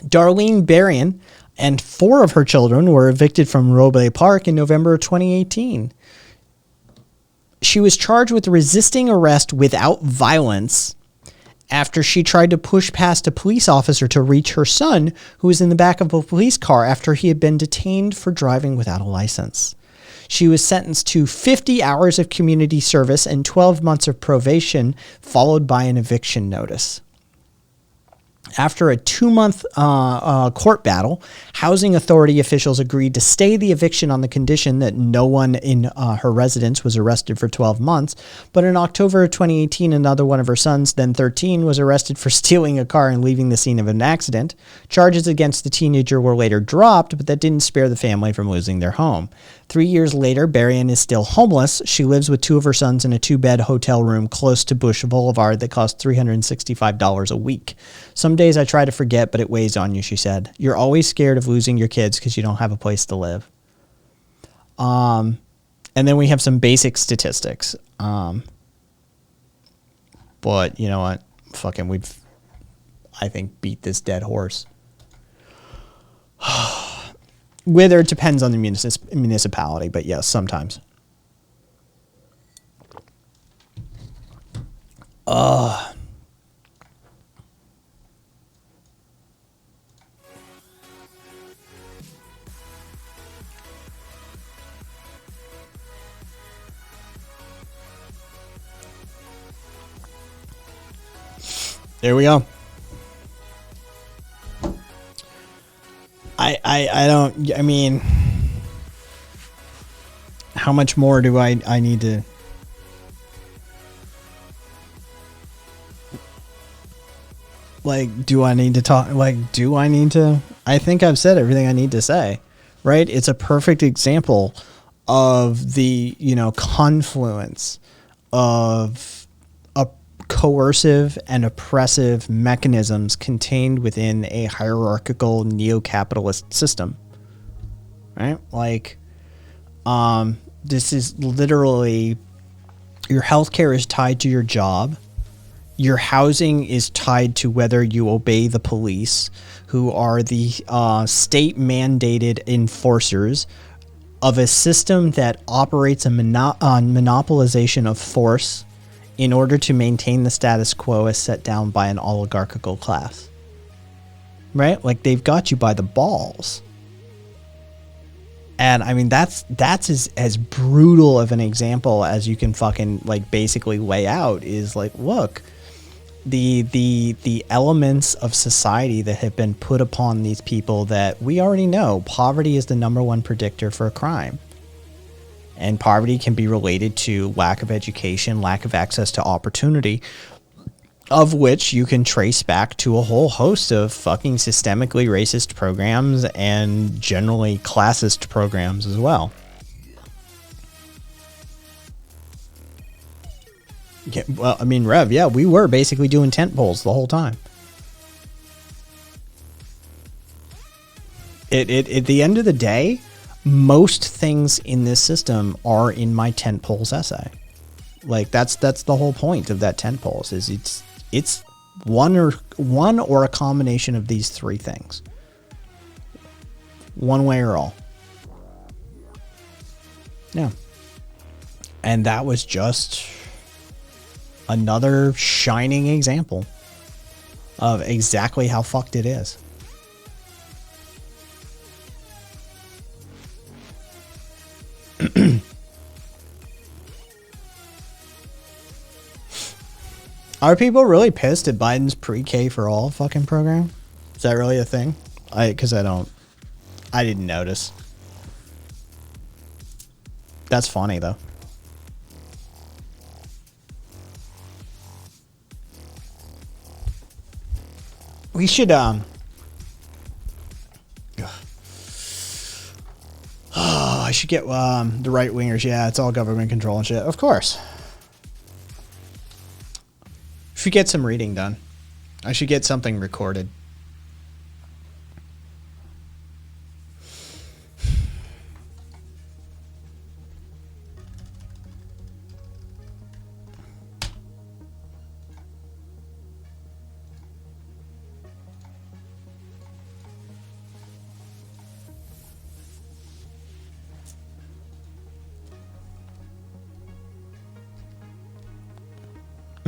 Darlene Berrien and 4 of her children were evicted from Roble Park in November of 2018. She was charged with resisting arrest without violence after she tried to push past a police officer to reach her son, who was in the back of a police car after he had been detained for driving without a license. She was sentenced to 50 hours of community service and 12 months of probation, followed by an eviction notice. After a 2-month court battle, housing authority officials agreed to stay the eviction on the condition that no one in her residence was arrested for 12 months. But in October of 2018, another one of her sons, then 13, was arrested for stealing a car and leaving the scene of an accident. Charges against the teenager were later dropped, but that didn't spare the family from losing their home. 3 years later, Berrien is still homeless. She lives with 2 of her sons in a 2-bed hotel room close to Bush Boulevard that costs $365 a week. Some days I try to forget, but it weighs on you, she said. You're always scared of losing your kids because you don't have a place to live. And then we have some basic statistics. But you know what? Fucking we've, I think, beat this dead horse. Whether it depends on the municipality, but yes, sometimes. There we go. I mean, how much more do I need to? Like, do I need to talk? Like, do I need to? I think I've said everything I need to say, right? It's a perfect example of the, confluence of coercive and oppressive mechanisms contained within a hierarchical neo-capitalist system, right? Like, this is literally, your healthcare is tied to your job. Your housing is tied to whether you obey the police, who are the state-mandated enforcers of a system that operates on monopolization of force in order to maintain the status quo as set down by an oligarchical class. Right? Like, they've got you by the balls. And I mean, that's as brutal of an example as you can fucking, like, basically lay out, is like, look, the elements of society that have been put upon these people that we already know. Poverty is the #1 predictor for a crime. And poverty can be related to lack of education, lack of access to opportunity, of which you can trace back to a whole host of fucking systemically racist programs and generally classist programs as well. Yeah, well, I mean, Rev, yeah, we were basically doing tent poles the whole time. At the end of the day, most things in this system are in my tent poles essay. Like that's the whole point of that tent poles is it's one or a combination of these three things. One way or all. Yeah. And that was just another shining example of exactly how fucked it is. Are people really pissed at Biden's pre-K for all fucking program? Is that really a thing? I didn't notice. That's funny though. We should I should get the right wingers. Yeah, it's all government control and shit. Of course. Should get some reading done. I should get something recorded.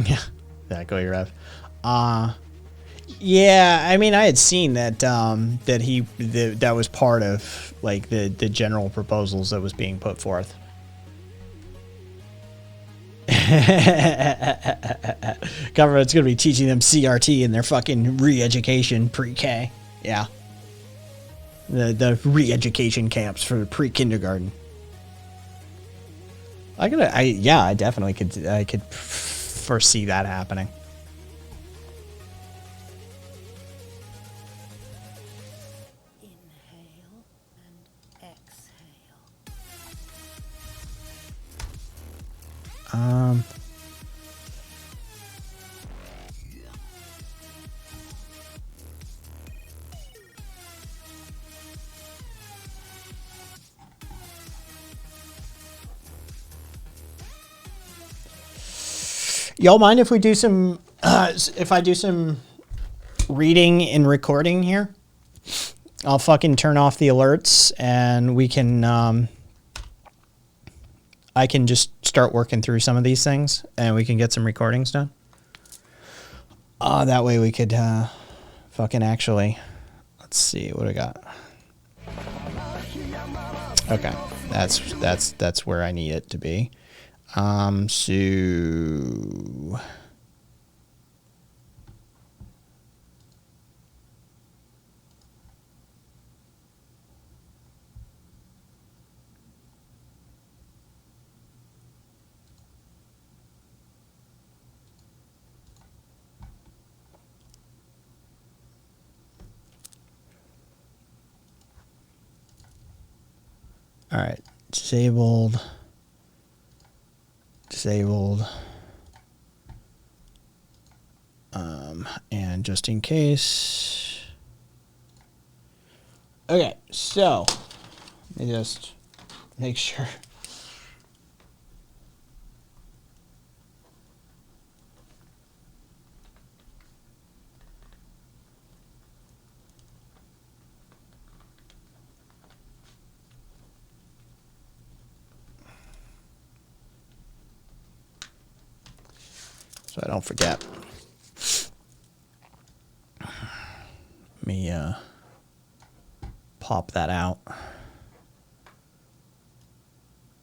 Yeah. Exactly, Rev. Yeah, I mean, I had seen that that was part of like the general proposals that was being put forth. Government's gonna be teaching them CRT in their fucking re-education pre-K. Yeah, the re-education camps for pre-kindergarten. I definitely could foresee that happening. Inhale and exhale. Y'all mind if we do some, if I do some reading and recording here? I'll fucking turn off the alerts and we can, I can just start working through some of these things and we can get some recordings done. That way we could, fucking actually, let's see, what do I got? Okay, that's where I need it to be. So all right, disabled. And just in case. Okay, so let me just make sure. So I don't forget. Let me pop that out.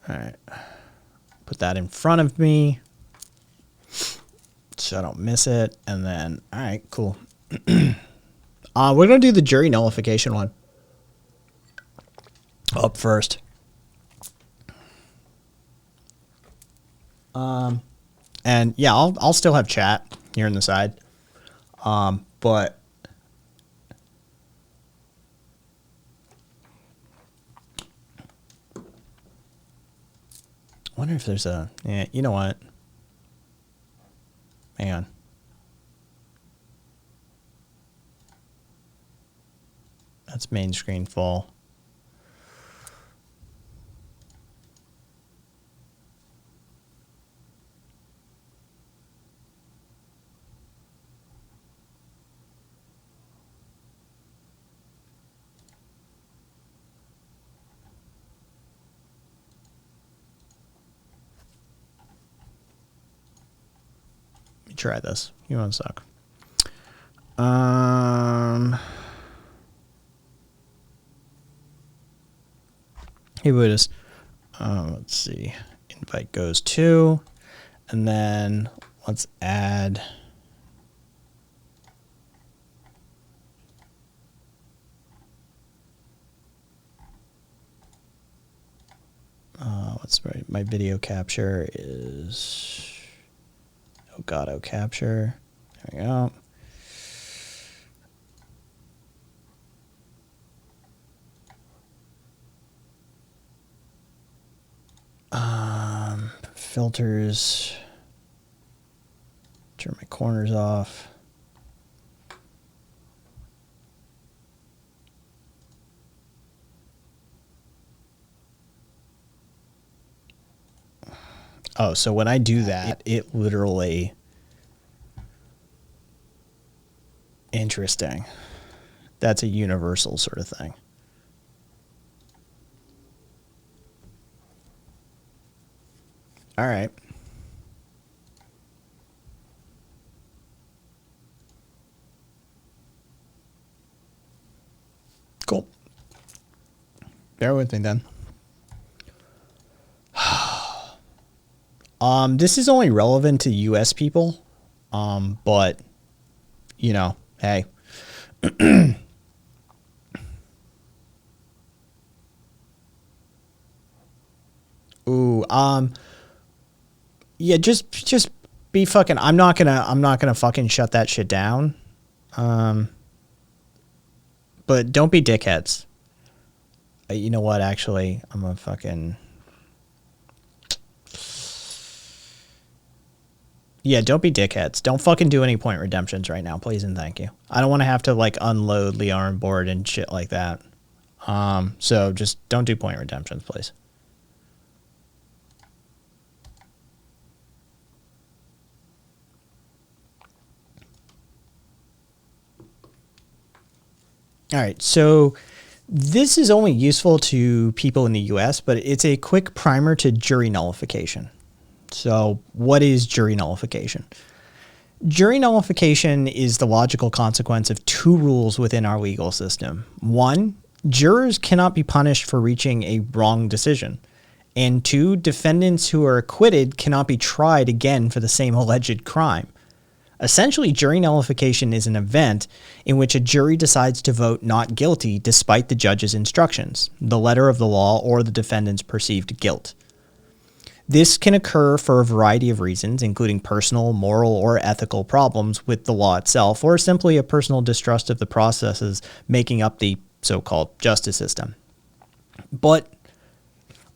All right. Put that in front of me. so I don't miss it. And then, all right, cool. We're going to do the jury nullification one up first. And yeah, I'll still have chat here on the side. But I wonder if there's a, yeah, you know what? Hang on. That's main screen full. Try this. You want to suck. Hey, Buddhist. Let's see. Invite goes to, and then let's add. What's my video capture is. Elgato capture. There we go. Filters. Turn my corners off. Oh, so when I do that, it literally... Interesting. That's a universal sort of thing. All right. Cool. Bear with me then. This is only relevant to US people. But you know, hey. Ooh, yeah, just be fucking, I'm not gonna fucking shut that shit down. But don't be dickheads. You know what, actually, I'm gonna fucking... Yeah, don't be dickheads. Don't fucking do any point redemptions right now, please and thank you. I don't want to have to, like, unload Leo on board and shit like that. So just don't do point redemptions, please. All right, so this is only useful to people in the US, but it's a quick primer to jury nullification. So what is jury nullification? Jury nullification is the logical consequence of two rules within our legal system. One, jurors cannot be punished for reaching a wrong decision. And two, defendants who are acquitted cannot be tried again for the same alleged crime. Essentially, jury nullification is an event in which a jury decides to vote not guilty despite the judge's instructions, the letter of the law, or the defendant's perceived guilt. This can occur for a variety of reasons, including personal, moral, or ethical problems with the law itself, or simply a personal distrust of the processes making up the so-called justice system. But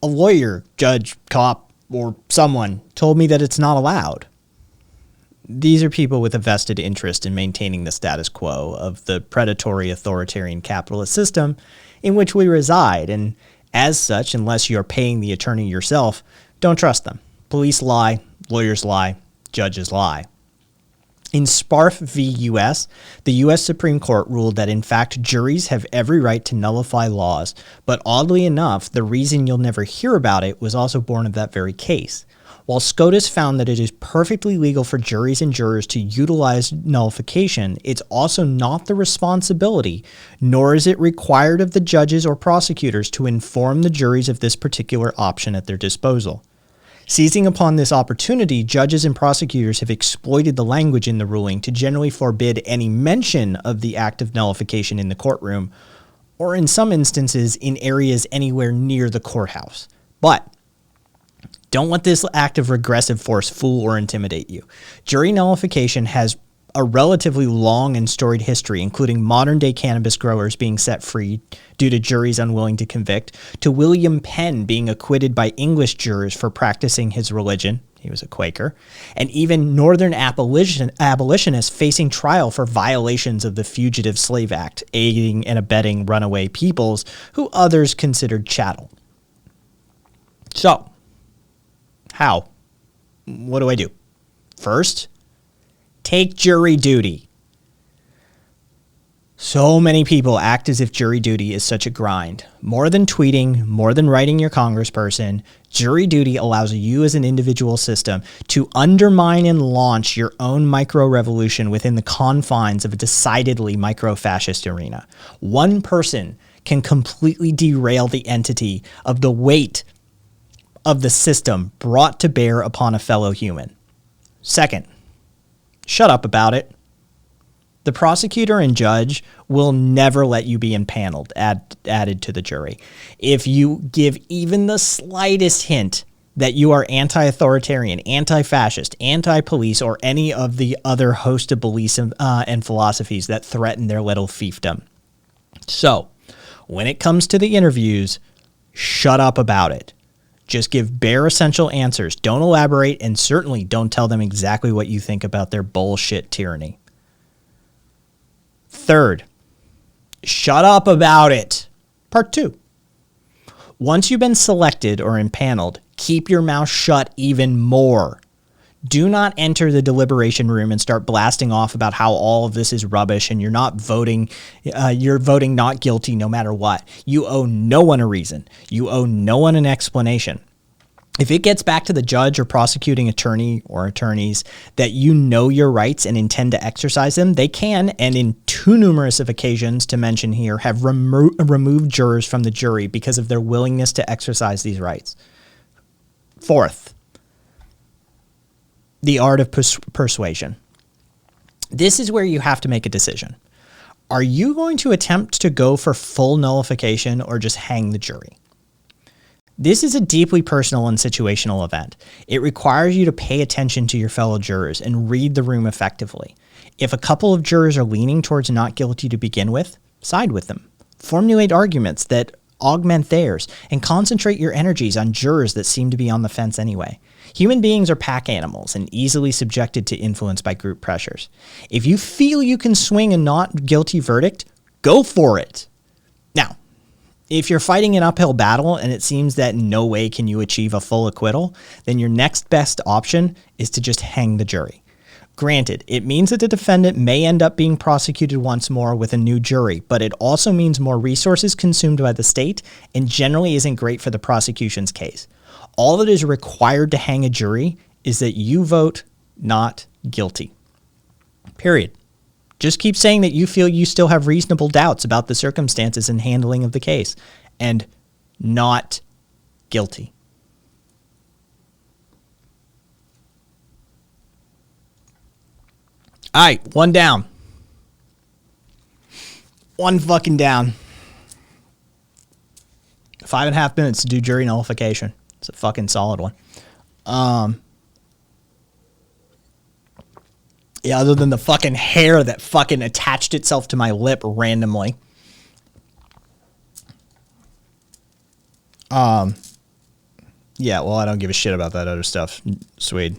a lawyer, judge, cop, or someone told me that it's not allowed. These are people with a vested interest in maintaining the status quo of the predatory authoritarian capitalist system in which we reside, and as such, unless you're paying the attorney yourself, don't trust them. Police lie, lawyers lie, judges lie. In Sparf v. U.S., the U.S. Supreme Court ruled that in fact juries have every right to nullify laws, but oddly enough, the reason you'll never hear about it was also born of that very case. While SCOTUS found that it is perfectly legal for juries and jurors to utilize nullification, it's also not the responsibility, nor is it required of the judges or prosecutors to inform the juries of this particular option at their disposal. Seizing upon this opportunity, judges and prosecutors have exploited the language in the ruling to generally forbid any mention of the act of nullification in the courtroom, or in some instances in areas anywhere near the courthouse. But don't let this act of regressive force fool or intimidate you. Jury nullification has a relatively long and storied history, including modern-day cannabis growers being set free due to juries unwilling to convict, to William Penn being acquitted by English jurors for practicing his religion. He was a Quaker. And even Northern abolitionists facing trial for violations of the Fugitive Slave Act, aiding and abetting runaway peoples who others considered chattel. So, how? What do I do? First, take jury duty. So many people act as if jury duty is such a grind. More than tweeting, more than writing your congressperson, jury duty allows you as an individual system to undermine and launch your own micro-revolution within the confines of a decidedly micro-fascist arena. One person can completely derail the entity of the weight of the system brought to bear upon a fellow human. Second, shut up about it. The prosecutor and judge will never let you be impaneled, added to the jury. If you give even the slightest hint that you are anti-authoritarian, anti-fascist, anti-police, or any of the other host of beliefs and philosophies that threaten their little fiefdom. So, when it comes to the interviews, shut up about it. Just give bare essential answers. Don't elaborate, and certainly don't tell them exactly what you think about their bullshit tyranny. Third, shut up about it. Part 2. Once you've been selected or impaneled, keep your mouth shut even more. Do not enter the deliberation room and start blasting off about how all of this is rubbish and you're voting not guilty no matter what. You owe no one a reason. You owe no one an explanation. If it gets back to the judge or prosecuting attorney or attorneys that you know your rights and intend to exercise them, they can, and in too numerous of occasions to mention here, have removed jurors from the jury because of their willingness to exercise these rights. Fourth, the art of persuasion. This is where you have to make a decision. Are you going to attempt to go for full nullification or just hang the jury? This is a deeply personal and situational event. It requires you to pay attention to your fellow jurors and read the room effectively. If a couple of jurors are leaning towards not guilty to begin with, side with them. Formulate arguments that augment theirs and concentrate your energies on jurors that seem to be on the fence anyway. Human beings are pack animals and easily subjected to influence by group pressures. If you feel you can swing a not guilty verdict, go for it. Now, if you're fighting an uphill battle and it seems that in no way can you achieve a full acquittal, then your next best option is to just hang the jury. Granted, it means that the defendant may end up being prosecuted once more with a new jury, but it also means more resources consumed by the state and generally isn't great for the prosecution's case. All that is required to hang a jury is that you vote not guilty. Period. Just keep saying that you feel you still have reasonable doubts about the circumstances and handling of the case, and not guilty. All right, one down. One fucking down. 5.5 minutes to do jury nullification. It's a fucking solid one. Yeah, other than the fucking hair that fucking attached itself to my lip randomly. Yeah, well, I don't give a shit about that other stuff, Swede.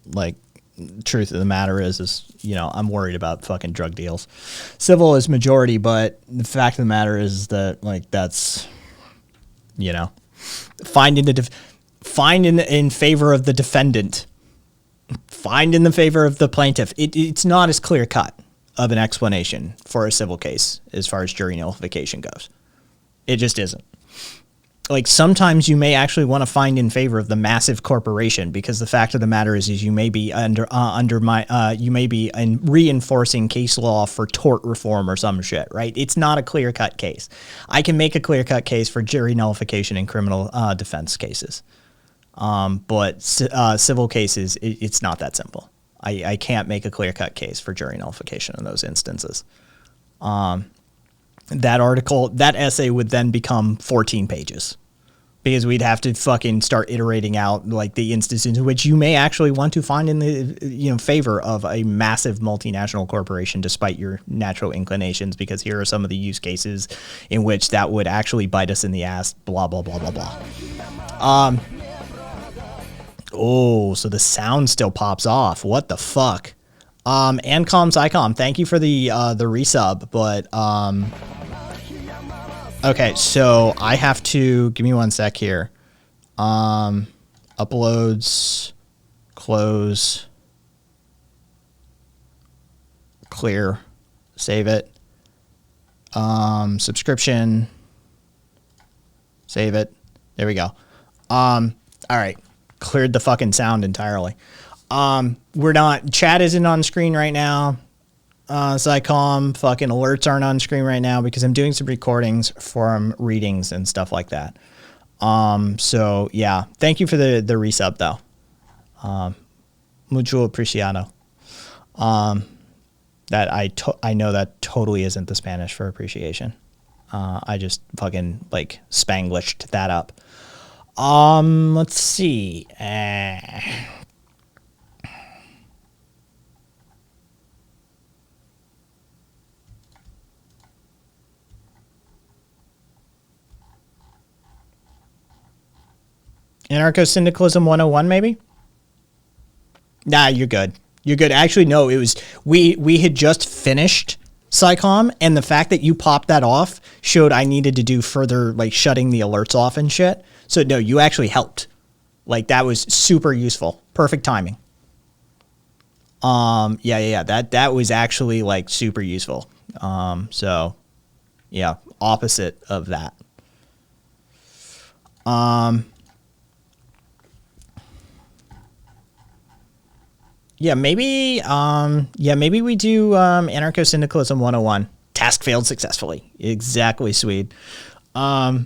Like, truth of the matter is, you know, I'm worried about fucking drug deals. Civil is majority, but the fact of the matter is that, like, that's, you know, find in favor of the defendant. Find in the favor of the plaintiff. It's not as clear cut of an explanation for a civil case as far as jury nullification goes. It just isn't. Like, sometimes you may actually want to find in favor of the massive corporation, because the fact of the matter is you may be reinforcing case law for tort reform or some shit, right? It's not a clear cut case. I can make a clear cut case for jury nullification in criminal defense cases. But civil cases, it's not that simple. I can't make a clear-cut case for jury nullification in those instances. That article, that essay would then become 14 pages because we'd have to fucking start iterating out like the instances in which you may actually want to find in the favor of a massive multinational corporation despite your natural inclinations, because here are some of the use cases in which that would actually bite us in the ass, blah, blah, blah, blah, blah. Oh, so the sound still pops off. What the fuck? Ancom Psycom, thank you for the resub, but okay, so I have to give me one sec here. Uploads, close, clear, save it. Subscription, save it. There we go. All right, cleared the fucking sound entirely. We're not, chat isn't on screen right now. Psycom fucking alerts aren't on screen right now because I'm doing some recordings from readings and stuff like that. So yeah, thank you for the resub though. Mucho apreciado. That I know that totally isn't the Spanish for appreciation. I just fucking like Spanglished that up. Let's see. Anarcho-syndicalism 101, maybe? Nah, you're good. You're good. Actually, no, it was, we had just finished Psycom, and the fact that you popped that off showed I needed to do further, like, shutting the alerts off and shit. So, no, you actually helped. Like, that was super useful. Perfect timing. Yeah. That was actually, like, super useful. So, yeah, opposite of that. Yeah, maybe we do Anarcho-syndicalism 101. Task failed successfully. Exactly, Swede. Yeah.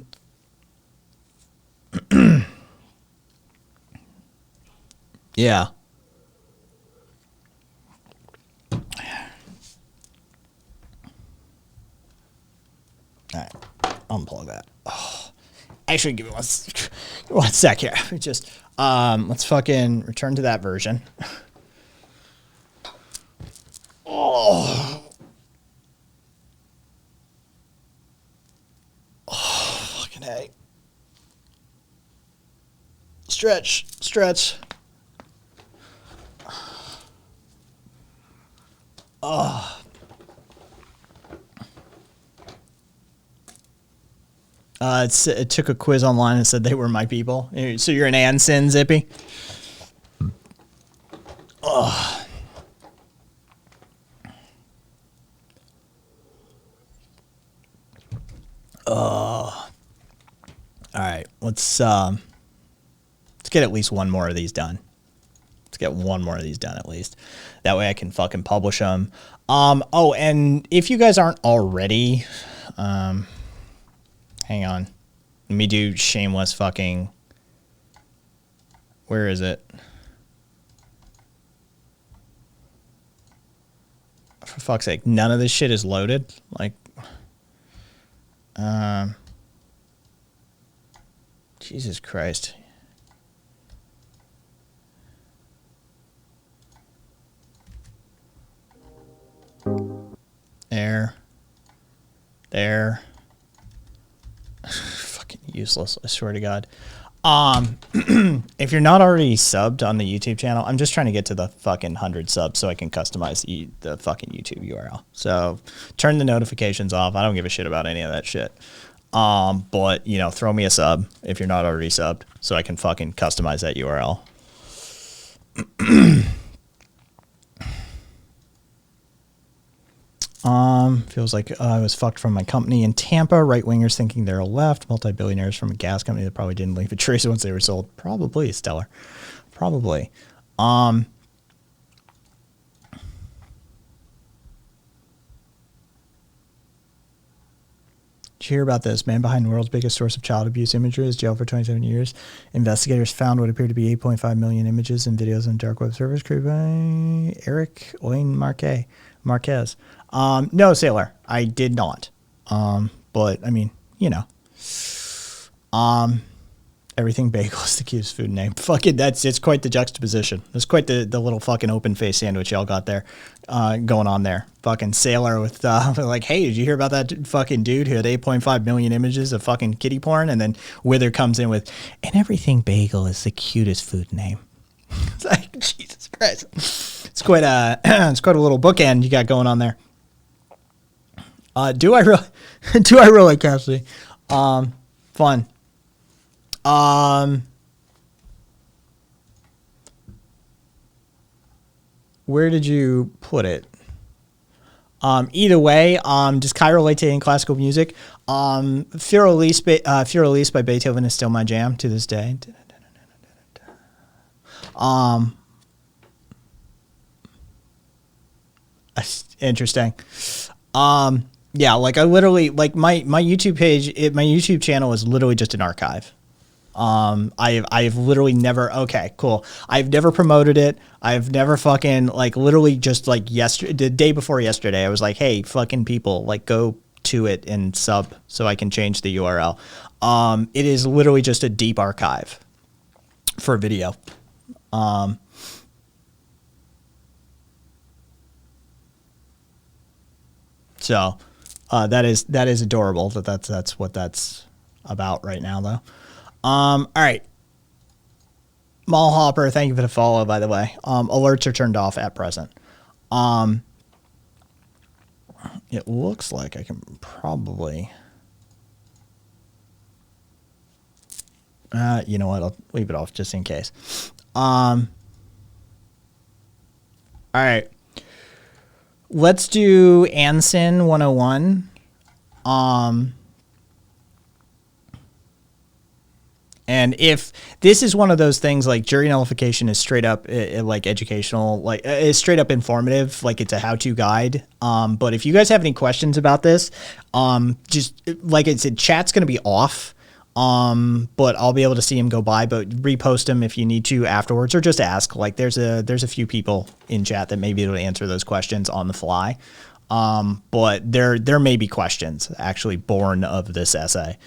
All right, unplug that. Oh. Actually, give me one sec here. Just let's fucking return to that version. Oh, fucking A. Stretch. Oh. It took a quiz online and said they were my people. So you're an Ansin, Zippy? Oh. All right, let's get at least one more of these done. Let's get one more of these done at least. That way I can fucking publish them. Oh, and if you guys aren't already, hang on. Let me do shameless fucking. Where is it? For fuck's sake, none of this shit is loaded. Like, Jesus Christ. There. Fucking useless, I swear to God. If you're not already subbed on the YouTube channel, I'm just trying to get to the fucking 100 subs so I can customize the fucking YouTube URL. So turn the notifications off. I don't give a shit about any of that shit. But, you know, throw me a sub if you're not already subbed so I can fucking customize that URL. Feels like I was fucked from my company in Tampa. Right-wingers thinking they're left. Multi-billionaires from a gas company that probably didn't leave a trace once they were sold. Probably, Stellar. Probably. Did you hear about this? Man behind the world's biggest source of child abuse imagery is jailed for 27 years. Investigators found what appeared to be 8.5 million images and videos on dark web servers created by Eric Wayne Marquez. No, Sailor, I did not. But I mean, you know. Everything bagel is the cutest food name. Fucking, it's quite the juxtaposition. It's quite the little fucking open face sandwich y'all got there, going on there. Fucking Sailor with, like, hey, did you hear about that fucking dude who had 8.5 million images of fucking kitty porn? And then Wither comes in with, and everything bagel is the cutest food name. It's like, Jesus Christ. It's quite a little bookend you got going on there. Do I really, Cassidy? Fun. Where did you put it? Either way, does Cairo relate to any classical music? Fur Elise by Beethoven is still my jam to this day. Interesting. Yeah, like I literally, like my YouTube page, my YouTube channel is literally just an archive. I've literally never, okay, cool. I've never promoted it. I've never fucking, like, literally just like the day before yesterday, I was like, hey, fucking people, like, go to it and sub so I can change the URL. It is literally just a deep archive for video. So, that is adorable that's what that's about right now, though. All right. Mall Hopper, thank you for the follow, by the way. Alerts are turned off at present. It looks like I can probably... you know what? I'll leave it off just in case. All right. Let's do Anson 101. And if this is one of those things, like jury nullification is straight up like educational, like is straight up informative, like it's a how-to guide. But if you guys have any questions about this, just like I said, chat's going to be off. But I'll be able to see him go by, but repost him if you need to afterwards, or just ask. Like there's a few people in chat that may be able to answer those questions on the fly. But there may be questions actually born of this essay.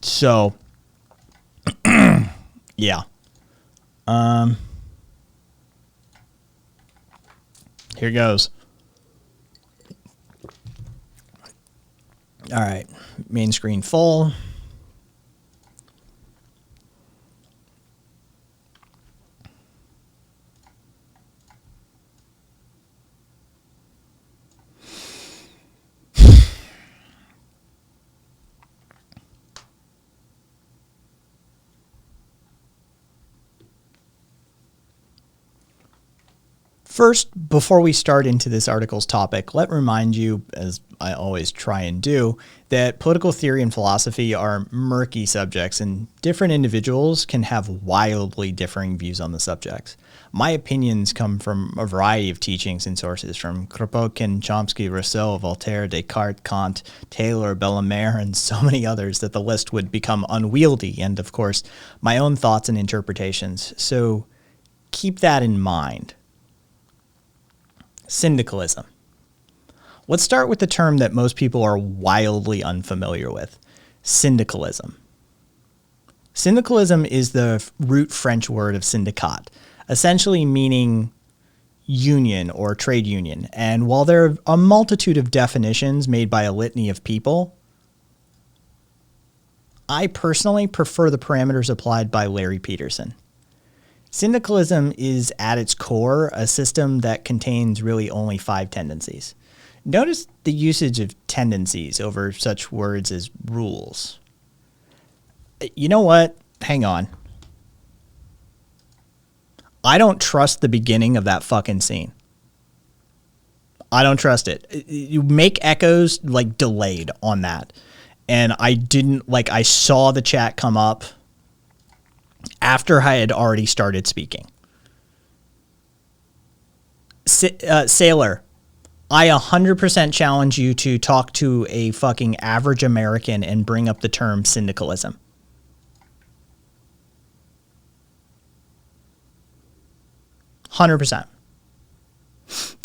So yeah. Here goes. All right. Main screen full. First, before we start into this article's topic, let me remind you, as I always try and do, that political theory and philosophy are murky subjects, and different individuals can have wildly differing views on the subjects. My opinions come from a variety of teachings and sources, from Kropotkin, Chomsky, Rousseau, Voltaire, Descartes, Kant, Taylor, Bellemare, and so many others that the list would become unwieldy, and of course, my own thoughts and interpretations. So keep that in mind. Syndicalism. Let's start with the term that most people are wildly unfamiliar with, syndicalism. Syndicalism is the root French word of syndicat, essentially meaning union or trade union. And while there are a multitude of definitions made by a litany of people, I personally prefer the parameters applied by Larry Peterson. Syndicalism is at its core a system that contains really only 5 tendencies. Notice the usage of tendencies over such words as rules. You know what? Hang on. I don't trust the beginning of that fucking scene. I don't trust it. You make echoes like delayed on that. And I didn't, like, I saw the chat come up after I had already started speaking. Sailor, I 100% challenge you to talk to a fucking average American and bring up the term syndicalism. %.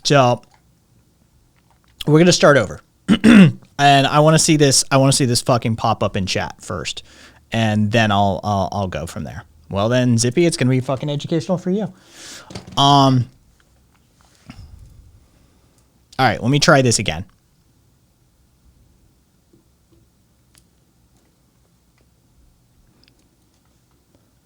So we're gonna start over, and I want to see this. I want to see this fucking pop up in chat first, and then I'll go from there. Well then, Zippy, it's gonna be fucking educational for you. All right, let me try this again.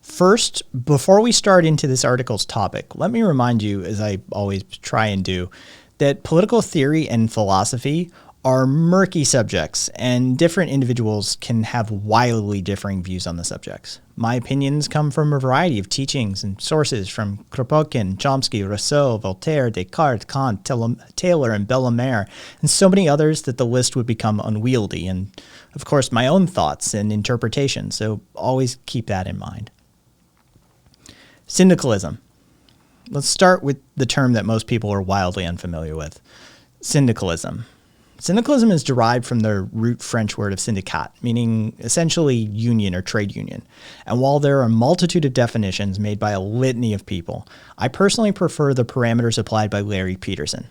First, before we start into this article's topic, let me remind you, as I always try and do, that political theory and philosophy are murky subjects, and different individuals can have wildly differing views on the subjects. My opinions come from a variety of teachings and sources, from Kropotkin, Chomsky, Rousseau, Voltaire, Descartes, Kant, Taylor, and Bellemare, and so many others that the list would become unwieldy, and of course my own thoughts and interpretations, so always keep that in mind. Syndicalism. Let's start with the term that most people are wildly unfamiliar with. Syndicalism. Syndicalism is derived from the root French word of syndicat, meaning essentially union or trade union. And while there are a multitude of definitions made by a litany of people, I personally prefer the parameters applied by Larry Peterson.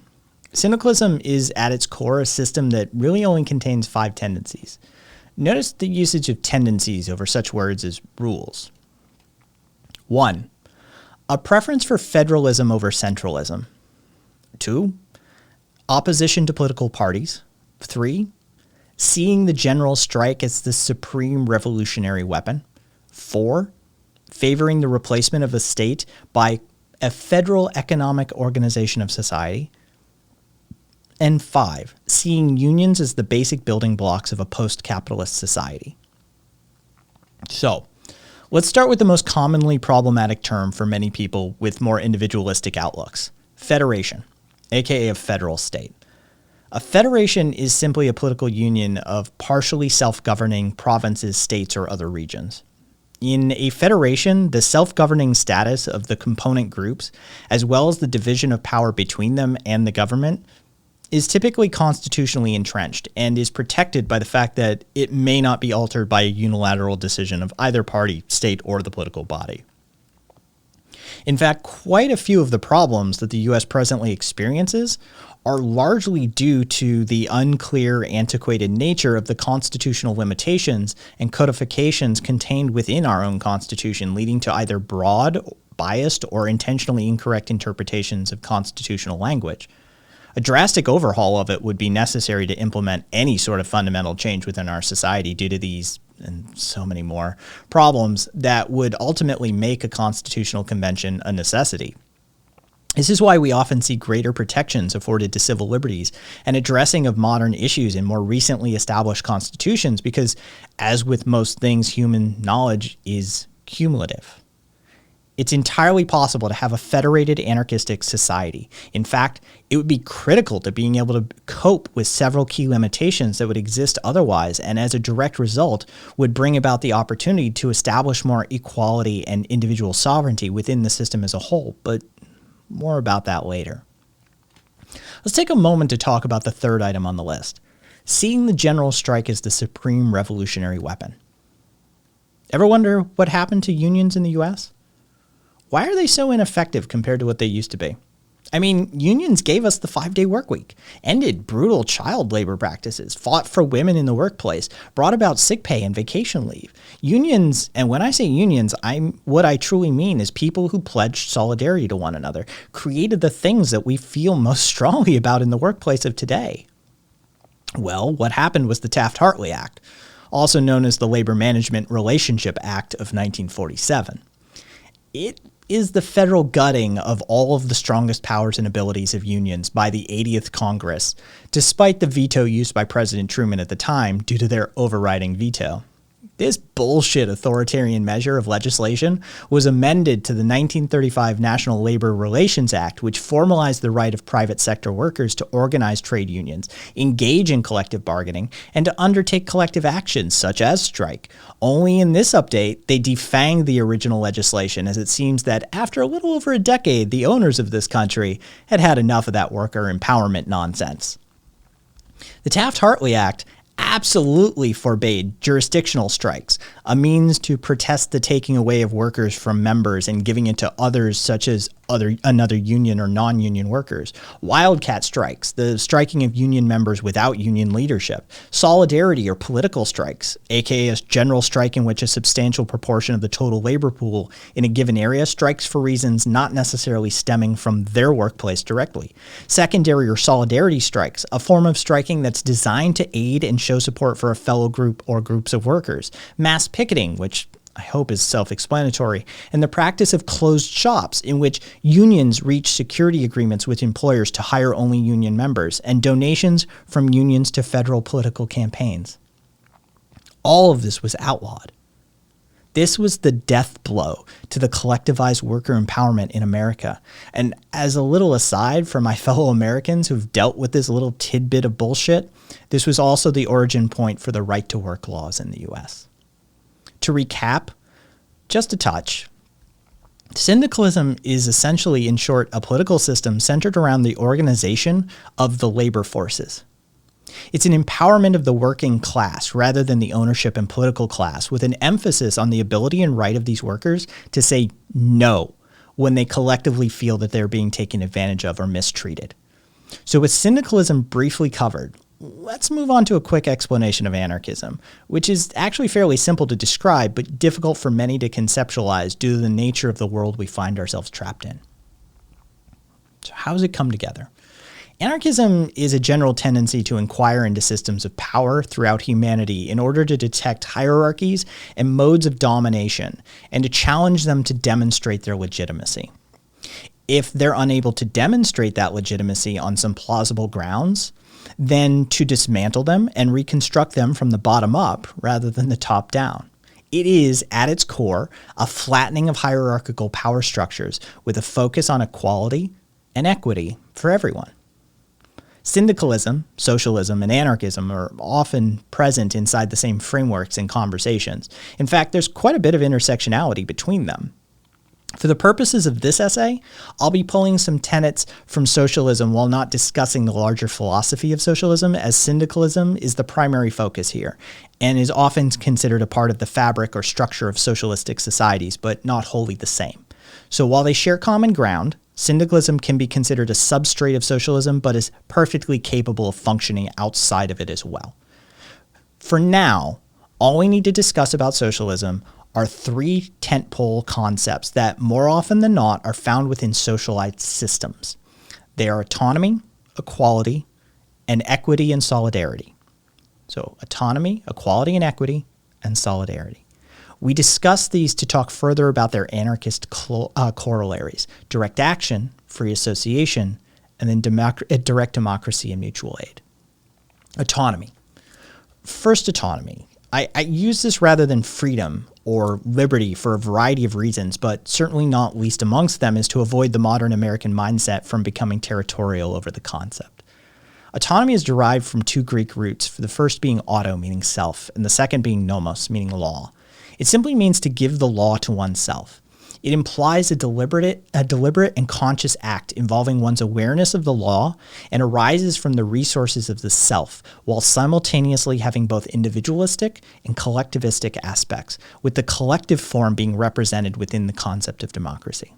Syndicalism is at its core a system that really only contains 5 tendencies. Notice the usage of tendencies over such words as rules. 1. A preference for federalism over centralism. 2. Opposition to political parties. 3. Seeing the general strike as the supreme revolutionary weapon. 4. Favoring the replacement of a state by a federal economic organization of society. And 5. Seeing unions as the basic building blocks of a post-capitalist society. So, let's start with the most commonly problematic term for many people with more individualistic outlooks: federation, aka a federal state. A federation is simply a political union of partially self-governing provinces, states, or other regions. In a federation, the self-governing status of the component groups, as well as the division of power between them and the government, is typically constitutionally entrenched and is protected by the fact that it may not be altered by a unilateral decision of either party, state, or the political body. In fact, quite a few of the problems that the U.S. presently experiences are largely due to the unclear, antiquated nature of the constitutional limitations and codifications contained within our own Constitution, leading to either broad, biased, or intentionally incorrect interpretations of constitutional language. A drastic overhaul of it would be necessary to implement any sort of fundamental change within our society due to these and so many more problems that would ultimately make a constitutional convention a necessity. This is why we often see greater protections afforded to civil liberties and addressing of modern issues in more recently established constitutions, because, as with most things, human knowledge is cumulative. It's entirely possible to have a federated anarchistic society. In fact, it would be critical to being able to cope with several key limitations that would exist otherwise, and as a direct result, would bring about the opportunity to establish more equality and individual sovereignty within the system as a whole, but more about that later. Let's take a moment to talk about the third item on the list: seeing the general strike as the supreme revolutionary weapon. Ever wonder what happened to unions in the U.S.? Why are they so ineffective compared to what they used to be? I mean, unions gave us the 5-day work week, ended brutal child labor practices, fought for women in the workplace, brought about sick pay and vacation leave. Unions, and when I say unions, what I truly mean is people who pledged solidarity to one another, created the things that we feel most strongly about in the workplace of today. Well, what happened was the Taft-Hartley Act, also known as the Labor Management Relationship Act of 1947. It is the federal gutting of all of the strongest powers and abilities of unions by the 80th Congress, despite the veto used by President Truman at the time due to their overriding veto. This bullshit authoritarian measure of legislation was amended to the 1935 National Labor Relations Act, which formalized the right of private sector workers to organize trade unions, engage in collective bargaining, and to undertake collective actions such as strike. Only in this update, they defanged the original legislation, as it seems that after a little over a decade, the owners of this country had had enough of that worker empowerment nonsense. The Taft-Hartley Act absolutely forbade jurisdictional strikes, a means to protest the taking away of workers from members and giving it to others, such as another union or non-union workers. Wildcat strikes, the striking of union members without union leadership. Solidarity or political strikes, aka a general strike in which a substantial proportion of the total labor pool in a given area strikes for reasons not necessarily stemming from their workplace directly. Secondary or solidarity strikes, a form of striking that's designed to aid and show support for a fellow group or groups of workers. Mass picketing, which I hope is self-explanatory, and the practice of closed shops, in which unions reach security agreements with employers to hire only union members, and donations from unions to federal political campaigns. All of this was outlawed. This was the death blow to the collectivized worker empowerment in America. And as a little aside for my fellow Americans who've dealt with this little tidbit of bullshit, this was also the origin point for the right to work laws in the US. To recap, just a touch, syndicalism is essentially, in short, a political system centered around the organization of the labor forces. It's an empowerment of the working class rather than the ownership and political class, with an emphasis on the ability and right of these workers to say no when they collectively feel that they're being taken advantage of or mistreated. So with syndicalism briefly covered, let's move on to a quick explanation of anarchism, which is actually fairly simple to describe, but difficult for many to conceptualize due to the nature of the world we find ourselves trapped in. So how does it come together? Anarchism is a general tendency to inquire into systems of power throughout humanity in order to detect hierarchies and modes of domination, and to challenge them to demonstrate their legitimacy. If they're unable to demonstrate that legitimacy on some plausible grounds, then to dismantle them and reconstruct them from the bottom up rather than the top down. It is, at its core, a flattening of hierarchical power structures with a focus on equality and equity for everyone. Syndicalism, socialism, and anarchism are often present inside the same frameworks and conversations. In fact, there's quite a bit of intersectionality between them. For the purposes of this essay, I'll be pulling some tenets from socialism while not discussing the larger philosophy of socialism, as syndicalism is the primary focus here, and is often considered a part of the fabric or structure of socialistic societies, but not wholly the same. So while they share common ground, syndicalism can be considered a substrate of socialism, but is perfectly capable of functioning outside of it as well. For now, all we need to discuss about socialism are three tentpole concepts that, more often than not, are found within socialized systems. They are autonomy, equality, and equity and solidarity. So autonomy, equality and equity, and solidarity. We discuss these to talk further about their anarchist corollaries: direct action, free association, and then direct democracy and mutual aid. Autonomy. First, autonomy. I use this rather than freedom or liberty for a variety of reasons, but certainly not least amongst them is to avoid the modern American mindset from becoming territorial over the concept. Autonomy is derived from two Greek roots, for the first being auto, meaning self, and the second being nomos, meaning law. It simply means to give the law to oneself. It implies a deliberate and conscious act involving one's awareness of the law, and arises from the resources of the self, while simultaneously having both individualistic and collectivistic aspects, with the collective form being represented within the concept of democracy.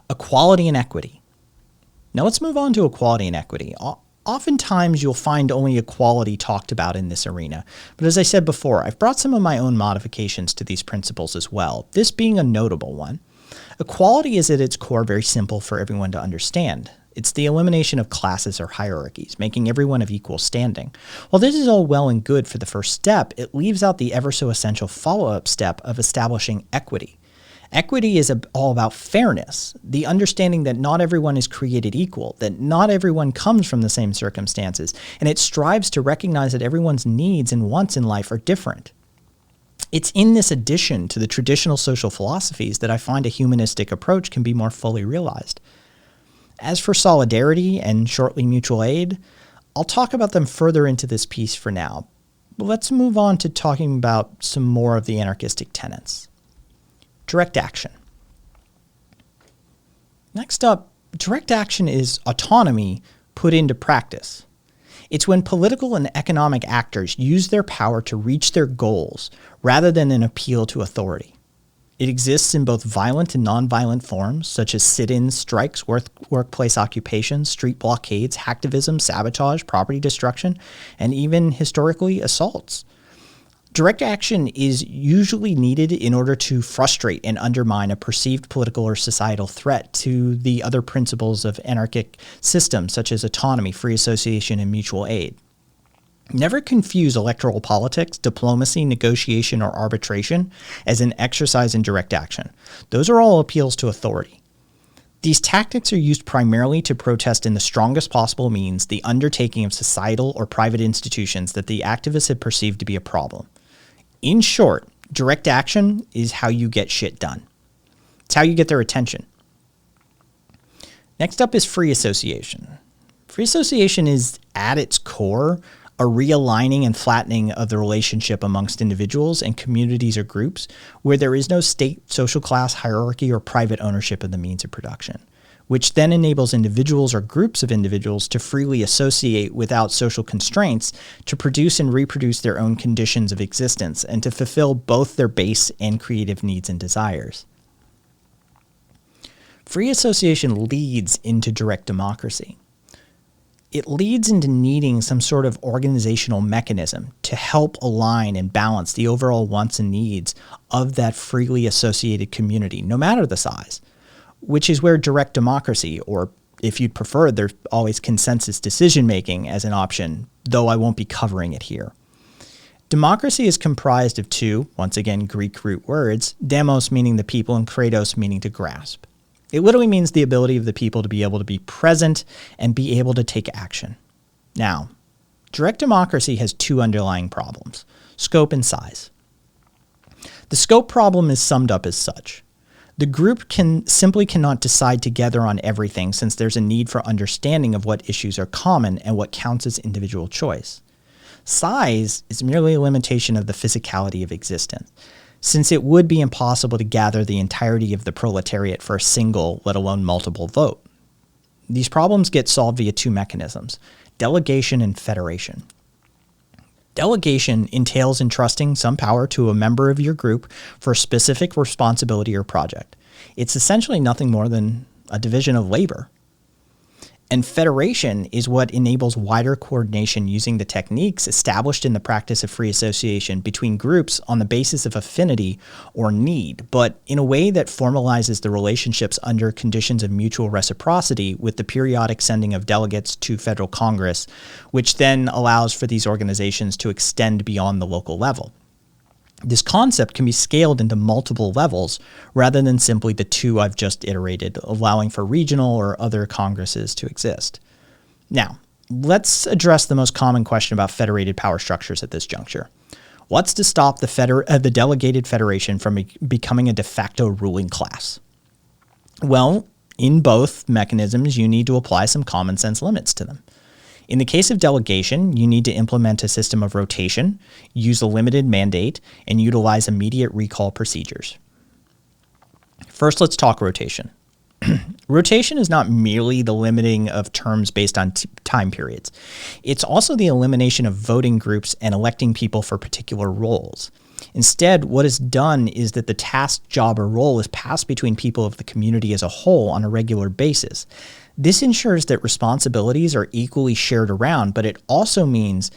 Equality and equity. Now let's move on to equality and equity. Oftentimes you'll find only equality talked about in this arena, but as I said before, I've brought some of my own modifications to these principles as well, this being a notable one. Equality is at its core very simple for everyone to understand. It's the elimination of classes or hierarchies, making everyone of equal standing. While this is all well and good for the first step, it leaves out the ever so essential follow-up step of establishing equity. Equity is all about fairness, the understanding that not everyone is created equal, that not everyone comes from the same circumstances, and it strives to recognize that everyone's needs and wants in life are different. It's in this addition to the traditional social philosophies that I find a humanistic approach can be more fully realized. As for solidarity and shortly mutual aid, I'll talk about them further into this piece for now. But let's move on to talking about some more of the anarchistic tenets. Direct action. Next up, direct action is autonomy put into practice. It's when political and economic actors use their power to reach their goals rather than an appeal to authority. It exists in both violent and nonviolent forms, such as sit-ins, strikes, workplace occupations, street blockades, hacktivism, sabotage, property destruction, and even historically assaults. Direct action is usually needed in order to frustrate and undermine a perceived political or societal threat to the other principles of anarchic systems, such as autonomy, free association, and mutual aid. Never confuse electoral politics, diplomacy, negotiation, or arbitration as an exercise in direct action. Those are all appeals to authority. These tactics are used primarily to protest in the strongest possible means the undertaking of societal or private institutions that the activists have perceived to be a problem. In short, direct action is how you get shit done. It's how you get their attention. Next up is free association. Free association is, at its core, a realigning and flattening of the relationship amongst individuals and communities or groups where there is no state, social class, hierarchy, or private ownership of the means of production, which then enables individuals or groups of individuals to freely associate without social constraints to produce and reproduce their own conditions of existence and to fulfill both their base and creative needs and desires. Free association leads into direct democracy. It leads into needing some sort of organizational mechanism to help align and balance the overall wants and needs of that freely associated community, no matter the size, which is where direct democracy, or if you'd prefer, there's always consensus decision-making as an option, though I won't be covering it here. Democracy is comprised of two, once again, Greek root words, demos meaning the people and kratos meaning to grasp. It literally means the ability of the people to be able to be present and be able to take action. Now, direct democracy has two underlying problems, scope and size. The scope problem is summed up as such. The group simply cannot decide together on everything since there's a need for understanding of what issues are common and what counts as individual choice. Size is merely a limitation of the physicality of existence, since it would be impossible to gather the entirety of the proletariat for a single, let alone multiple vote. These problems get solved via two mechanisms, delegation and federation. Delegation entails entrusting some power to a member of your group for a specific responsibility or project. It's essentially nothing more than a division of labor. And federation is what enables wider coordination using the techniques established in the practice of free association between groups on the basis of affinity or need, but in a way that formalizes the relationships under conditions of mutual reciprocity with the periodic sending of delegates to federal Congress, which then allows for these organizations to extend beyond the local level. This concept can be scaled into multiple levels rather than simply the two I've just iterated, allowing for regional or other congresses to exist. Now, let's address the most common question about federated power structures at this juncture. What's to stop the delegated federation from becoming a de facto ruling class? Well, in both mechanisms, you need to apply some common sense limits to them. In the case of delegation, you need to implement a system of rotation, use a limited mandate, and utilize immediate recall procedures. First, let's talk rotation. Rotation is not merely the limiting of terms based on time periods. It's also the elimination of voting groups and electing people for particular roles. Instead, what is done is that the task, job, or role is passed between people of the community as a whole on a regular basis. This ensures that responsibilities are equally shared around, but it also means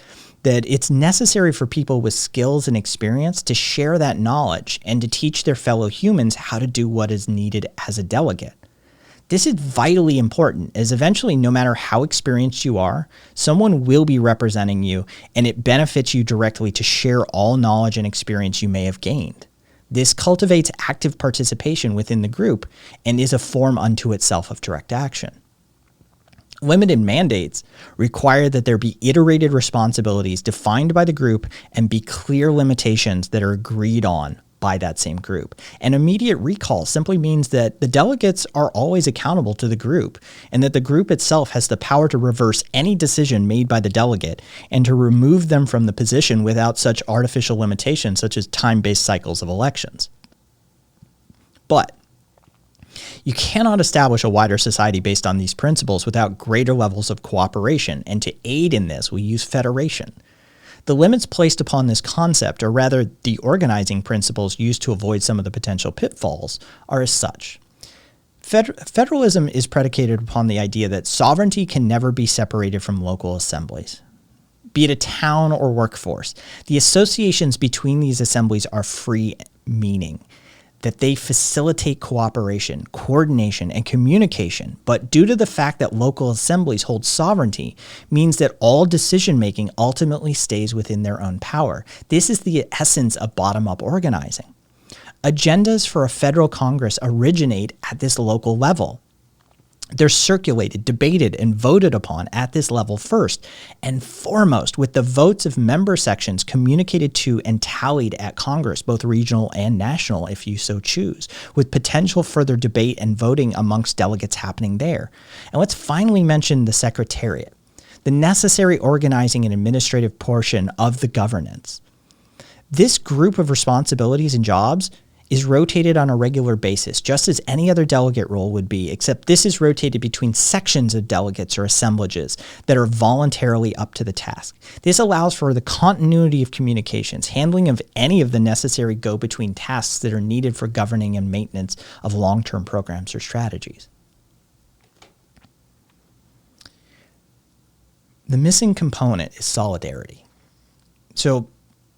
that it's necessary for people with skills and experience to share that knowledge and to teach their fellow humans how to do what is needed as a delegate. This is vitally important, as eventually, no matter how experienced you are, someone will be representing you, and it benefits you directly to share all knowledge and experience you may have gained. This cultivates active participation within the group and is a form unto itself of direct action. Limited mandates require that there be iterated responsibilities defined by the group and be clear limitations that are agreed on by that same group. An immediate recall simply means that the delegates are always accountable to the group and that the group itself has the power to reverse any decision made by the delegate and to remove them from the position without such artificial limitations such as time-based cycles of elections. But you cannot establish a wider society based on these principles without greater levels of cooperation, and to aid in this, we use federation. The limits placed upon this concept, or rather the organizing principles used to avoid some of the potential pitfalls, are as such. Federalism is predicated upon the idea that sovereignty can never be separated from local assemblies. Be it a town or workforce, the associations between these assemblies are free, meaning that they facilitate cooperation, coordination, and communication, but due to the fact that local assemblies hold sovereignty, means that all decision-making ultimately stays within their own power. This is the essence of bottom-up organizing. Agendas for a federal Congress originate at this local level. They're circulated, debated, and voted upon at this level first and foremost, with the votes of member sections communicated to and tallied at Congress, both regional and national, if you so choose, with potential further debate and voting amongst delegates happening there. And let's finally mention the Secretariat, the necessary organizing and administrative portion of the governance. This group of responsibilities and jobs is rotated on a regular basis, just as any other delegate role would be, except this is rotated between sections of delegates or assemblages that are voluntarily up to the task. This allows for the continuity of communications, handling of any of the necessary go-between tasks that are needed for governing and maintenance of long-term programs or strategies. The missing component is solidarity. So,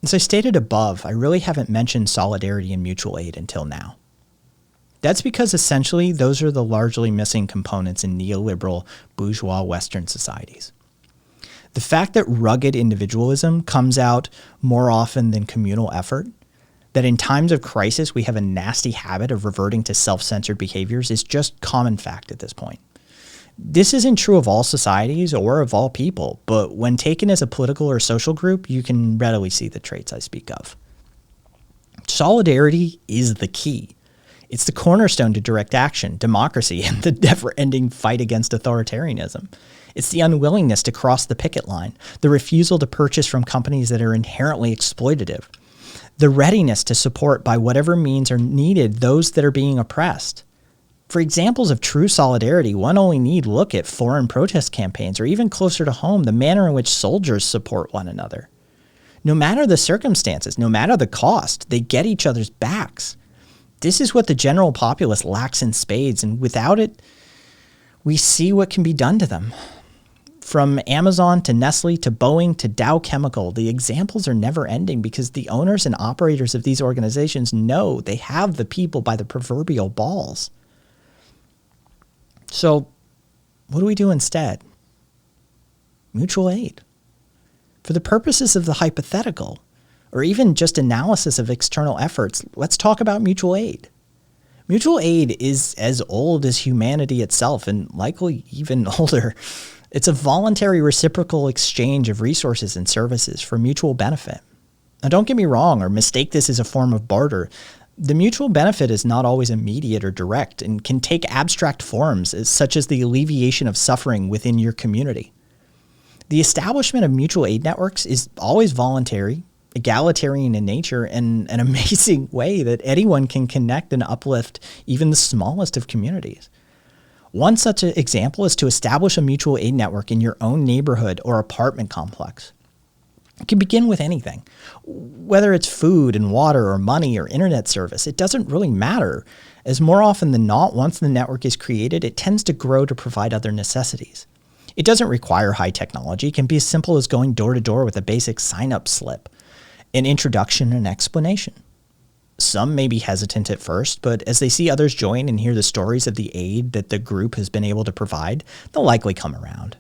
as I stated above, I really haven't mentioned solidarity and mutual aid until now. That's because essentially those are the largely missing components in neoliberal bourgeois Western societies. The fact that rugged individualism comes out more often than communal effort, that in times of crisis we have a nasty habit of reverting to self-centered behaviors is just common fact at this point. This isn't true of all societies or of all people, but when taken as a political or social group, you can readily see the traits I speak of. Solidarity is the key. It's the cornerstone to direct action, democracy, and the never-ending fight against authoritarianism. It's the unwillingness to cross the picket line, the refusal to purchase from companies that are inherently exploitative, the readiness to support by whatever means are needed those that are being oppressed. For examples of true solidarity, one only need look at foreign protest campaigns, or even closer to home, the manner in which soldiers support one another. No matter the circumstances, no matter the cost, they get each other's backs. This is what the general populace lacks in spades, and without it, we see what can be done to them. From Amazon to Nestle to Boeing to Dow Chemical, the examples are never ending because the owners and operators of these organizations know they have the people by the proverbial balls. So, what do we do instead? Mutual aid. For the purposes of the hypothetical, or even just analysis of external efforts, let's talk about mutual aid. Mutual aid is as old as humanity itself, and likely even older. It's a voluntary reciprocal exchange of resources and services for mutual benefit. Now, don't get me wrong or mistake this as a form of barter. The mutual benefit is not always immediate or direct and can take abstract forms, such as the alleviation of suffering within your community. The establishment of mutual aid networks is always voluntary, egalitarian in nature, and an amazing way that anyone can connect and uplift even the smallest of communities. One such example is to establish a mutual aid network in your own neighborhood or apartment complex. It can begin with anything. Whether it's food and water or money or internet service, it doesn't really matter, as more often than not, once the network is created, it tends to grow to provide other necessities. It doesn't require high technology. It can be as simple as going door to door with a basic sign-up slip, an introduction and explanation. Some may be hesitant at first, but as they see others join and hear the stories of the aid that the group has been able to provide, they'll likely come around.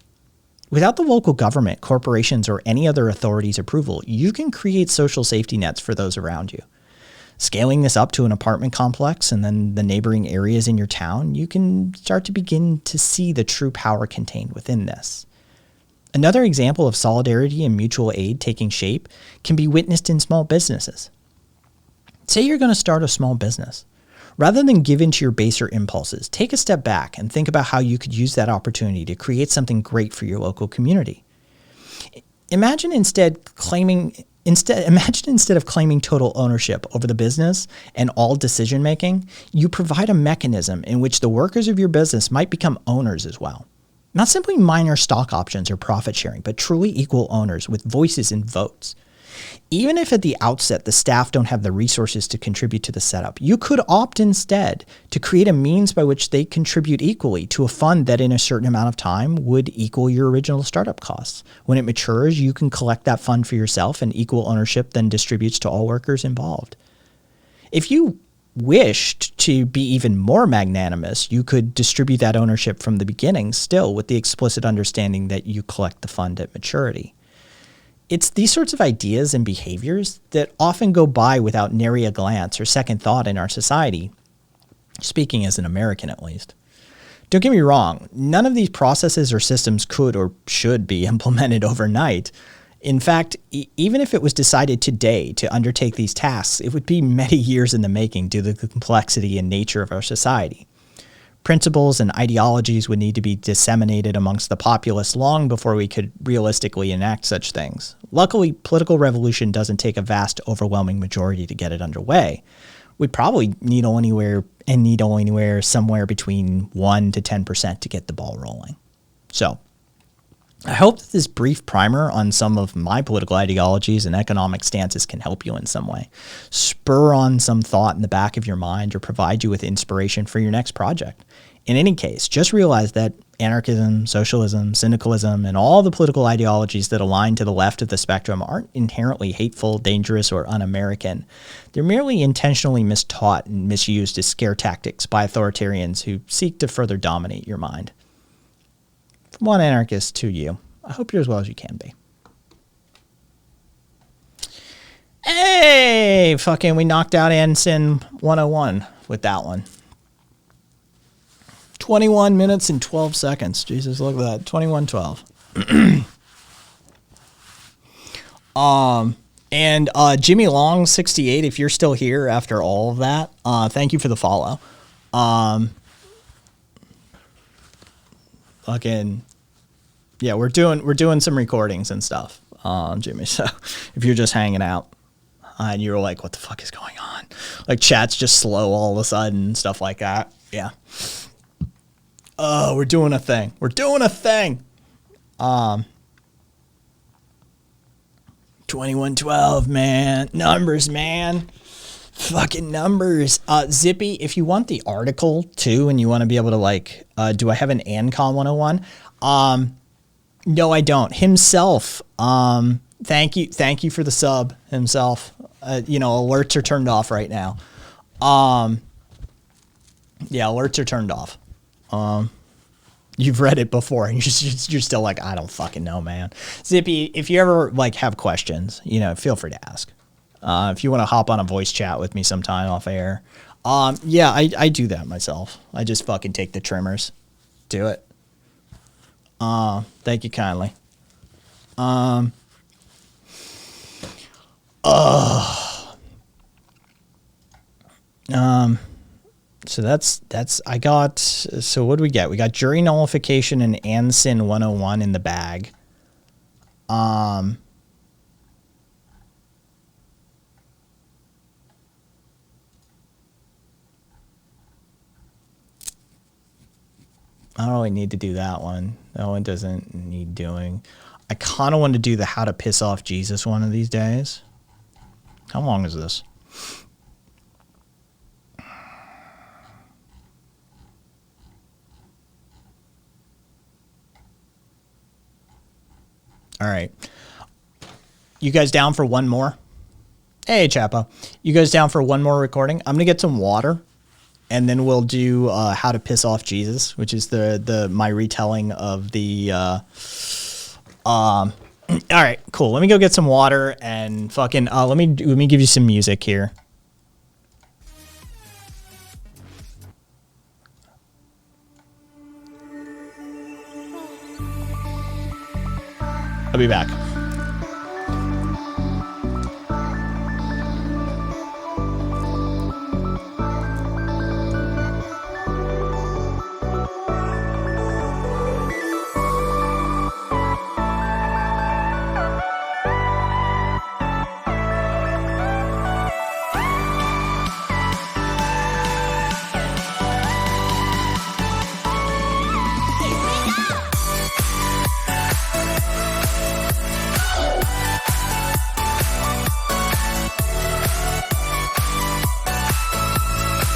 Without the local government, corporations, or any other authority's approval, you can create social safety nets for those around you. Scaling this up to an apartment complex and then the neighboring areas in your town, you can start to begin to see the true power contained within this. Another example of solidarity and mutual aid taking shape can be witnessed in small businesses. Say you're going to start a small business. Rather than give in to your baser impulses, take a step back and think about how you could use that opportunity to create something great for your local community. Imagine instead of claiming total ownership over the business and all decision making, you provide a mechanism in which the workers of your business might become owners as well. Not simply minor stock options or profit sharing, but truly equal owners with voices and votes. Even if at the outset the staff don't have the resources to contribute to the setup, you could opt instead to create a means by which they contribute equally to a fund that in a certain amount of time would equal your original startup costs. When it matures, you can collect that fund for yourself, and equal ownership then distributes to all workers involved. If you wished to be even more magnanimous, you could distribute that ownership from the beginning, still with the explicit understanding that you collect the fund at maturity. It's these sorts of ideas and behaviors that often go by without nary a glance or second thought in our society, speaking as an American at least. Don't get me wrong, none of these processes or systems could or should be implemented overnight. In fact, even if it was decided today to undertake these tasks, it would be many years in the making due to the complexity and nature of our society. Principles and ideologies would need to be disseminated amongst the populace long before we could realistically enact such things. Luckily, political revolution doesn't take a vast, overwhelming majority to get it underway. We'd probably need only somewhere between 1 to 10% to get the ball rolling. So, I hope that this brief primer on some of my political ideologies and economic stances can help you in some way, spur on some thought in the back of your mind, or provide you with inspiration for your next project. In any case, just realize that anarchism, socialism, syndicalism, and all the political ideologies that align to the left of the spectrum aren't inherently hateful, dangerous, or un-American. They're merely intentionally mistaught and misused as scare tactics by authoritarians who seek to further dominate your mind. From one anarchist to you, I hope you're as well as you can be. Hey, fucking we knocked out Ensign 101 with that one. 21 minutes and 12 seconds. Jesus, look at that. 21:12. And Jimmy Long 68, if you're still here after all of that, thank you for the follow. Fucking yeah, we're doing some recordings and stuff, Jimmy. So if you're just hanging out and you're like, what the fuck is going on? Like chat's just slow all of a sudden, stuff like that. Yeah. We're doing a thing. 21:12, man. Numbers, man. Fucking numbers. Zippy, if you want the article too and you want to be able to like, do I have an Ancon 101? No, I don't. Himself. Thank you for the sub himself. Alerts are turned off right now. Yeah, alerts are turned off. You've read it before and you're still like, I don't fucking know, man. Zippy, if you ever like have questions, feel free to ask. If you want to hop on a voice chat with me sometime off air. Yeah, I do that myself. I just fucking take the trimmers. Do it. Thank you kindly. So so what do we get? We got jury nullification and ANSIN 101 in the bag. I don't really need to do that one. That one doesn't need doing. I kind of want to do the how to piss off Jesus one of these days. How long is this? All right. You guys down for one more? Hey, Chapo. You guys down for one more recording? I'm going to get some water, and then we'll do How to Piss Off Jesus, which is my retelling of the... All right, cool. Let me go get some water and fucking... let me give you some music here. I'll be back.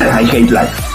I hate life.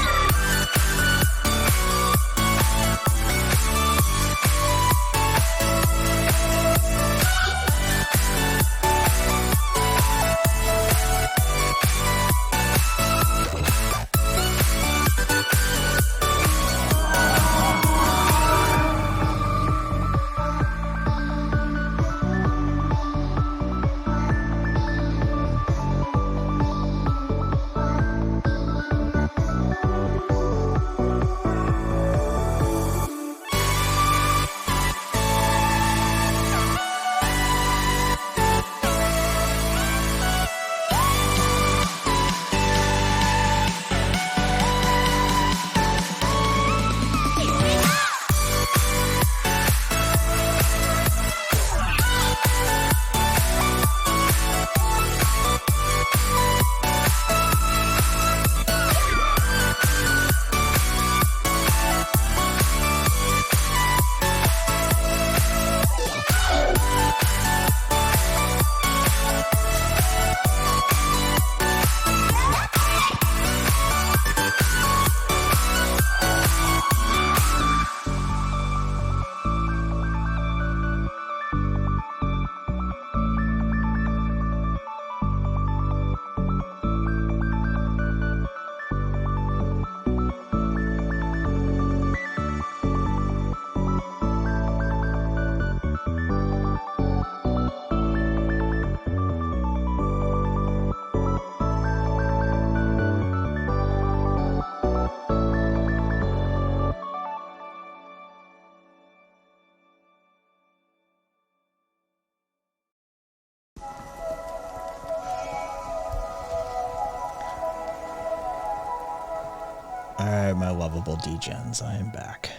Alright, my lovable degens, I am back.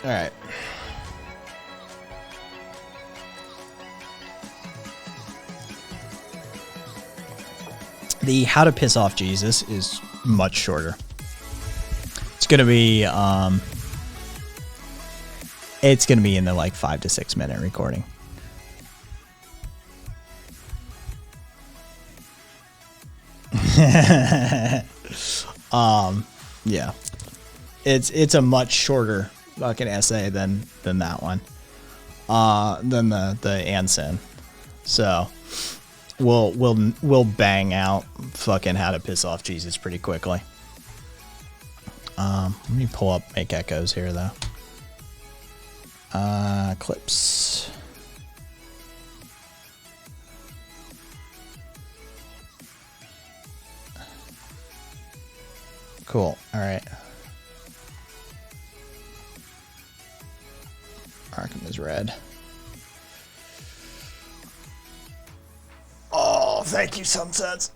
Alright. The How to Piss Off Jesus is much shorter. It's gonna be in the like 5 to 6 minute recording. Yeah. It's a much shorter fucking essay than that one. Than the Anson. So we'll bang out fucking How to Piss Off Jesus pretty quickly. Let me pull up Make Echoes here though. Clips. Cool. All right. Arkham is red. Oh, thank you, Sunsets.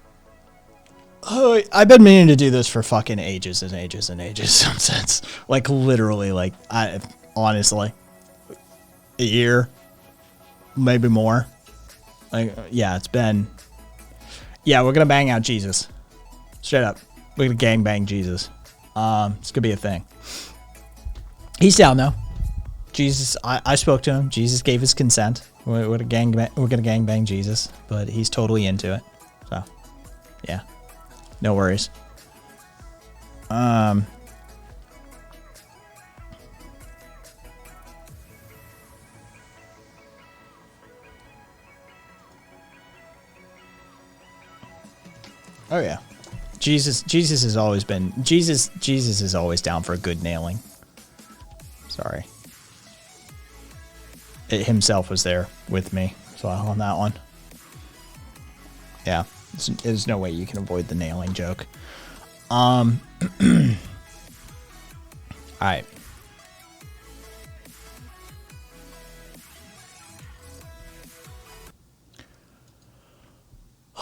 Oh, I've been meaning to do this for fucking ages and ages and ages, Sunsets. Like, literally, like, honestly, a year, maybe more. Like, yeah, it's been... Yeah, we're gonna bang out Jesus. Straight up. We're gonna gangbang Jesus. It's gonna be a thing. He's down, though. Jesus, I spoke to him. Jesus gave his consent. We're gonna gangbang Jesus, but he's totally into it. So, yeah, no worries. Oh yeah, Jesus is always down for a good nailing. Sorry. It himself was there with me, so on that one. Yeah, there's no way you can avoid the nailing joke. All right.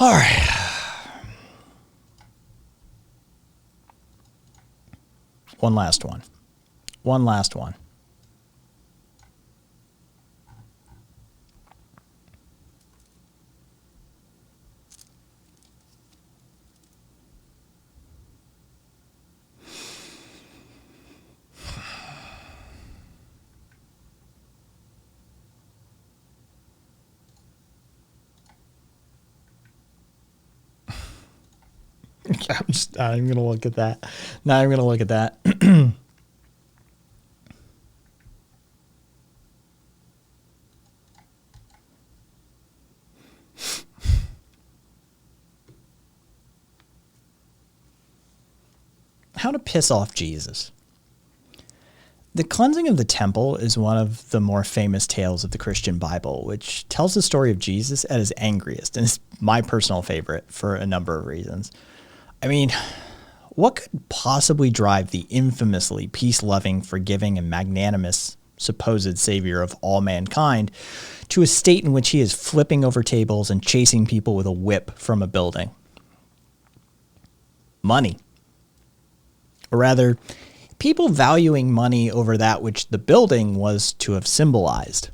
All right. One last one. One last one. I'm going to look at that. Now I'm going to look at that. How to piss off Jesus. The cleansing of the temple is one of the more famous tales of the Christian Bible, which tells the story of Jesus at his angriest, and it's my personal favorite for a number of reasons. I mean, what could possibly drive the infamously peace-loving, forgiving, and magnanimous supposed savior of all mankind to a state in which he is flipping over tables and chasing people with a whip from a building? Money. Or rather, people valuing money over that which the building was to have symbolized.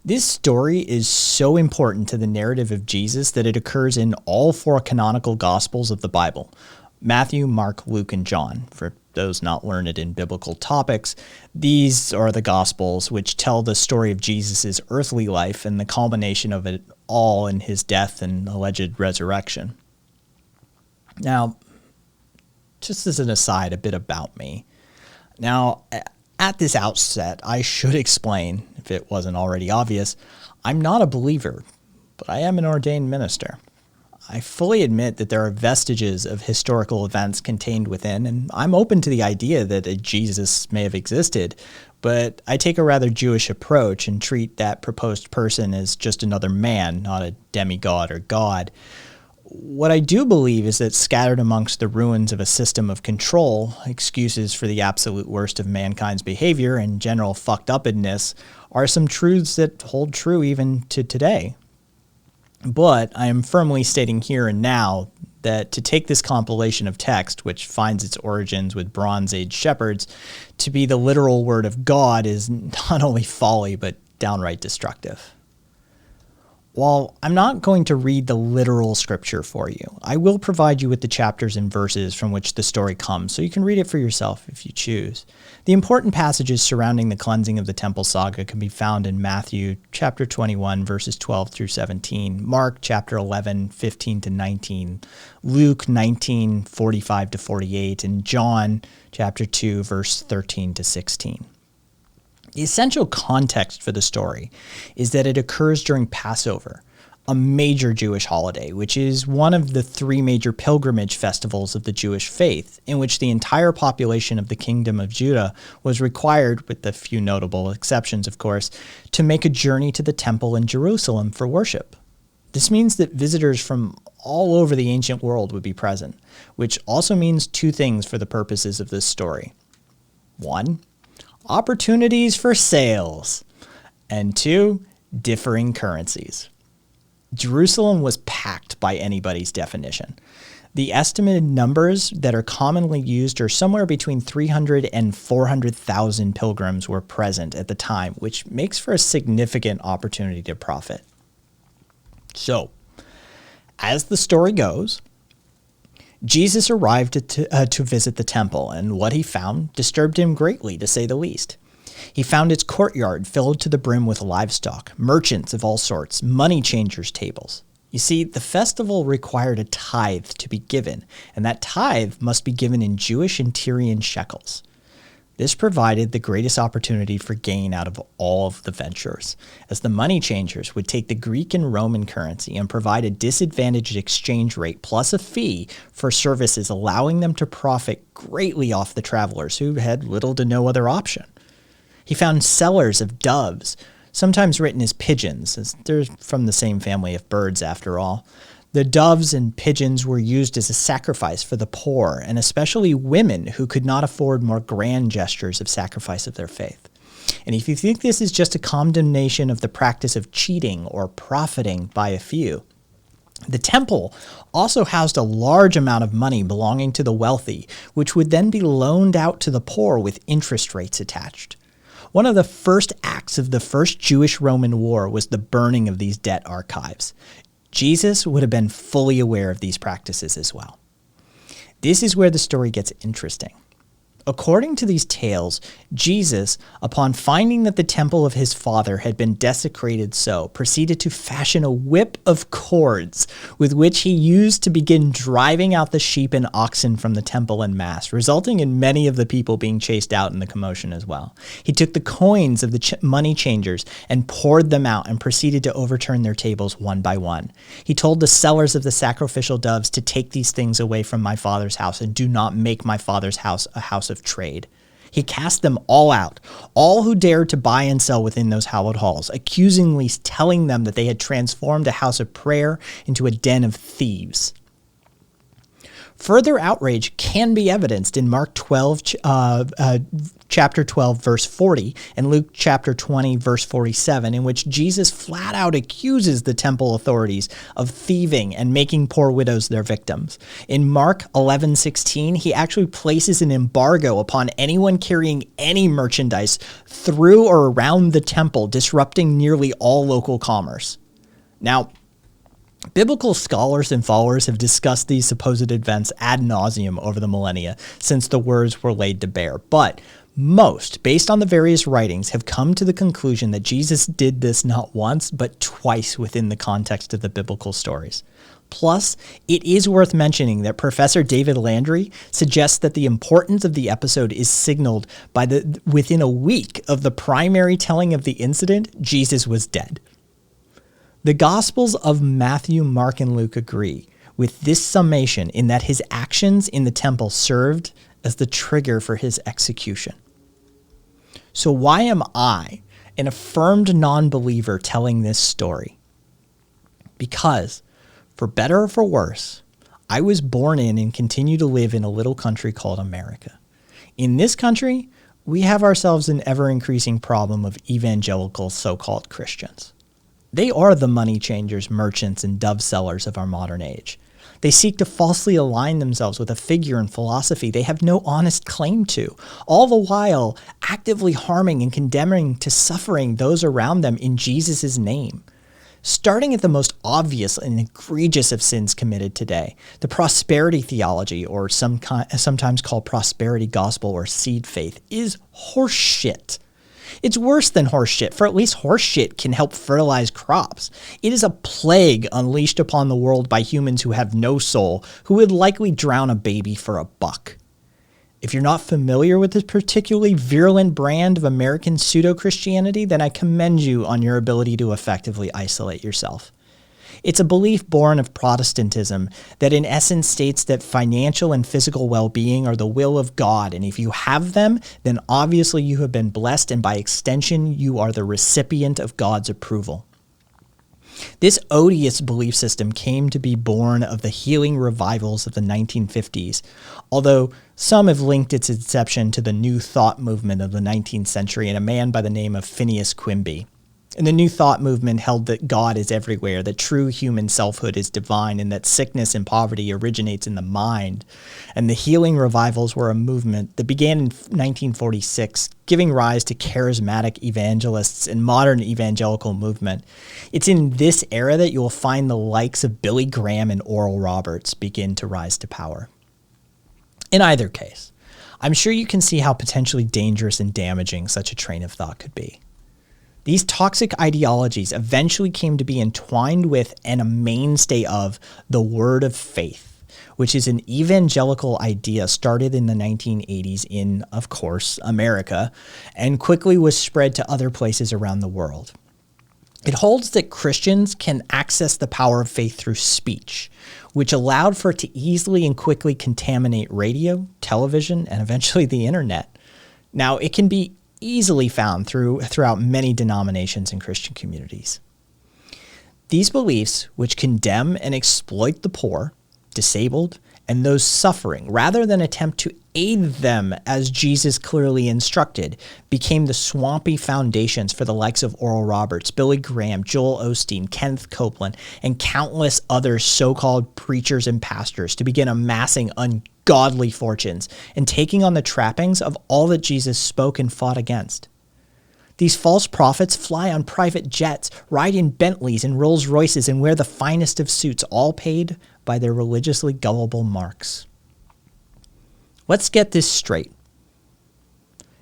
This story is so important to the narrative of Jesus that it occurs in all four canonical Gospels of the Bible: Matthew, Mark, Luke, and John. For those not learned in biblical topics, these are the Gospels which tell the story of Jesus' earthly life and the culmination of it all in his death and alleged resurrection. Now, just as an aside, a bit about me. Now, at this outset, I should explain, if it wasn't already obvious, I'm not a believer, but I am an ordained minister. I fully admit that there are vestiges of historical events contained within, and I'm open to the idea that a Jesus may have existed, but I take a rather Jewish approach and treat that proposed person as just another man, not a demigod or god. What I do believe is that scattered amongst the ruins of a system of control, excuses for the absolute worst of mankind's behavior and general fucked upness are some truths that hold true even to today. But I am firmly stating here and now that to take this compilation of text, which finds its origins with Bronze Age shepherds, to be the literal word of God is not only folly, but downright destructive. While I'm not going to read the literal scripture for you, I will provide you with the chapters and verses from which the story comes, so you can read it for yourself if you choose. The important passages surrounding the cleansing of the temple saga can be found in Matthew chapter 21, verses 12 through 17, Mark chapter 11, 15 to 19, Luke 19, 45 to 48, and John chapter 2, verse 13 to 16. The essential context for the story is that it occurs during Passover, a major Jewish holiday, which is one of the three major pilgrimage festivals of the Jewish faith, in which the entire population of the Kingdom of Judah was required, with a few notable exceptions of course, to make a journey to the temple in Jerusalem for worship. This means that visitors from all over the ancient world would be present, which also means two things for the purposes of this story. One, opportunities for sales, and two, differing currencies. Jerusalem was packed by anybody's definition. The estimated numbers that are commonly used are somewhere between 300 and 400,000 pilgrims were present at the time, which makes for a significant opportunity to profit. So, as the story goes, Jesus arrived to visit the temple, and what he found disturbed him greatly, to say the least. He found its courtyard filled to the brim with livestock, merchants of all sorts, money changers' tables. You see, the festival required a tithe to be given, and that tithe must be given in Jewish and Tyrian shekels. This provided the greatest opportunity for gain out of all of the ventures, as the money changers would take the Greek and Roman currency and provide a disadvantaged exchange rate plus a fee for services, allowing them to profit greatly off the travelers who had little to no other option. He found cellars of doves, sometimes written as pigeons, as they're from the same family of birds after all. The doves and pigeons were used as a sacrifice for the poor, and especially women who could not afford more grand gestures of sacrifice of their faith. And if you think this is just a condemnation of the practice of cheating or profiting by a few, the temple also housed a large amount of money belonging to the wealthy, which would then be loaned out to the poor with interest rates attached. One of the first acts of the First Jewish-Roman War was the burning of these debt archives. Jesus would have been fully aware of these practices as well. This is where the story gets interesting. According to these tales, Jesus, upon finding that the temple of his father had been desecrated proceeded to fashion a whip of cords with which he used to begin driving out the sheep and oxen from the temple en masse, resulting in many of the people being chased out in the commotion as well. He took the coins of the money changers and poured them out and proceeded to overturn their tables one by one. He told the sellers of the sacrificial doves to take these things away from my father's house and do not make my father's house a house of trade. He cast them all out, all who dared to buy and sell within those hallowed halls, accusingly telling them that they had transformed a house of prayer into a den of thieves. Further outrage can be evidenced in Mark 12, chapter 12, verse 40, and Luke chapter 20, verse 47, in which Jesus flat out accuses the temple authorities of thieving and making poor widows their victims. In Mark 11:16, he actually places an embargo upon anyone carrying any merchandise through or around the temple, disrupting nearly all local commerce. Now, biblical scholars and followers have discussed these supposed events ad nauseum over the millennia since the words were laid to bear, but most, based on the various writings, have come to the conclusion that Jesus did this not once, but twice within the context of the biblical stories. Plus, it is worth mentioning that Professor David Landry suggests that the importance of the episode is signaled by within a week of the primary telling of the incident, Jesus was dead. The Gospels of Matthew, Mark, and Luke agree with this summation in that his actions in the temple served as the trigger for his execution. So why am I, an affirmed non-believer, telling this story? Because, for better or for worse, I was born in and continue to live in a little country called America. In this country, we have ourselves an ever-increasing problem of evangelical so-called Christians. They are the money changers, merchants, and dove sellers of our modern age. They seek to falsely align themselves with a figure and philosophy they have no honest claim to, all the while actively harming and condemning to suffering those around them in Jesus' name. Starting at the most obvious and egregious of sins committed today, the prosperity theology, or sometimes called prosperity gospel or seed faith, is horseshit. It's worse than horseshit, for at least horseshit can help fertilize crops. It is a plague unleashed upon the world by humans who have no soul, who would likely drown a baby for $1. If you're not familiar with this particularly virulent brand of American pseudo-Christianity, then I commend you on your ability to effectively isolate yourself. It's a belief born of Protestantism that in essence states that financial and physical well-being are the will of God, and if you have them, then obviously you have been blessed, and by extension, you are the recipient of God's approval. This odious belief system came to be born of the healing revivals of the 1950s, although some have linked its inception to the New Thought movement of the 19th century and a man by the name of Phineas Quimby. And the New Thought movement held that God is everywhere, that true human selfhood is divine, and that sickness and poverty originates in the mind. And the healing revivals were a movement that began in 1946, giving rise to charismatic evangelists and modern evangelical movement. It's in this era that you will find the likes of Billy Graham and Oral Roberts begin to rise to power. In either case, I'm sure you can see how potentially dangerous and damaging such a train of thought could be. These toxic ideologies eventually came to be entwined with and a mainstay of the word of faith, which is an evangelical idea started in the 1980s in, of course, America, and quickly was spread to other places around the world. It holds that Christians can access the power of faith through speech, which allowed for it to easily and quickly contaminate radio, television, and eventually the internet. Now, it can be easily found throughout many denominations and Christian communities. These beliefs, which condemn and exploit the poor, disabled, and those suffering, rather than attempt to aid them as Jesus clearly instructed, became the swampy foundations for the likes of Oral Roberts, Billy Graham, Joel Osteen, Kenneth Copeland, and countless other so-called preachers and pastors to begin amassing ungodly fortunes and taking on the trappings of all that Jesus spoke and fought against. These false prophets fly on private jets, ride in Bentleys and Rolls Royces, and wear the finest of suits, all paid by their religiously gullible marks. Let's get this straight.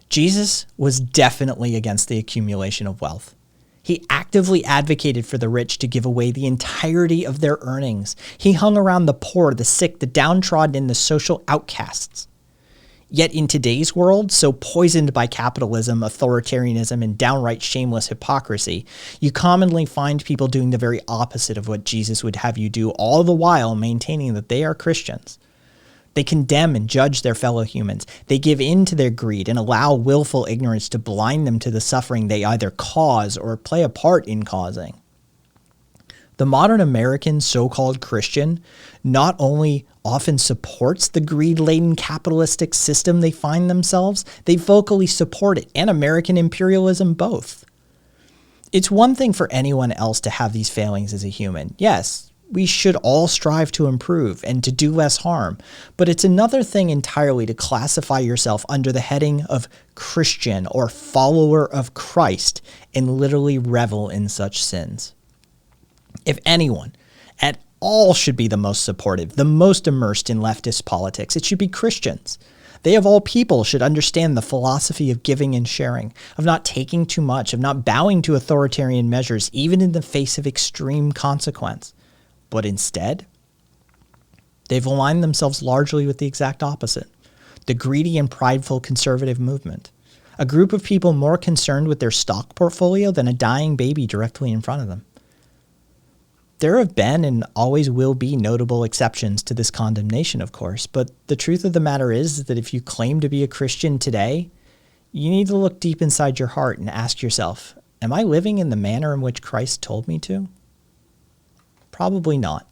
Jesus was definitely against the accumulation of wealth. He actively advocated for the rich to give away the entirety of their earnings. He hung around the poor, the sick, the downtrodden, and the social outcasts. Yet in today's world, so poisoned by capitalism, authoritarianism, and downright shameless hypocrisy, you commonly find people doing the very opposite of what Jesus would have you do, all the while maintaining that they are Christians. They condemn and judge their fellow humans. They give in to their greed and allow willful ignorance to blind them to the suffering they either cause or play a part in causing. The modern American so-called Christian not only often supports the greed-laden capitalistic system they find themselves, they vocally support it and American imperialism both. It's one thing for anyone else to have these failings as a human. Yes, we should all strive to improve and to do less harm, but it's another thing entirely to classify yourself under the heading of Christian or follower of Christ and literally revel in such sins. If anyone at all should be the most supportive, the most immersed in leftist politics, it should be Christians. They of all people should understand the philosophy of giving and sharing, of not taking too much, of not bowing to authoritarian measures, even in the face of extreme consequence. But instead, they've aligned themselves largely with the exact opposite, the greedy and prideful conservative movement, a group of people more concerned with their stock portfolio than a dying baby directly in front of them. There have been and always will be notable exceptions to this condemnation, of course, but the truth of the matter is that if you claim to be a Christian today, you need to look deep inside your heart and ask yourself, am I living in the manner in which Christ told me to? Probably not.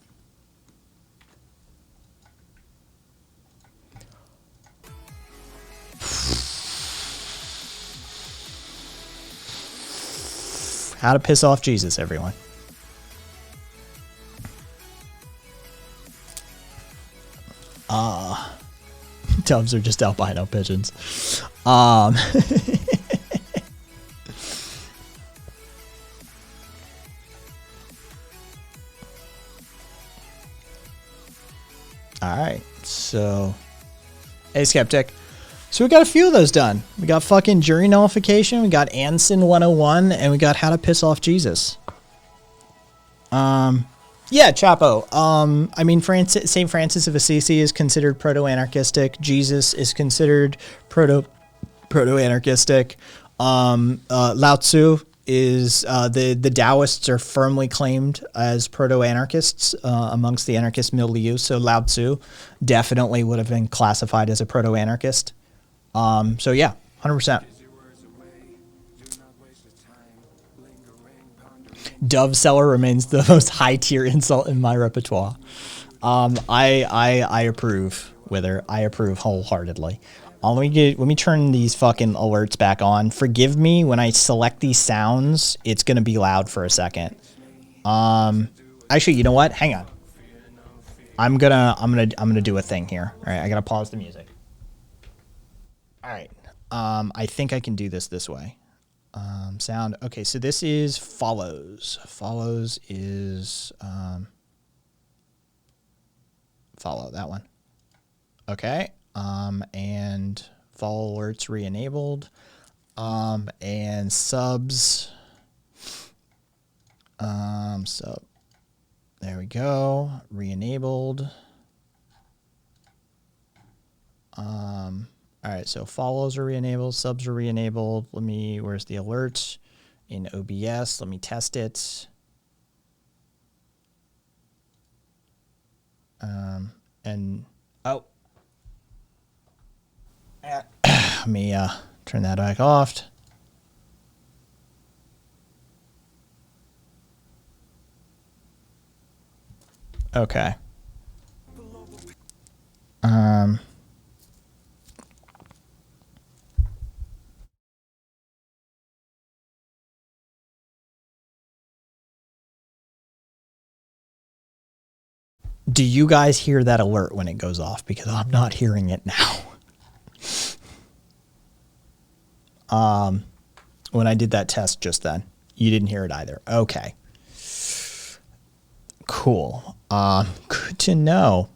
How to piss off Jesus, everyone. Doves are just albino pigeons. All right, so hey, Skeptic. So we got a few of those done. We got fucking jury nullification, we got Anson 101, and we got how to piss off Jesus. Yeah, Chapo. I mean, St. Francis of Assisi is considered proto-anarchistic. Jesus is considered proto-anarchistic. Lao Tzu is, the Taoists are firmly claimed as proto-anarchists amongst the anarchist milieu. So Lao Tzu definitely would have been classified as a proto-anarchist. So yeah, 100%. Dove seller remains the most high tier insult in my repertoire. I approve, Wither. I approve wholeheartedly. Let me turn these fucking alerts back on. Forgive me when I select these sounds. It's gonna be loud for a second. Actually, you know what? Hang on. I'm gonna do a thing here. All right, I gotta pause the music. All right. I think I can do this way. Sound. Okay, so this is follows. Follows is follow that one. Okay. And follow alerts re-enabled. And subs. Sub. There we go. Re-enabled. All right, so follows are re-enabled, subs are re-enabled. Where's the alerts? In OBS, let me test it. Let me turn that back off. Okay. Do you guys hear that alert when it goes off? Because I'm not hearing it now. When I did that test just then, you didn't hear it either. Okay. Cool. Good to know.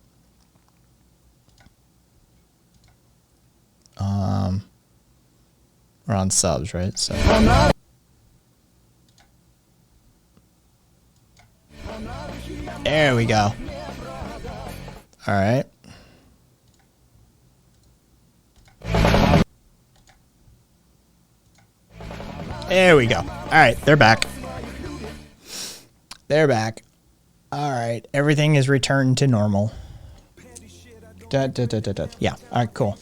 We're on subs, right? So. There we go. All right. There we go. All right, they're back. They're back. All right, everything is returned to normal. Yeah, all right, cool.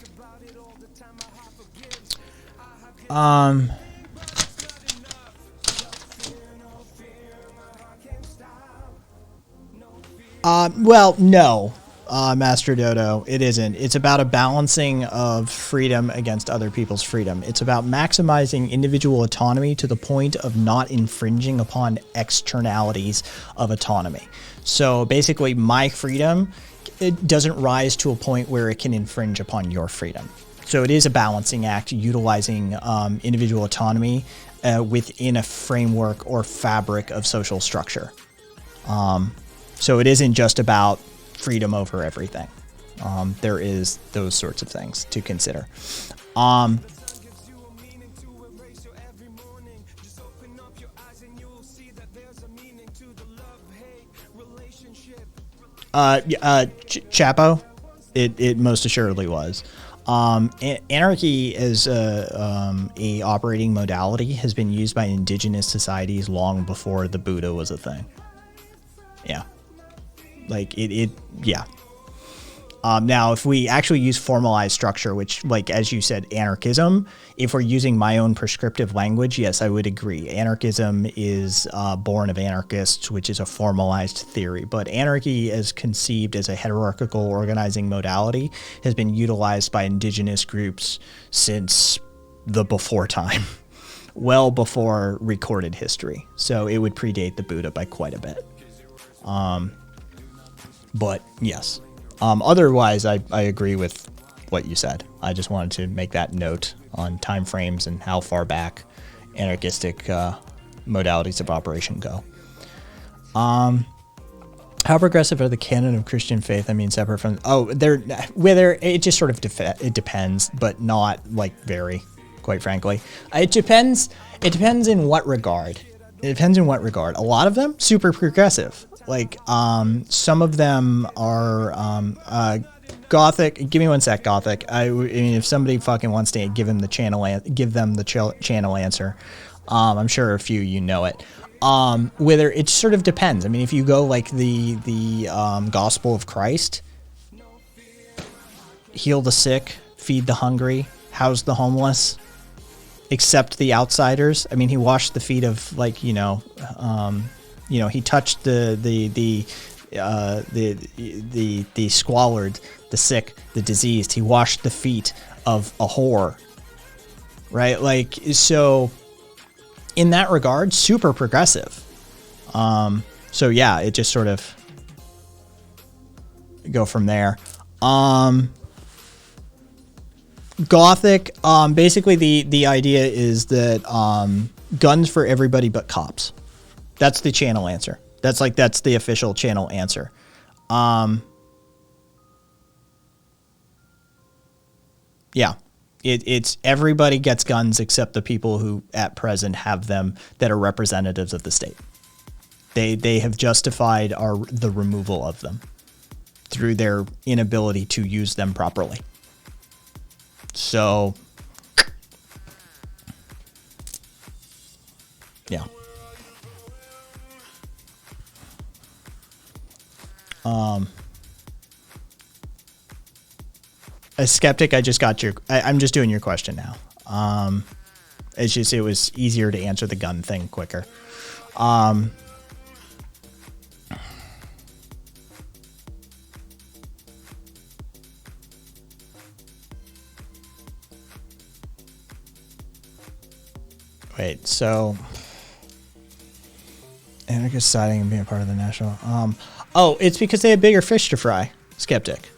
Well, no, Master Dodo, it isn't. It's about a balancing of freedom against other people's freedom. It's about maximizing individual autonomy to the point of not infringing upon externalities of autonomy. So basically, my freedom, it doesn't rise to a point where it can infringe upon your freedom. So it is a balancing act utilizing individual autonomy within a framework or fabric of social structure. So it isn't just about freedom over everything. There is those sorts of things to consider. Chapo, it most assuredly was. Anarchy as a operating modality has been used by indigenous societies long before the Buddha was a thing. Yeah. Like yeah. Now, if we actually use formalized structure, which, like, as you said, anarchism, if we're using my own prescriptive language, yes, I would agree. Anarchism is born of anarchists, which is a formalized theory. But anarchy, as conceived as a hierarchical organizing modality, has been utilized by indigenous groups since the before time, well before recorded history. So it would predate the Buddha by quite a bit. But yes. Otherwise, I agree with what you said. I just wanted to make that note on time frames and how far back anarchistic modalities of operation go. How progressive are the canon of Christian faith? I mean, separate from whether it just sort of it depends, but not like very, quite frankly. It depends. It depends in what regard. It depends in what regard. A lot of them super progressive. Like, some of them are, Gothic. Give me one sec, Gothic. I mean, if somebody fucking wants to give them the channel answer. I'm sure a few you know it. Whether it sort of depends. I mean, if you go like the Gospel of Christ, heal the sick, feed the hungry, house the homeless, accept the outsiders. I mean, he washed the feet of, like, he touched the squalid, the sick, the diseased. He washed the feet of a whore, right? Like, so in that regard, super progressive. So yeah, it just sort of go from there. Gothic, basically the idea is that guns for everybody but cops. That's the channel answer. That's the official channel answer. Yeah, it's everybody gets guns except the people who at present have them that are representatives of the state. They have justified the removal of them through their inability to use them properly. So, yeah. A skeptic, I just got I'm just doing your question now. It's just, it was easier to answer the gun thing quicker. Wait, so anarchist siding and being a part of the national. Oh, it's because they had bigger fish to fry. Skeptic.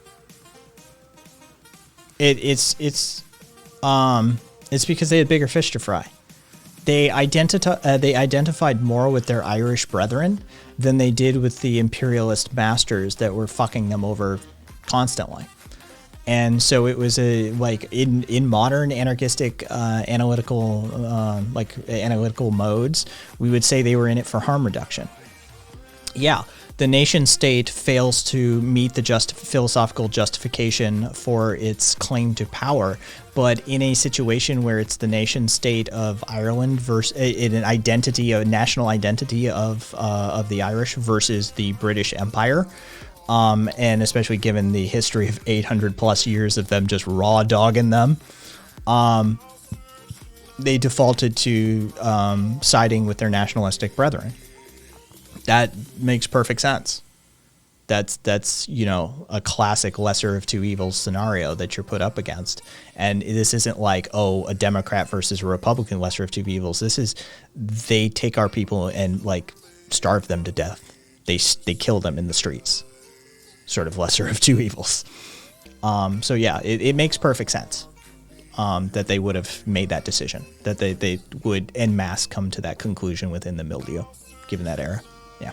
It's because they had bigger fish to fry. They identified more with their Irish brethren than they did with the imperialist masters that were fucking them over constantly. And so it was in modern anarchistic analytical modes, we would say they were in it for harm reduction. Yeah, the nation state fails to meet the philosophical justification for its claim to power, but in a situation where it's the nation state of Ireland versus a national identity of the Irish versus the British Empire, and especially given the history of 800 plus years of them just raw dogging them, they defaulted to siding with their nationalistic brethren. That makes perfect sense. That's a classic lesser of two evils scenario that you're put up against. And this isn't like, oh, a Democrat versus a Republican lesser of two evils. This is, they take our people and like starve them to death. They kill them in the streets. Sort of lesser of two evils. So yeah, it makes perfect sense that they would have made that decision, that they would en masse come to that conclusion within the milieu, given that era. Yeah.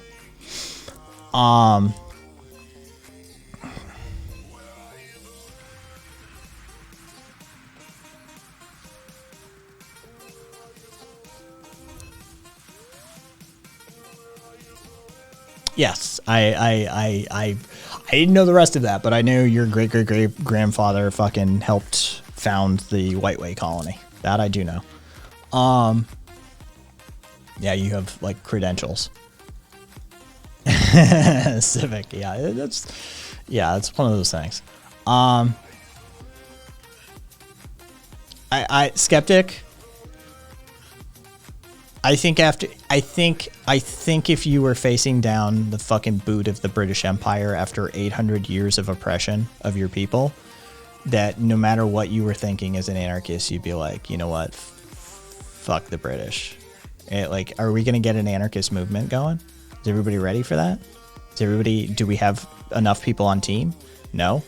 Yes, I didn't know the rest of that, but I knew your great grandfather fucking helped found the Whiteway colony. That I do know. Yeah, you have like credentials. Civic, yeah, it's one of those things. I skeptic. I think if you were facing down the fucking boot of the British Empire after 800 years of oppression of your people, that no matter what you were thinking as an anarchist, you'd be like, you know what, fuck the British. Like, are we gonna get an anarchist movement going? Is everybody ready for that? Do we have enough people on team? No.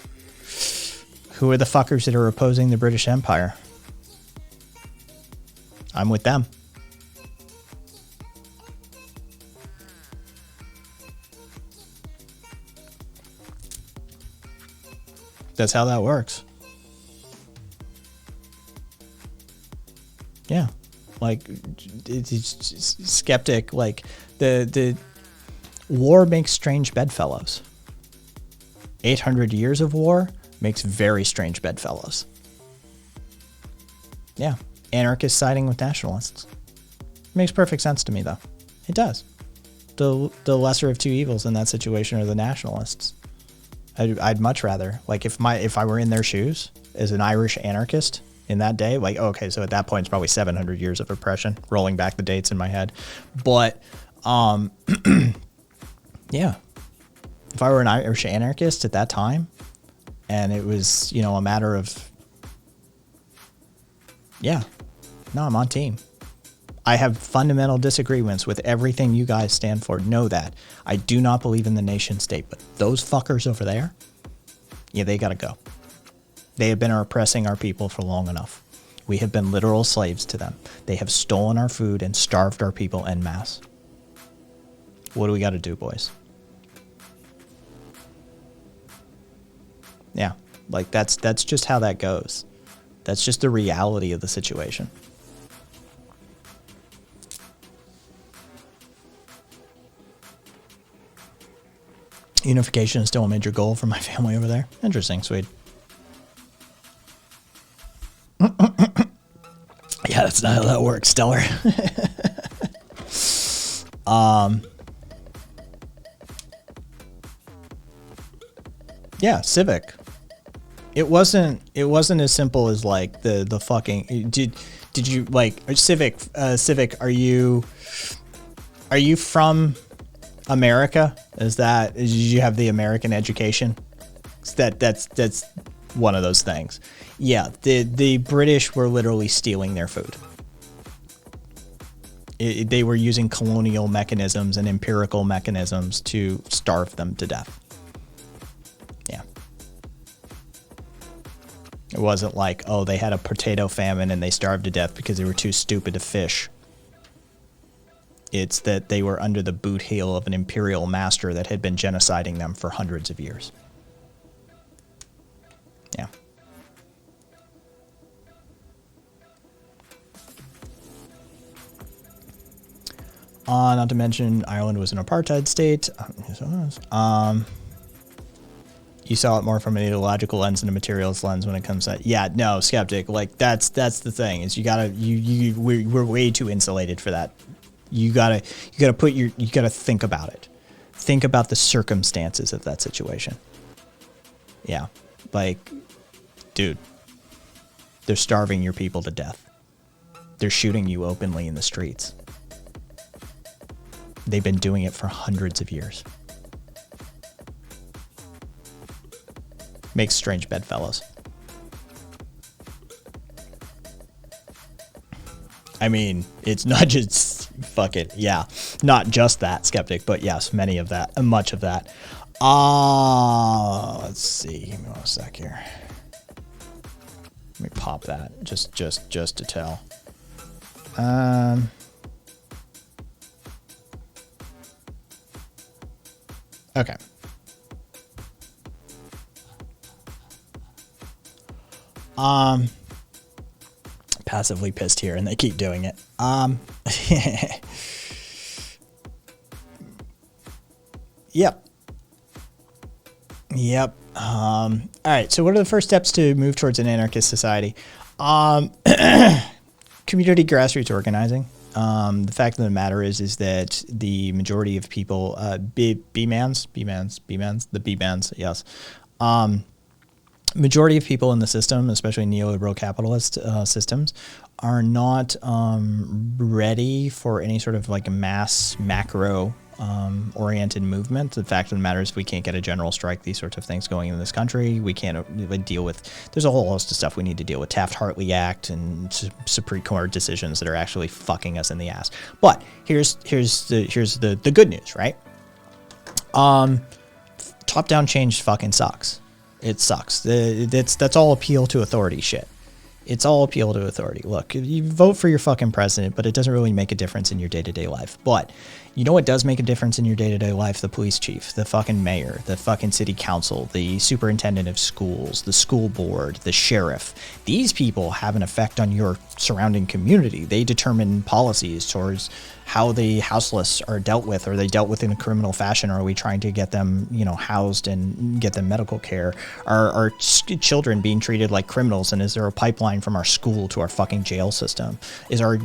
Who are the fuckers that are opposing the British Empire? I'm with them. That's how that works. Yeah. Like, it's skeptic. Like, the war makes strange bedfellows. 800 years of war makes very strange bedfellows. Yeah. Anarchists siding with nationalists. Makes perfect sense to me, though. It does. The lesser of two evils in that situation are the nationalists. I'd much rather, like, if I were in their shoes as an Irish anarchist in that day, like, okay, so at that point it's probably 700 years of oppression, rolling back the dates in my head. But, yeah, if I were an Irish anarchist at that time, and it was, a matter of, yeah, no, I'm on team. I have fundamental disagreements with everything you guys stand for. Know that. I do not believe in the nation state, but those fuckers over there, yeah, they gotta go. They have been oppressing our people for long enough. We have been literal slaves to them. They have stolen our food and starved our people en masse. What do we gotta do, boys? Yeah, like that's just how that goes. That's just the reality of the situation. Unification is still a major goal for my family over there. Interesting, sweet. Yeah, that's not how that works, Stellar. Yeah, Civic. It wasn't as simple as like the fucking did you like Civic are you from America? Did you have the American education? That's one of those things. Yeah, the British were literally stealing their food. They were using colonial mechanisms and empirical mechanisms to starve them to death. Yeah. It wasn't like, oh, they had a potato famine and they starved to death because they were too stupid to fish. It's that they were under the boot heel of an imperial master that had been genociding them for hundreds of years. Yeah. Not to mention, Ireland was an apartheid state. You saw it more from an ideological lens than a materialist lens when it comes to, yeah, no, skeptic. Like that's the thing is we're way too insulated for that. You gotta think about it. Think about the circumstances of that situation. Yeah, like, dude, they're starving your people to death. They're shooting you openly in the streets. They've been doing it for hundreds of years. Makes strange bedfellows. I mean, it's not just not just that, skeptic, but yes, many of that, much of that. Let's see, give me 1 sec here. Let me pop that just to tell. Okay. Passively pissed here, and they keep doing it. Yep. All right. So, what are the first steps to move towards an anarchist society? Community grassroots organizing. The fact of the matter is that the majority of people, B-mans, yes. Majority of people in the system, especially neoliberal capitalist systems, are not ready for any sort of like a mass macro oriented movement. The fact of the matter is we can't get a general strike, these sorts of things going in this country. We can't deal with, there's a whole host of stuff we need to deal with. Taft-Hartley Act and Supreme Court decisions that are actually fucking us in the ass. But here's the good news, right? Top-down change fucking sucks. It sucks. That's all appeal to authority shit. It's all appeal to authority. Look, you vote for your fucking president, but it doesn't really make a difference in your day-to-day life. But you know what does make a difference in your day-to-day life? The police chief, the fucking mayor, the fucking city council, the superintendent of schools, the school board, the sheriff. These people have an effect on your surrounding community. They determine policies towards how the houseless are dealt with. Are they dealt with in a criminal fashion? Or are we trying to get them, housed and get them medical care? Are children being treated like criminals? And is there a pipeline from our school to our fucking jail system? Is our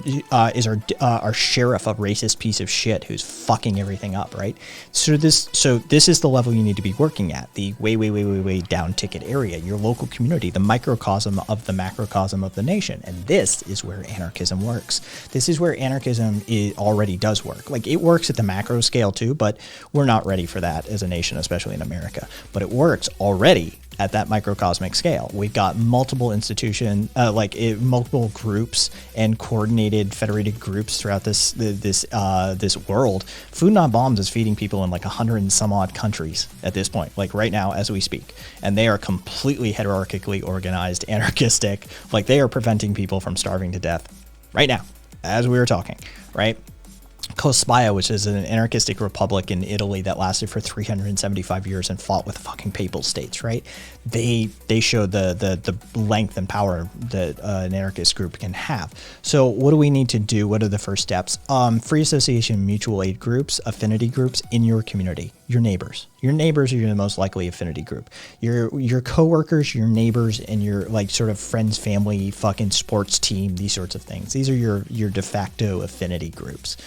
sheriff a racist piece of shit who's fucking everything up, right? So this is the level you need to be working at, the way down ticket area, your local community, the microcosm of the macrocosm of the nation. And this is where anarchism works. This is where anarchism already does work. Like, it works at the macro scale too, but we're not ready for that as a nation, especially in America. But it works already at that microcosmic scale. We've got multiple institutions, multiple groups and coordinated, federated groups throughout this world. Food Not Bombs is feeding people in like 100 and some odd countries at this point, like right now as we speak. And they are completely hierarchically organized, anarchistic, like they are preventing people from starving to death right now, as we were talking, right? Cospia, which is an anarchistic republic in Italy that lasted for 375 years and fought with fucking papal states, right? They show the length and power that an anarchist group can have. So what do we need to do? What are the first steps? Free association, mutual aid groups, affinity groups in your community, your neighbors. Your neighbors are your most likely affinity group. Your coworkers, your neighbors, and your like sort of friends, family, fucking sports team, these sorts of things. These are your de facto affinity groups.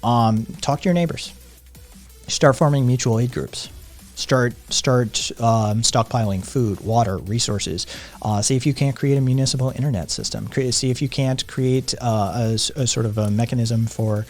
Talk to your neighbors. Start forming mutual aid groups. Start stockpiling food, water, resources. See if you can't create a municipal internet system. See if you can't create a sort of a mechanism for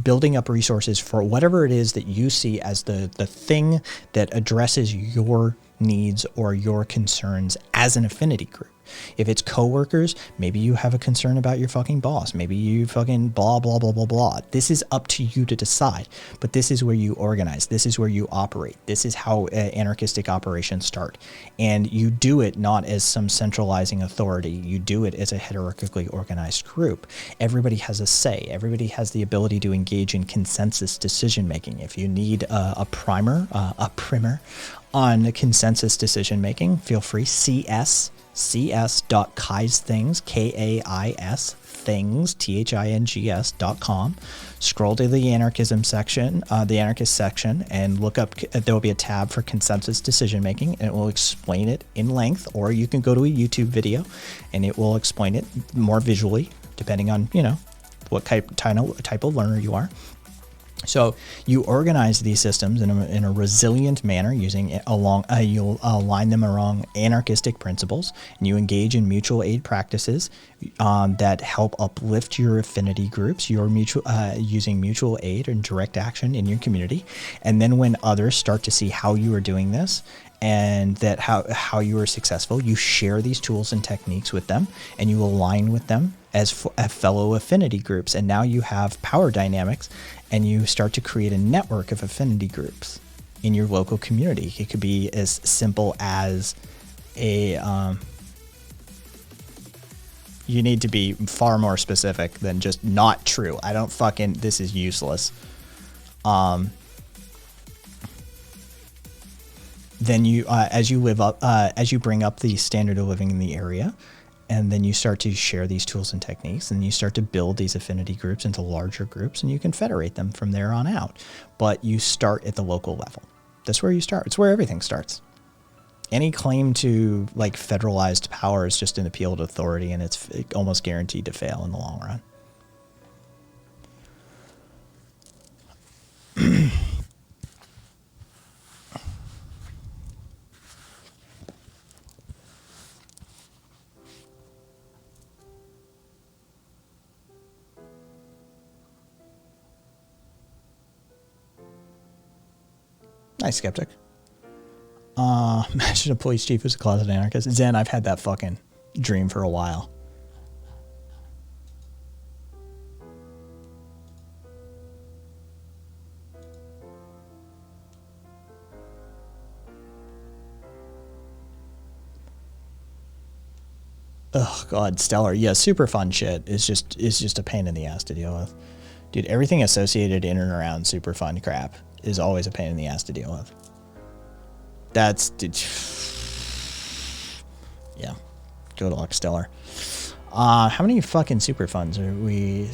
building up resources for whatever it is that you see as the thing that addresses your needs or your concerns as an affinity group. If it's coworkers, maybe you have a concern about your fucking boss. Maybe you fucking blah, blah, blah, blah, blah. This is up to you to decide, but this is where you organize. This is where you operate. This is how anarchistic operations start. And you do it not as some centralizing authority. You do it as a hierarchically organized group. Everybody has a say. Everybody has the ability to engage in consensus decision making. If you need a primer on consensus decision making, feel free. cs.kaisthings, K-A-I-S things, THINGS.com. Scroll to the anarchism section, the anarchist section, and look up. There will be a tab for consensus decision making, and it will explain it in length. Or you can go to a YouTube video, and it will explain it more visually, depending on what type of learner you are. So you organize these systems in a resilient manner using you'll align them around anarchistic principles, and you engage in mutual aid practices that help uplift your affinity groups. Your using mutual aid and direct action in your community, and then when others start to see how you are doing this and that how you are successful, you share these tools and techniques with them, and you align with them as fellow affinity groups. And now you have power dynamics, and you start to create a network of affinity groups in your local community. It could be as simple as you need to be far more specific than just not true. This is useless. Then you, as you bring up the standard of living in the area, and then you start to share these tools and techniques, and you start to build these affinity groups into larger groups, and you can federate them from there on out. But you start at the local level. That's where you start. It's where everything starts. Any claim to federalized power is just an appeal to authority, and it's almost guaranteed to fail in the long run. Nice, Skeptic. Imagine a police chief who's a closet anarchist. Zen, I've had that fucking dream for a while. Oh god, Stellar. Yeah, super fun shit. It's just a pain in the ass to deal with. Dude, everything associated in and around super fun crap is always a pain in the ass to deal with. Yeah. Good luck, Stellar. How many fucking super funds are we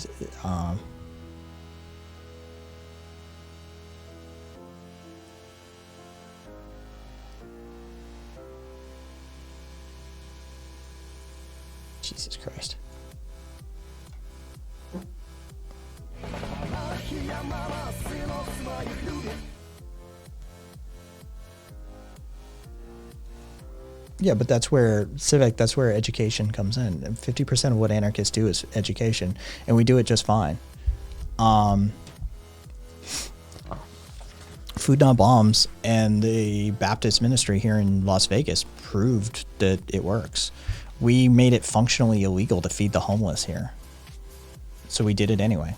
Jesus Christ. Yeah, but that's where education comes in. 50% of what anarchists do is education, and we do it just fine. Food Not Bombs and the Baptist ministry here in Las Vegas proved that it works. We made it functionally illegal to feed the homeless here, so we did it anyway.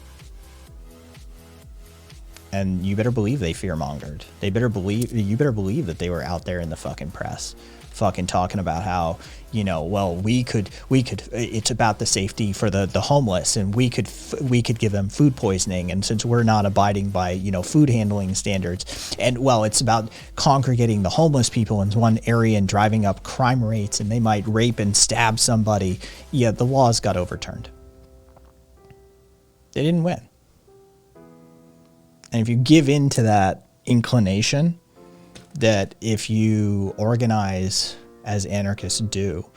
And you better believe they fear-mongered. You better believe that they were out there in the fucking press fucking talking about how, we could it's about the safety for the homeless, and we could give them food poisoning, and since we're not abiding by food handling standards, and it's about congregating the homeless people in one area and driving up crime rates, and they might rape and stab somebody. Yeah, the laws got overturned. They didn't win. And if you give in to that inclination, that if you organize as anarchists do,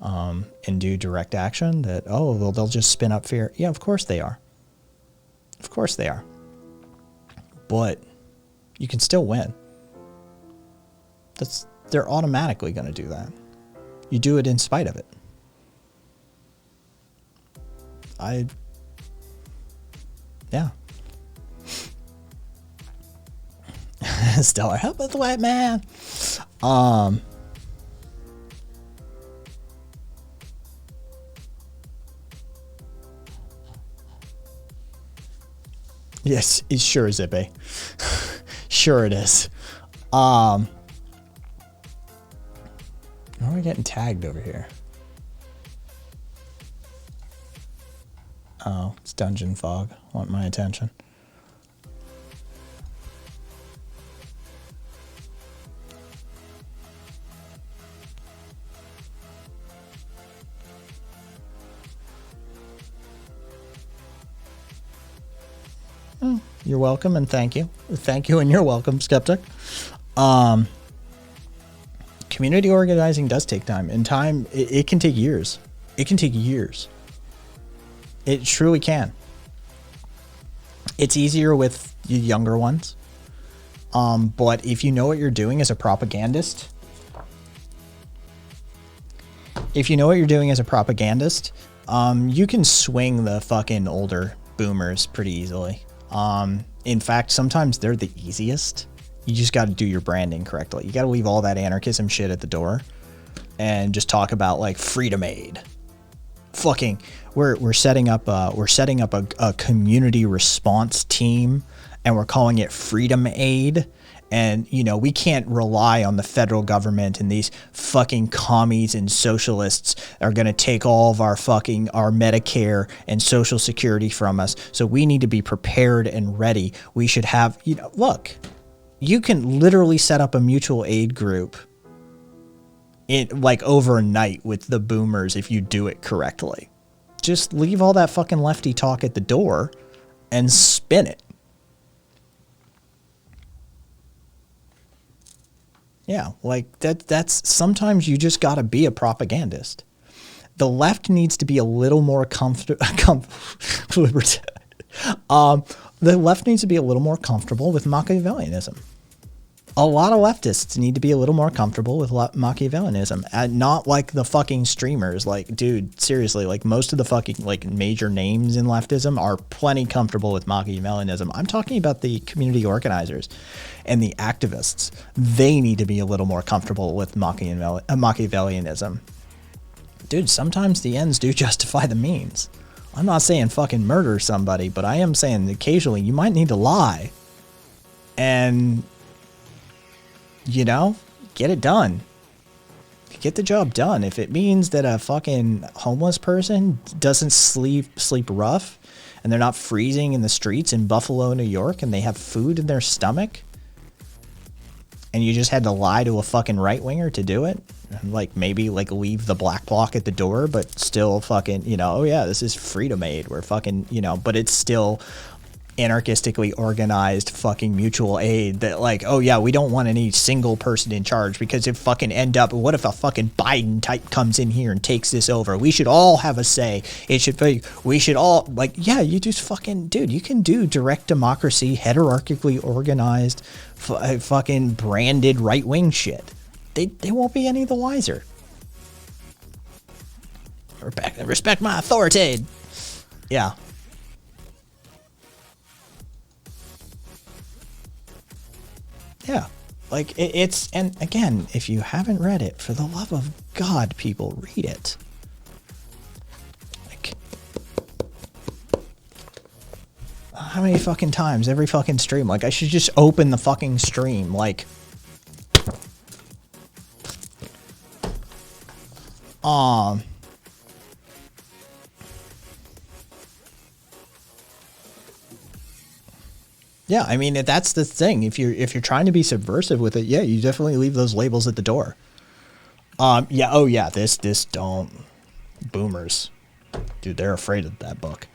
and do direct action, that, they'll just spin up fear. Yeah, of course they are. Of course they are. But you can still win. They're automatically going to do that. You do it in spite of it. Yeah. Stellar, help with the white man. Yes, it sure is, Zippy. Sure it is. Why are we getting tagged over here? Oh, it's Dungeon Fog. Want my attention. Oh, you're welcome and thank you. Thank you and you're welcome, Skeptic. Community organizing does take time. And time, it can take years. It can take years. It truly can. It's easier with the younger ones. But if you know what you're doing as a propagandist, you can swing the fucking older boomers pretty easily. In fact, sometimes they're the easiest. You just got to do your branding correctly. You got to leave all that anarchism shit at the door and just talk about like Freedom Aid. Fucking, we're setting up a community response team, and we're calling it Freedom Aid. And you know, we can't rely on the federal government and these fucking commies and socialists are going to take all of our Medicare and Social Security from us. So we need to be prepared and ready. We should have, you know, look, you can literally set up a mutual aid group like overnight with the boomers if you do it correctly. Just leave all that fucking lefty talk at the door and spin it. Yeah, like that's sometimes you just got to be a propagandist. The left needs to be a little more comfortable. The left needs to be a little more comfortable with Machiavellianism. A lot of leftists need to be a little more comfortable with Machiavellianism, and not like the fucking streamers. Like, dude, seriously, like most of the fucking like major names in leftism are plenty comfortable with Machiavellianism. I'm talking about the community organizers and the activists. They need to be a little more comfortable with Machiavellianism. Dude, sometimes the ends do justify the means. I'm not saying fucking murder somebody, but I am saying occasionally you might need to lie. And, you know, get it done. Get the job done. If it means that a fucking homeless person doesn't sleep rough and they're not freezing in the streets in Buffalo, New York, and they have food in their stomach, and you just had to lie to a fucking right-winger to do it, like maybe like leave the black bloc at the door, but still fucking, you know, oh yeah, this is Freedom Aid. We're fucking, you know, but it's still anarchistically organized fucking mutual aid that like, oh yeah, we don't want any single person in charge because if fucking what if a fucking Biden type comes in here and takes this over? We should all have a say. We should all, like, yeah, you just fucking, dude, you can do direct democracy, hierarchically organized, fucking branded right-wing shit. They won't be any the wiser. Respect my authority. Yeah. Yeah, like it's, and again, if you haven't read it, for the love of God, people, read it. Like, how many fucking times, every fucking stream, like I should just open the fucking stream, like, yeah, I mean, that's the thing. If you're trying to be subversive with it, yeah, you definitely leave those labels at the door. Yeah, oh yeah, this don't. Boomers. Dude, they're afraid of that book.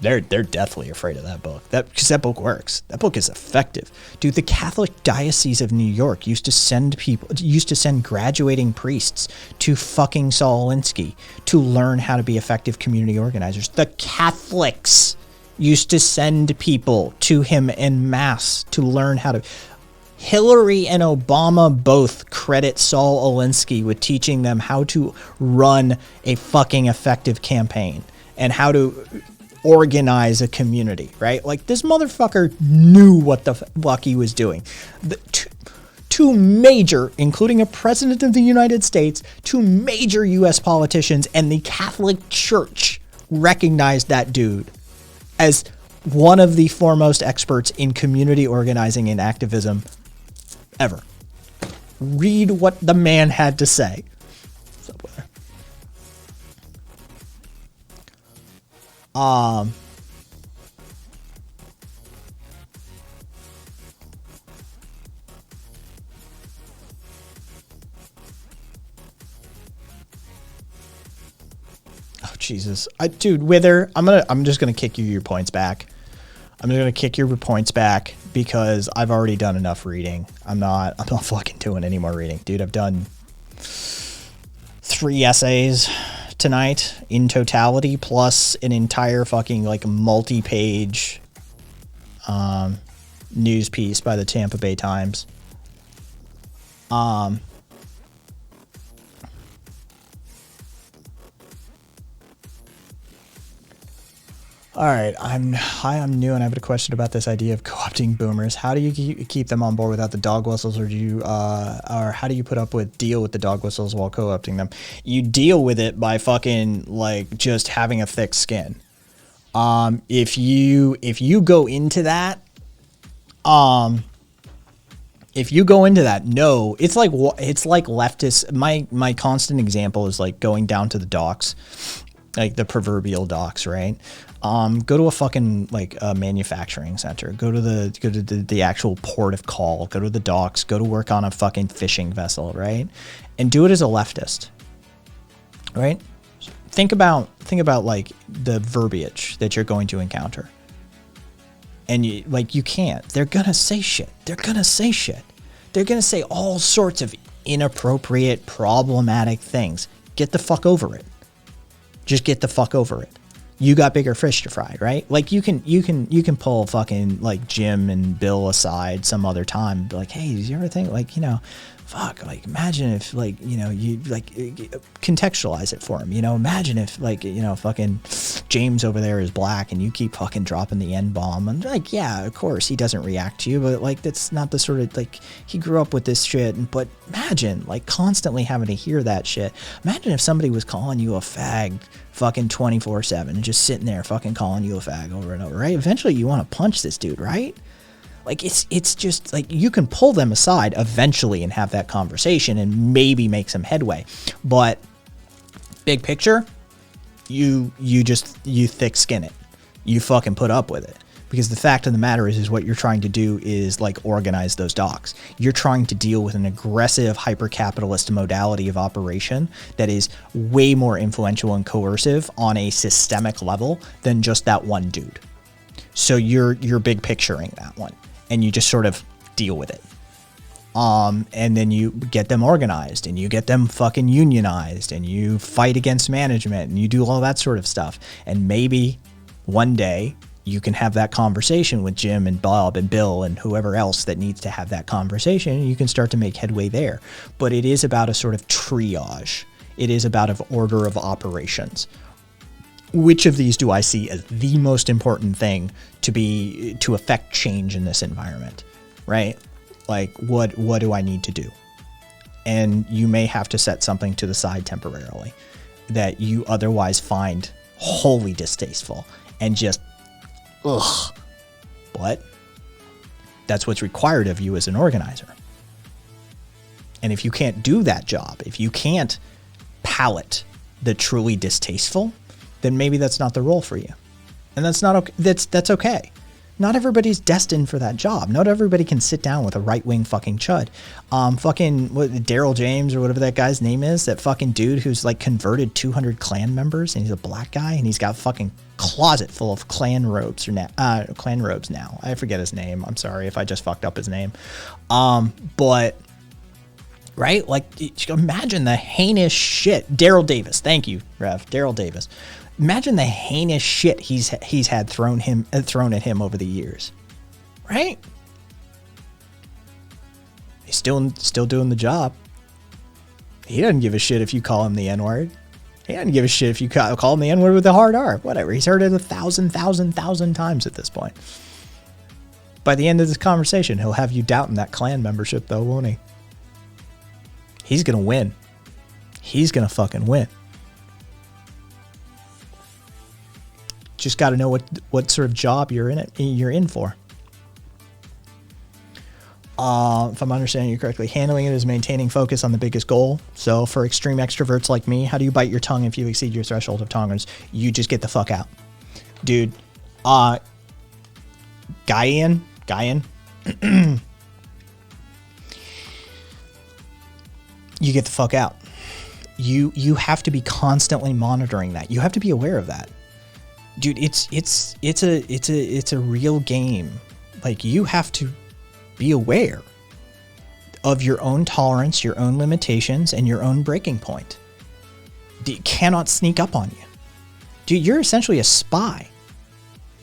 They're definitely afraid of that book. Because that book works. That book is effective. Dude, the Catholic Diocese of New York used to send graduating priests to fucking Saul Alinsky to learn how to be effective community organizers. The Catholics used to send people to him en masse to learn how to. Hillary and Obama both credit Saul Alinsky with teaching them how to run a fucking effective campaign and how to organize a community, right? Like, this motherfucker knew what the fuck he was doing. Two major, including a president of the United States, two major U.S. politicians, and the Catholic Church recognized that dude as one of the foremost experts in community organizing and activism ever. Read what the man had to say. Oh Jesus, dude, Wither, I'm just gonna kick you your points back. I'm just gonna kick your points back because I've already done enough reading. I'm not fucking doing any more reading, dude. I've done 3 essays tonight in totality, plus an entire fucking like multi-page news piece by the Tampa Bay Times. All right, I'm new, and I have a question about this idea of co-opting boomers. How do you keep them on board without the dog whistles, or how do you deal with the dog whistles while co-opting them? You deal with it by fucking like just having a thick skin. If you go into that, no, it's like leftists. My constant example is like going down to the docks, like the proverbial docks, right? Go to a fucking like a manufacturing center. Go to the actual port of call. Go to the docks. Go to work on a fucking fishing vessel, right? And do it as a leftist, right? Think about like the verbiage that you're going to encounter, and you can't. They're gonna say shit. They're gonna say all sorts of inappropriate, problematic things. Get the fuck over it. Just get the fuck over it. You got bigger fish to fry, right? Like you can pull fucking like Jim and Bill aside some other time and be like, hey, did you ever think like, fuck, like imagine if like, you like contextualize it for him, imagine if like, fucking James over there is black and you keep fucking dropping the N-bomb, and like, yeah, of course he doesn't react to you, but like that's not the sort of like he grew up with this shit. But imagine like constantly having to hear that shit. Imagine if somebody was calling you a fag fucking 24/7 and just sitting there fucking calling you a fag over and over, right? Eventually you want to punch this dude, right? Like it's just like you can pull them aside eventually and have that conversation and maybe make some headway. But big picture, you thick skin it. You fucking put up with it. Because the fact of the matter is what you're trying to do is like organize those docks. You're trying to deal with an aggressive hyper-capitalist modality of operation that is way more influential and coercive on a systemic level than just that one dude. So you're big picturing that one, and you just sort of deal with it. And then you get them organized, and you get them fucking unionized, and you fight against management, and you do all that sort of stuff. And maybe one day you can have that conversation with Jim and Bob and Bill and whoever else that needs to have that conversation, and you can start to make headway there. But it is about a sort of triage. It is about an order of operations. Which of these do I see as the most important thing to affect change in this environment, right? Like, what do I need to do? And you may have to set something to the side temporarily that you otherwise find wholly distasteful and just, ugh. But that's what's required of you as an organizer. And if you can't do that job, if you can't palate the truly distasteful, then maybe that's not the role for you. And that's not okay. That's okay. Not everybody's destined for that job. Not everybody can sit down with a right-wing fucking chud. Fucking Daryl James or whatever that guy's name is, that fucking dude who's like converted 200 Klan members, and he's a black guy, and he's got a fucking closet full of Klan robes now. I forget his name. I'm sorry if I just fucked up his name. But right, like imagine the heinous shit. Daryl Davis. Thank you, Rev. Daryl Davis. Imagine the heinous shit he's had thrown at him over the years, right? He's still doing the job. He doesn't give a shit if you call him the N-word. He doesn't give a shit if you call him the N-word with a hard R. Whatever. He's heard it 1,000 times at this point. By the end of this conversation, he'll have you doubting that Klan membership, though, won't he? He's gonna win. He's gonna fucking win. just got to know what sort of job you're in for. If I'm understanding you correctly, handling it is maintaining focus on the biggest goal. So for extreme extroverts like me, how do you bite your tongue if you exceed your threshold of tolerance? You just get the fuck out. Dude, Guyan, you get the fuck out. You have to be constantly monitoring that. You have to be aware of that. Dude, it's a real game. Like, you have to be aware of your own tolerance, your own limitations, and your own breaking point. It cannot sneak up on you. Dude, you're essentially a spy.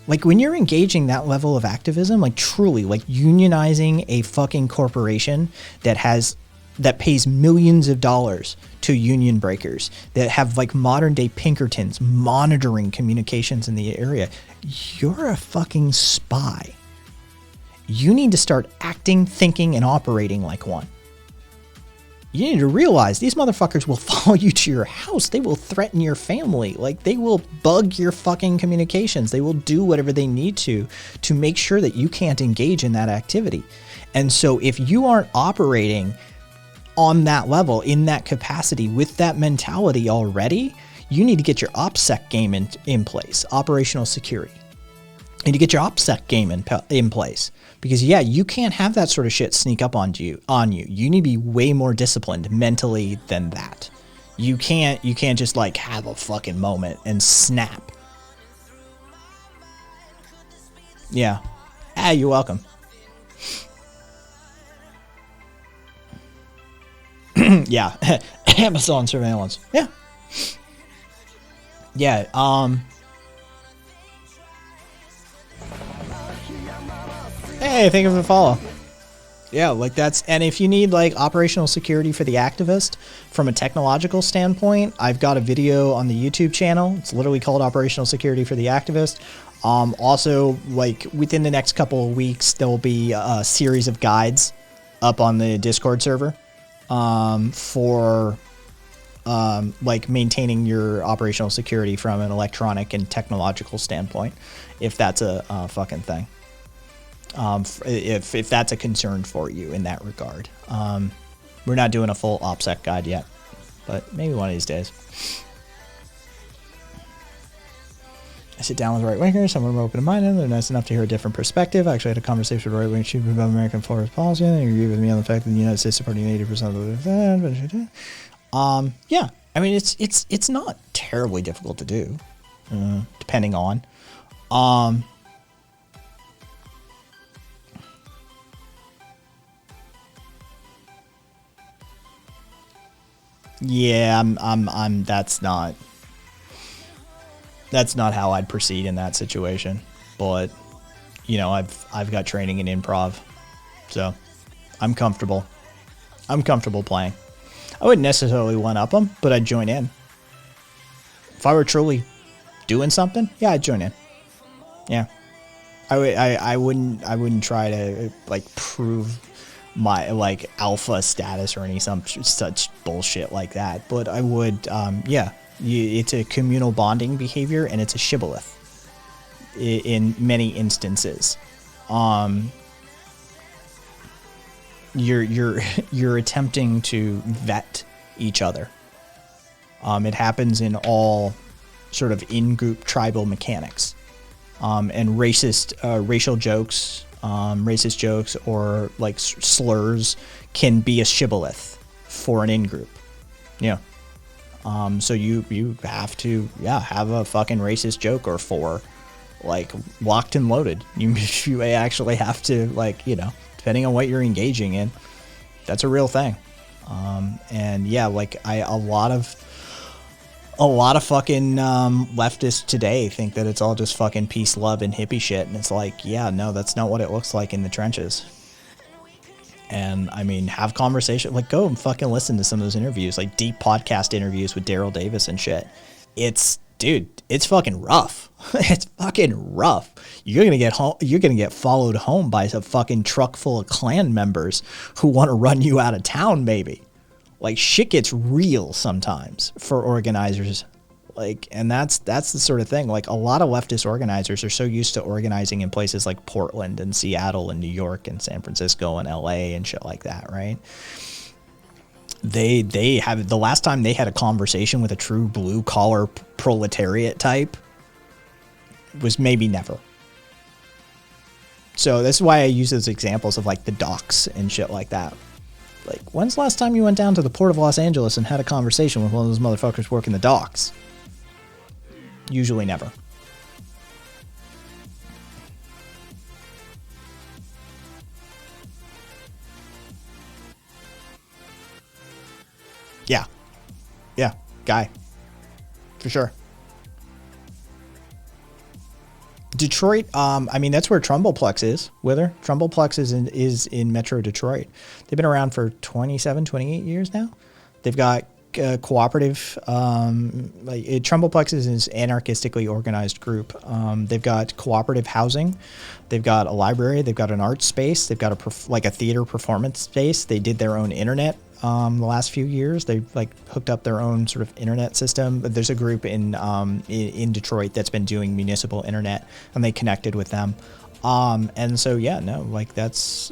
Like, when you're engaging that level of activism, like truly, like unionizing a fucking corporation that pays millions of dollars to union breakers, that have like modern day Pinkertons monitoring communications in the area, you're a fucking spy. You need to start acting, thinking, and operating like one. You need to realize these motherfuckers will follow you to your house. They will threaten your family. Like, they will bug your fucking communications. They will do whatever they need to make sure that you can't engage in that activity. And so if you aren't operating on that level, in that capacity, with that mentality already, you need to get your OPSEC game in place, operational security. You need to get your OPSEC game in place. Because, yeah, you can't have that sort of shit sneak up on you. You need to be way more disciplined mentally than that. You can't just, like, have a fucking moment and snap. Yeah. You're welcome. Yeah. Amazon surveillance. Yeah. Yeah, hey, thank you for the follow. Yeah, like that's, and if you need like operational security for the activist from a technological standpoint, I've got a video on the YouTube channel. It's literally called Operational Security for the Activist. Also, like within the next couple of weeks, there will be a series of guides up on the Discord server for like maintaining your operational security from an electronic and technological standpoint, if that's a fucking thing. If that's a concern for you in that regard. We're not doing a full OPSEC guide yet, but maybe one of these days. I sit down with right-wingers, some of them are open-minded, they're nice enough to hear a different perspective. I actually had a conversation with right-wing chief about American forest policy, and they agree with me on the fact that the United States supporting 80% of the... yeah, I mean, it's not terribly difficult to do, depending on. Yeah, I'm that's not how I'd proceed in that situation. But, you know, I've got training in improv, so I'm comfortable. I'm comfortable playing. I wouldn't necessarily one-up them, but I'd join in. If I were truly doing something, yeah, I'd join in. Yeah, I wouldn't try to like prove my like alpha status or any such bullshit like that, but I would yeah, it's a communal bonding behavior, and it's a shibboleth in many instances. You're attempting to vet each other. It happens in all sort of in-group tribal mechanics, and racial jokes, racist jokes, or like slurs can be a shibboleth for an in-group. Yeah. So you have to have a fucking racist joke or four, like locked and loaded. You actually have to, like, you know, depending on what you're engaging in, that's a real thing. And yeah, like a lot of fucking leftists today think that it's all just fucking peace, love, and hippie shit, and it's like, yeah, no, that's not what it looks like in the trenches. And I mean, have conversation, like go and fucking listen to some of those interviews, like deep podcast interviews with Daryl Davis and shit. It's fucking rough. It's fucking rough. You're gonna get followed home by a fucking truck full of Klan members who want to run you out of town, maybe. Like, shit gets real sometimes for organizers Like, and that's the sort of thing. Like, a lot of leftist organizers are so used to organizing in places like Portland and Seattle and New York and San Francisco and LA and shit like that, right? They have, the last time they had a conversation with a true blue collar proletariat type was maybe never. So that's why I use those examples of like the docks and shit like that. Like, when's the last time you went down to the Port of Los Angeles and had a conversation with one of those motherfuckers working the docks? Usually never. Yeah. Yeah, guy. For sure. Detroit, I mean, that's where Trumbleplex is, Wither. Trumbleplex is in Metro Detroit. They've been around for 27, 28 years now. They've got cooperative, Trumbleplex is an anarchistically organized group. They've got cooperative housing. They've got a library. They've got an art space. They've got a theater performance space. They did their own internet. The last few years, they've hooked up their own sort of internet system. But there's a group in Detroit that's been doing municipal internet, and they connected with them. And so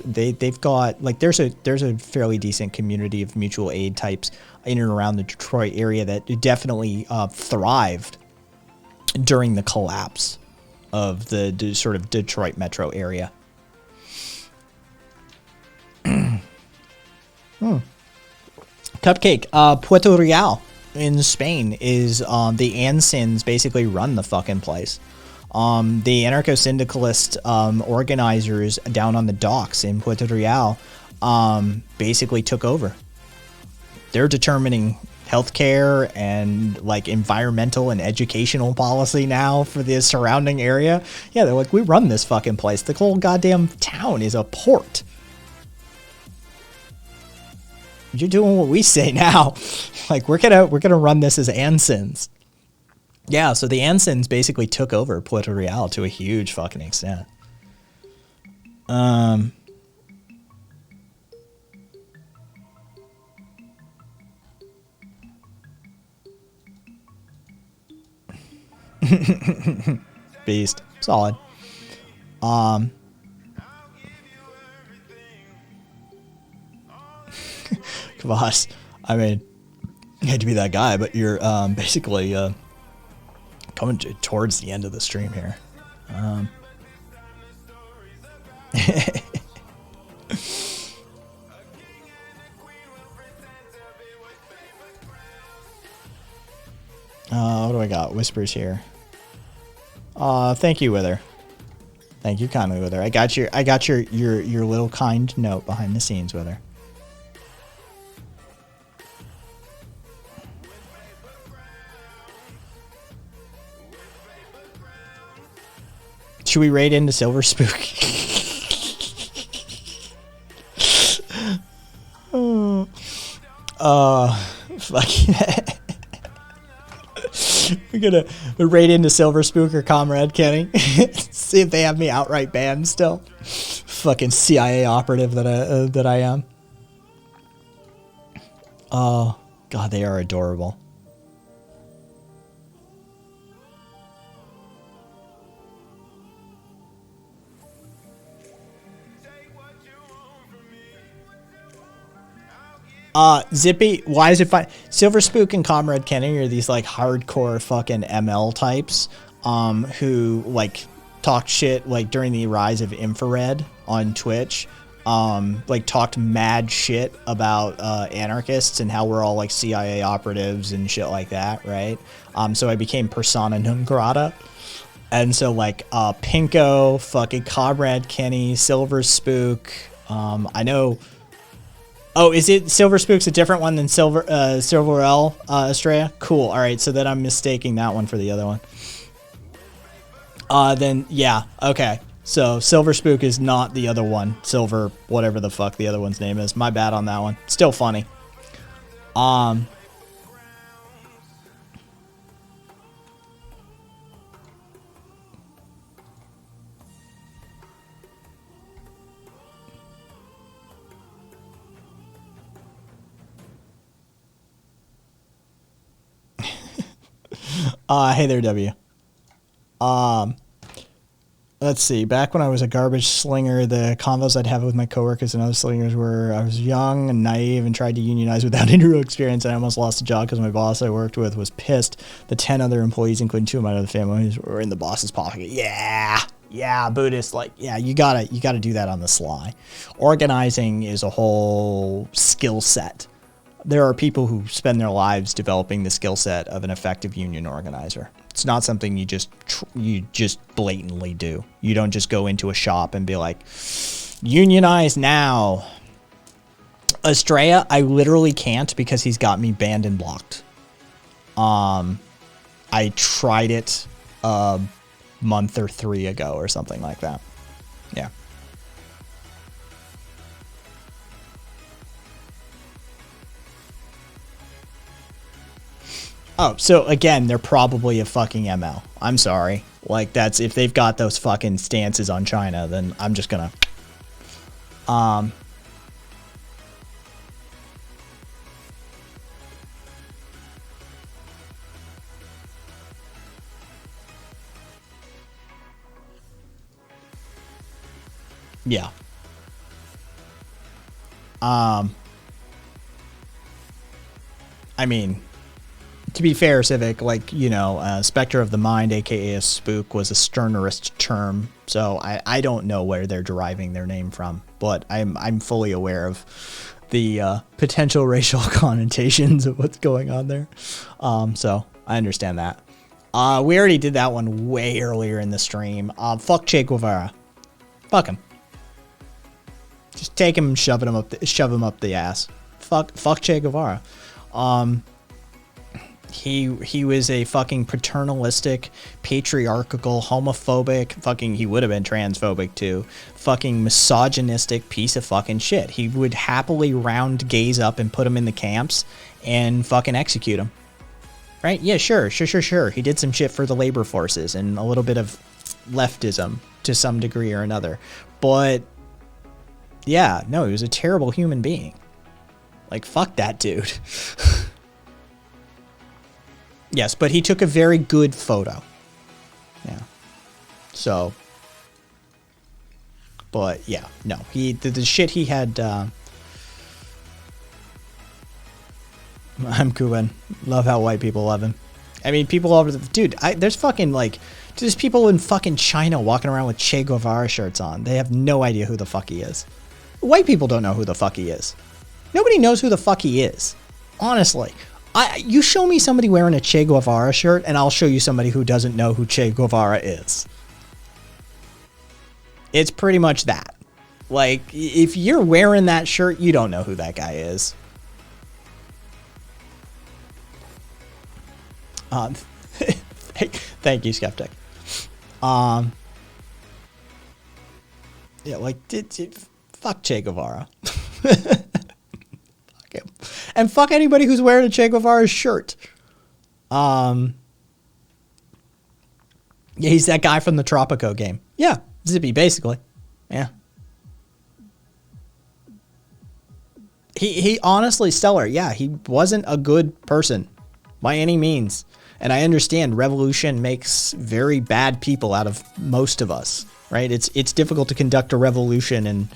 they've got there's a fairly decent community of mutual aid types in and around the Detroit area that definitely thrived during the collapse of the sort of Detroit metro area. Cupcake, Puerto Real in Spain is the Ansins basically run the fucking place. The anarcho-syndicalist organizers down on the docks in Puerto Real basically took over. They're determining healthcare and environmental and educational policy now for the surrounding area. Yeah, they're like, we run this fucking place. The whole goddamn town is a port. You're doing what we say now. We're gonna run this as Ansins. Yeah, so the Ansins basically took over Puerto Real to a huge fucking extent. Beast. Solid. Kvass, I mean, you hate to be that guy, but you're basically coming towards the end of the stream here. What do I got? Whispers here. Thank you, Wither. Thank you kindly, Wither. I got your little kind note behind the scenes, Wither. Should we raid into Silver Spook? Fuck yeah. We're gonna raid into Silver Spook or Comrade Kenny. See if they have me outright banned still. Fucking CIA operative that I am. Oh God, they are adorable. Zippy, why is it fine? Silver Spook and Comrade Kenny are these hardcore fucking ML types who talk shit during the rise of infrared on Twitch. Talked mad shit about anarchists and how we're all CIA operatives and shit like that, right? So I became persona non grata. And so Pinko, fucking Comrade Kenny, Silver Spook, I know. Oh, is it Silver Spook's a different one than Silver L, Estrella? Cool. All right, so then I'm mistaking that one for the other one. Then yeah, okay. So Silver Spook is not the other one. Silver, whatever the fuck the other one's name is. My bad on that one. Still funny. Hey there, W. Let's see. Back when I was a garbage slinger, the convos I'd have with my coworkers and other slingers were I was young and naive and tried to unionize without any real experience. And I almost lost a job because my boss I worked with was pissed. The 10 other employees, including 2 of my other families, were in the boss's pocket. Yeah, Buddhist. Like, yeah, you gotta do that on the sly. Organizing is a whole skill set. There are people who spend their lives developing the skill set of an effective union organizer. It's not something you just blatantly do. You don't just go into a shop and be like, unionize now. Estrella, I literally can't because he's got me banned and blocked. I tried it a month or 3 ago or something like that. Yeah. Oh, so again, they're probably a fucking ML. I'm sorry. Like, that's, if they've got those fucking stances on China, then I'm just gonna, yeah. I mean, to be fair, Civic, like, you know, Spectre of the Mind, aka a spook, was a sternerist term, so I don't know where they're deriving their name from, but I'm fully aware of the potential racial connotations of what's going on there. So I understand that. We already did that one way earlier in the stream. Fuck Che Guevara. Fuck him. Just take him and shove him up the ass. Fuck Che Guevara. He was a fucking paternalistic, patriarchal, homophobic, fucking, he would have been transphobic too, fucking misogynistic piece of fucking shit. He would happily round gays up and put them in the camps and fucking execute them. Right? Yeah, sure. He did some shit for the labor forces and a little bit of leftism to some degree or another. But yeah, no, he was a terrible human being. Like, fuck that dude. Yes, but he took a very good photo. Yeah. So, but yeah, no, the shit he had, I'm Cuban. Love how white people love him. I mean, people all over the, dude, there's fucking like, there's people in fucking China walking around with Che Guevara shirts on. They have no idea who the fuck he is. White people don't know who the fuck he is. Nobody knows who the fuck he is. Honestly. You show me somebody wearing a Che Guevara shirt, and I'll show you somebody who doesn't know who Che Guevara is. It's pretty much that. Like, if you're wearing that shirt, you don't know who that guy is. Thank you, Skeptic. Yeah, like, fuck Che Guevara. And fuck anybody who's wearing a Che Guevara shirt. Yeah, he's that guy from the Tropico game. Yeah, Zippy, basically. Yeah. He honestly, Stellar, yeah, he wasn't a good person by any means. And I understand revolution makes very bad people out of most of us, right? It's difficult to conduct a revolution and,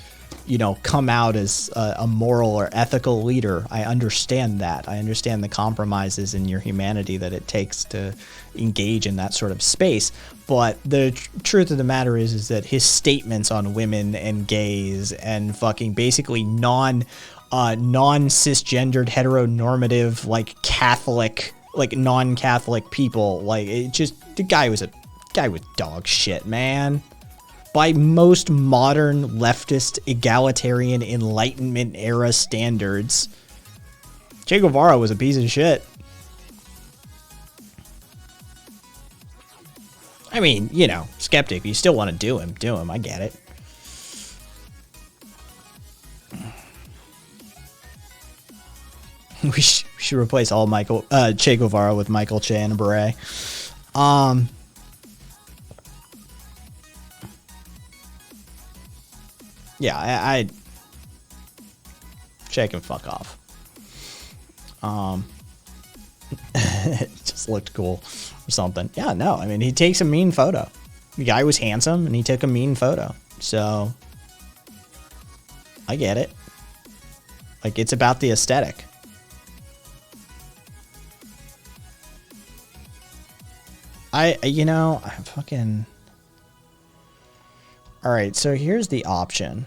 you know, come out as a moral or ethical leader. I understand that. I understand the compromises in your humanity that it takes to engage in that sort of space. But the truth of the matter is that his statements on women and gays and fucking basically non-cisgendered, heteronormative, like Catholic, like non-Catholic people, like, it just, the guy was dog shit, man. By most modern leftist egalitarian Enlightenment era standards, Che Guevara was a piece of shit. I mean, you know, Skeptic, you still want to do him, I get it. We should replace all Che Guevara with Michael Che and a beret. Yeah, I Che can fuck off. It just looked cool or something. Yeah, no, I mean, he takes a mean photo. The guy was handsome and he took a mean photo. So I get it. Like, it's about the aesthetic. I fucking... Alright, so here's the option.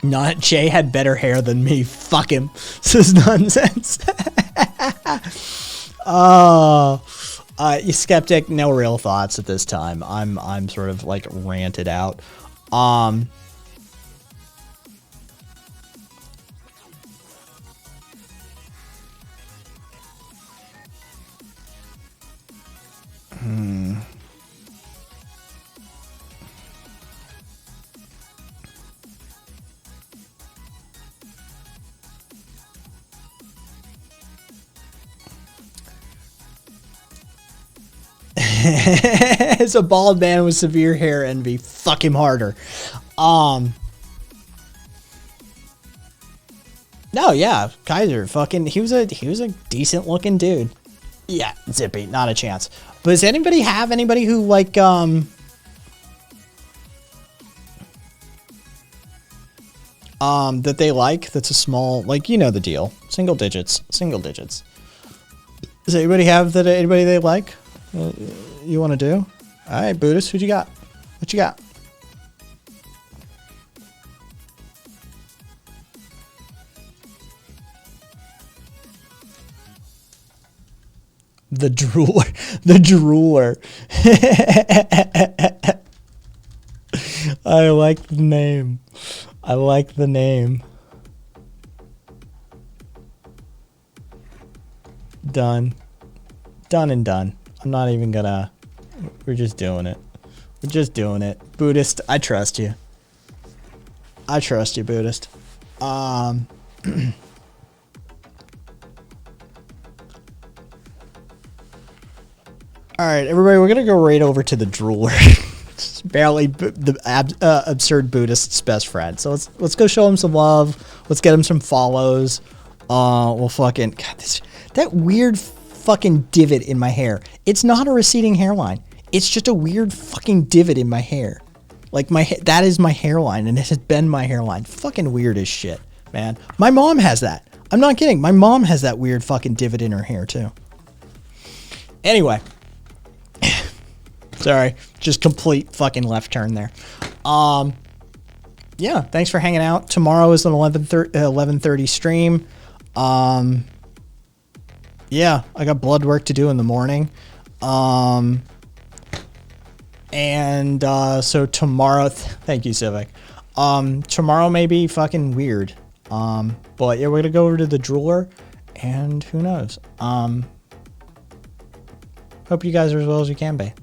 Not Jay had better hair than me. Fuck him. This is nonsense. You skeptic, no real thoughts at this time. I'm sort of like ranted out. As a bald man with severe hair envy, fuck him harder. No, yeah, Kaiser, fucking, he was a decent looking dude. Yeah, Zippy, not a chance. But does anybody have anybody who like that they like? That's a small, like, you know the deal. Single digits. Does anybody have that? Anybody they like? You want to do? All right, Buddhist, who you got? What you got? The drooler. The drooler. I like the name. I like the name. Done. Done and done. I'm not even gonna... We're just doing it. We're just doing it. Buddhist, I trust you. I trust you, Buddhist. Alright, everybody, we're gonna go right over to the drooler. It's barely the absurd Buddhist's best friend. So let's go show him some love. Let's get him some follows. We'll fucking... God, that weird fucking divot in my hair. It's not a receding hairline. It's just a weird fucking divot in my hair. Like, that is my hairline, and it has been my hairline. Fucking weird as shit, man. My mom has that. I'm not kidding. My mom has that weird fucking divot in her hair, too. Anyway. Sorry. Just complete fucking left turn there. Yeah, thanks for hanging out. Tomorrow is an 11:30 stream. Yeah, I got blood work to do in the morning. So tomorrow, thank you, Civic. Tomorrow may be fucking weird. But yeah, we're gonna go over to the drooler, and who knows? Hope you guys are as well as you can be.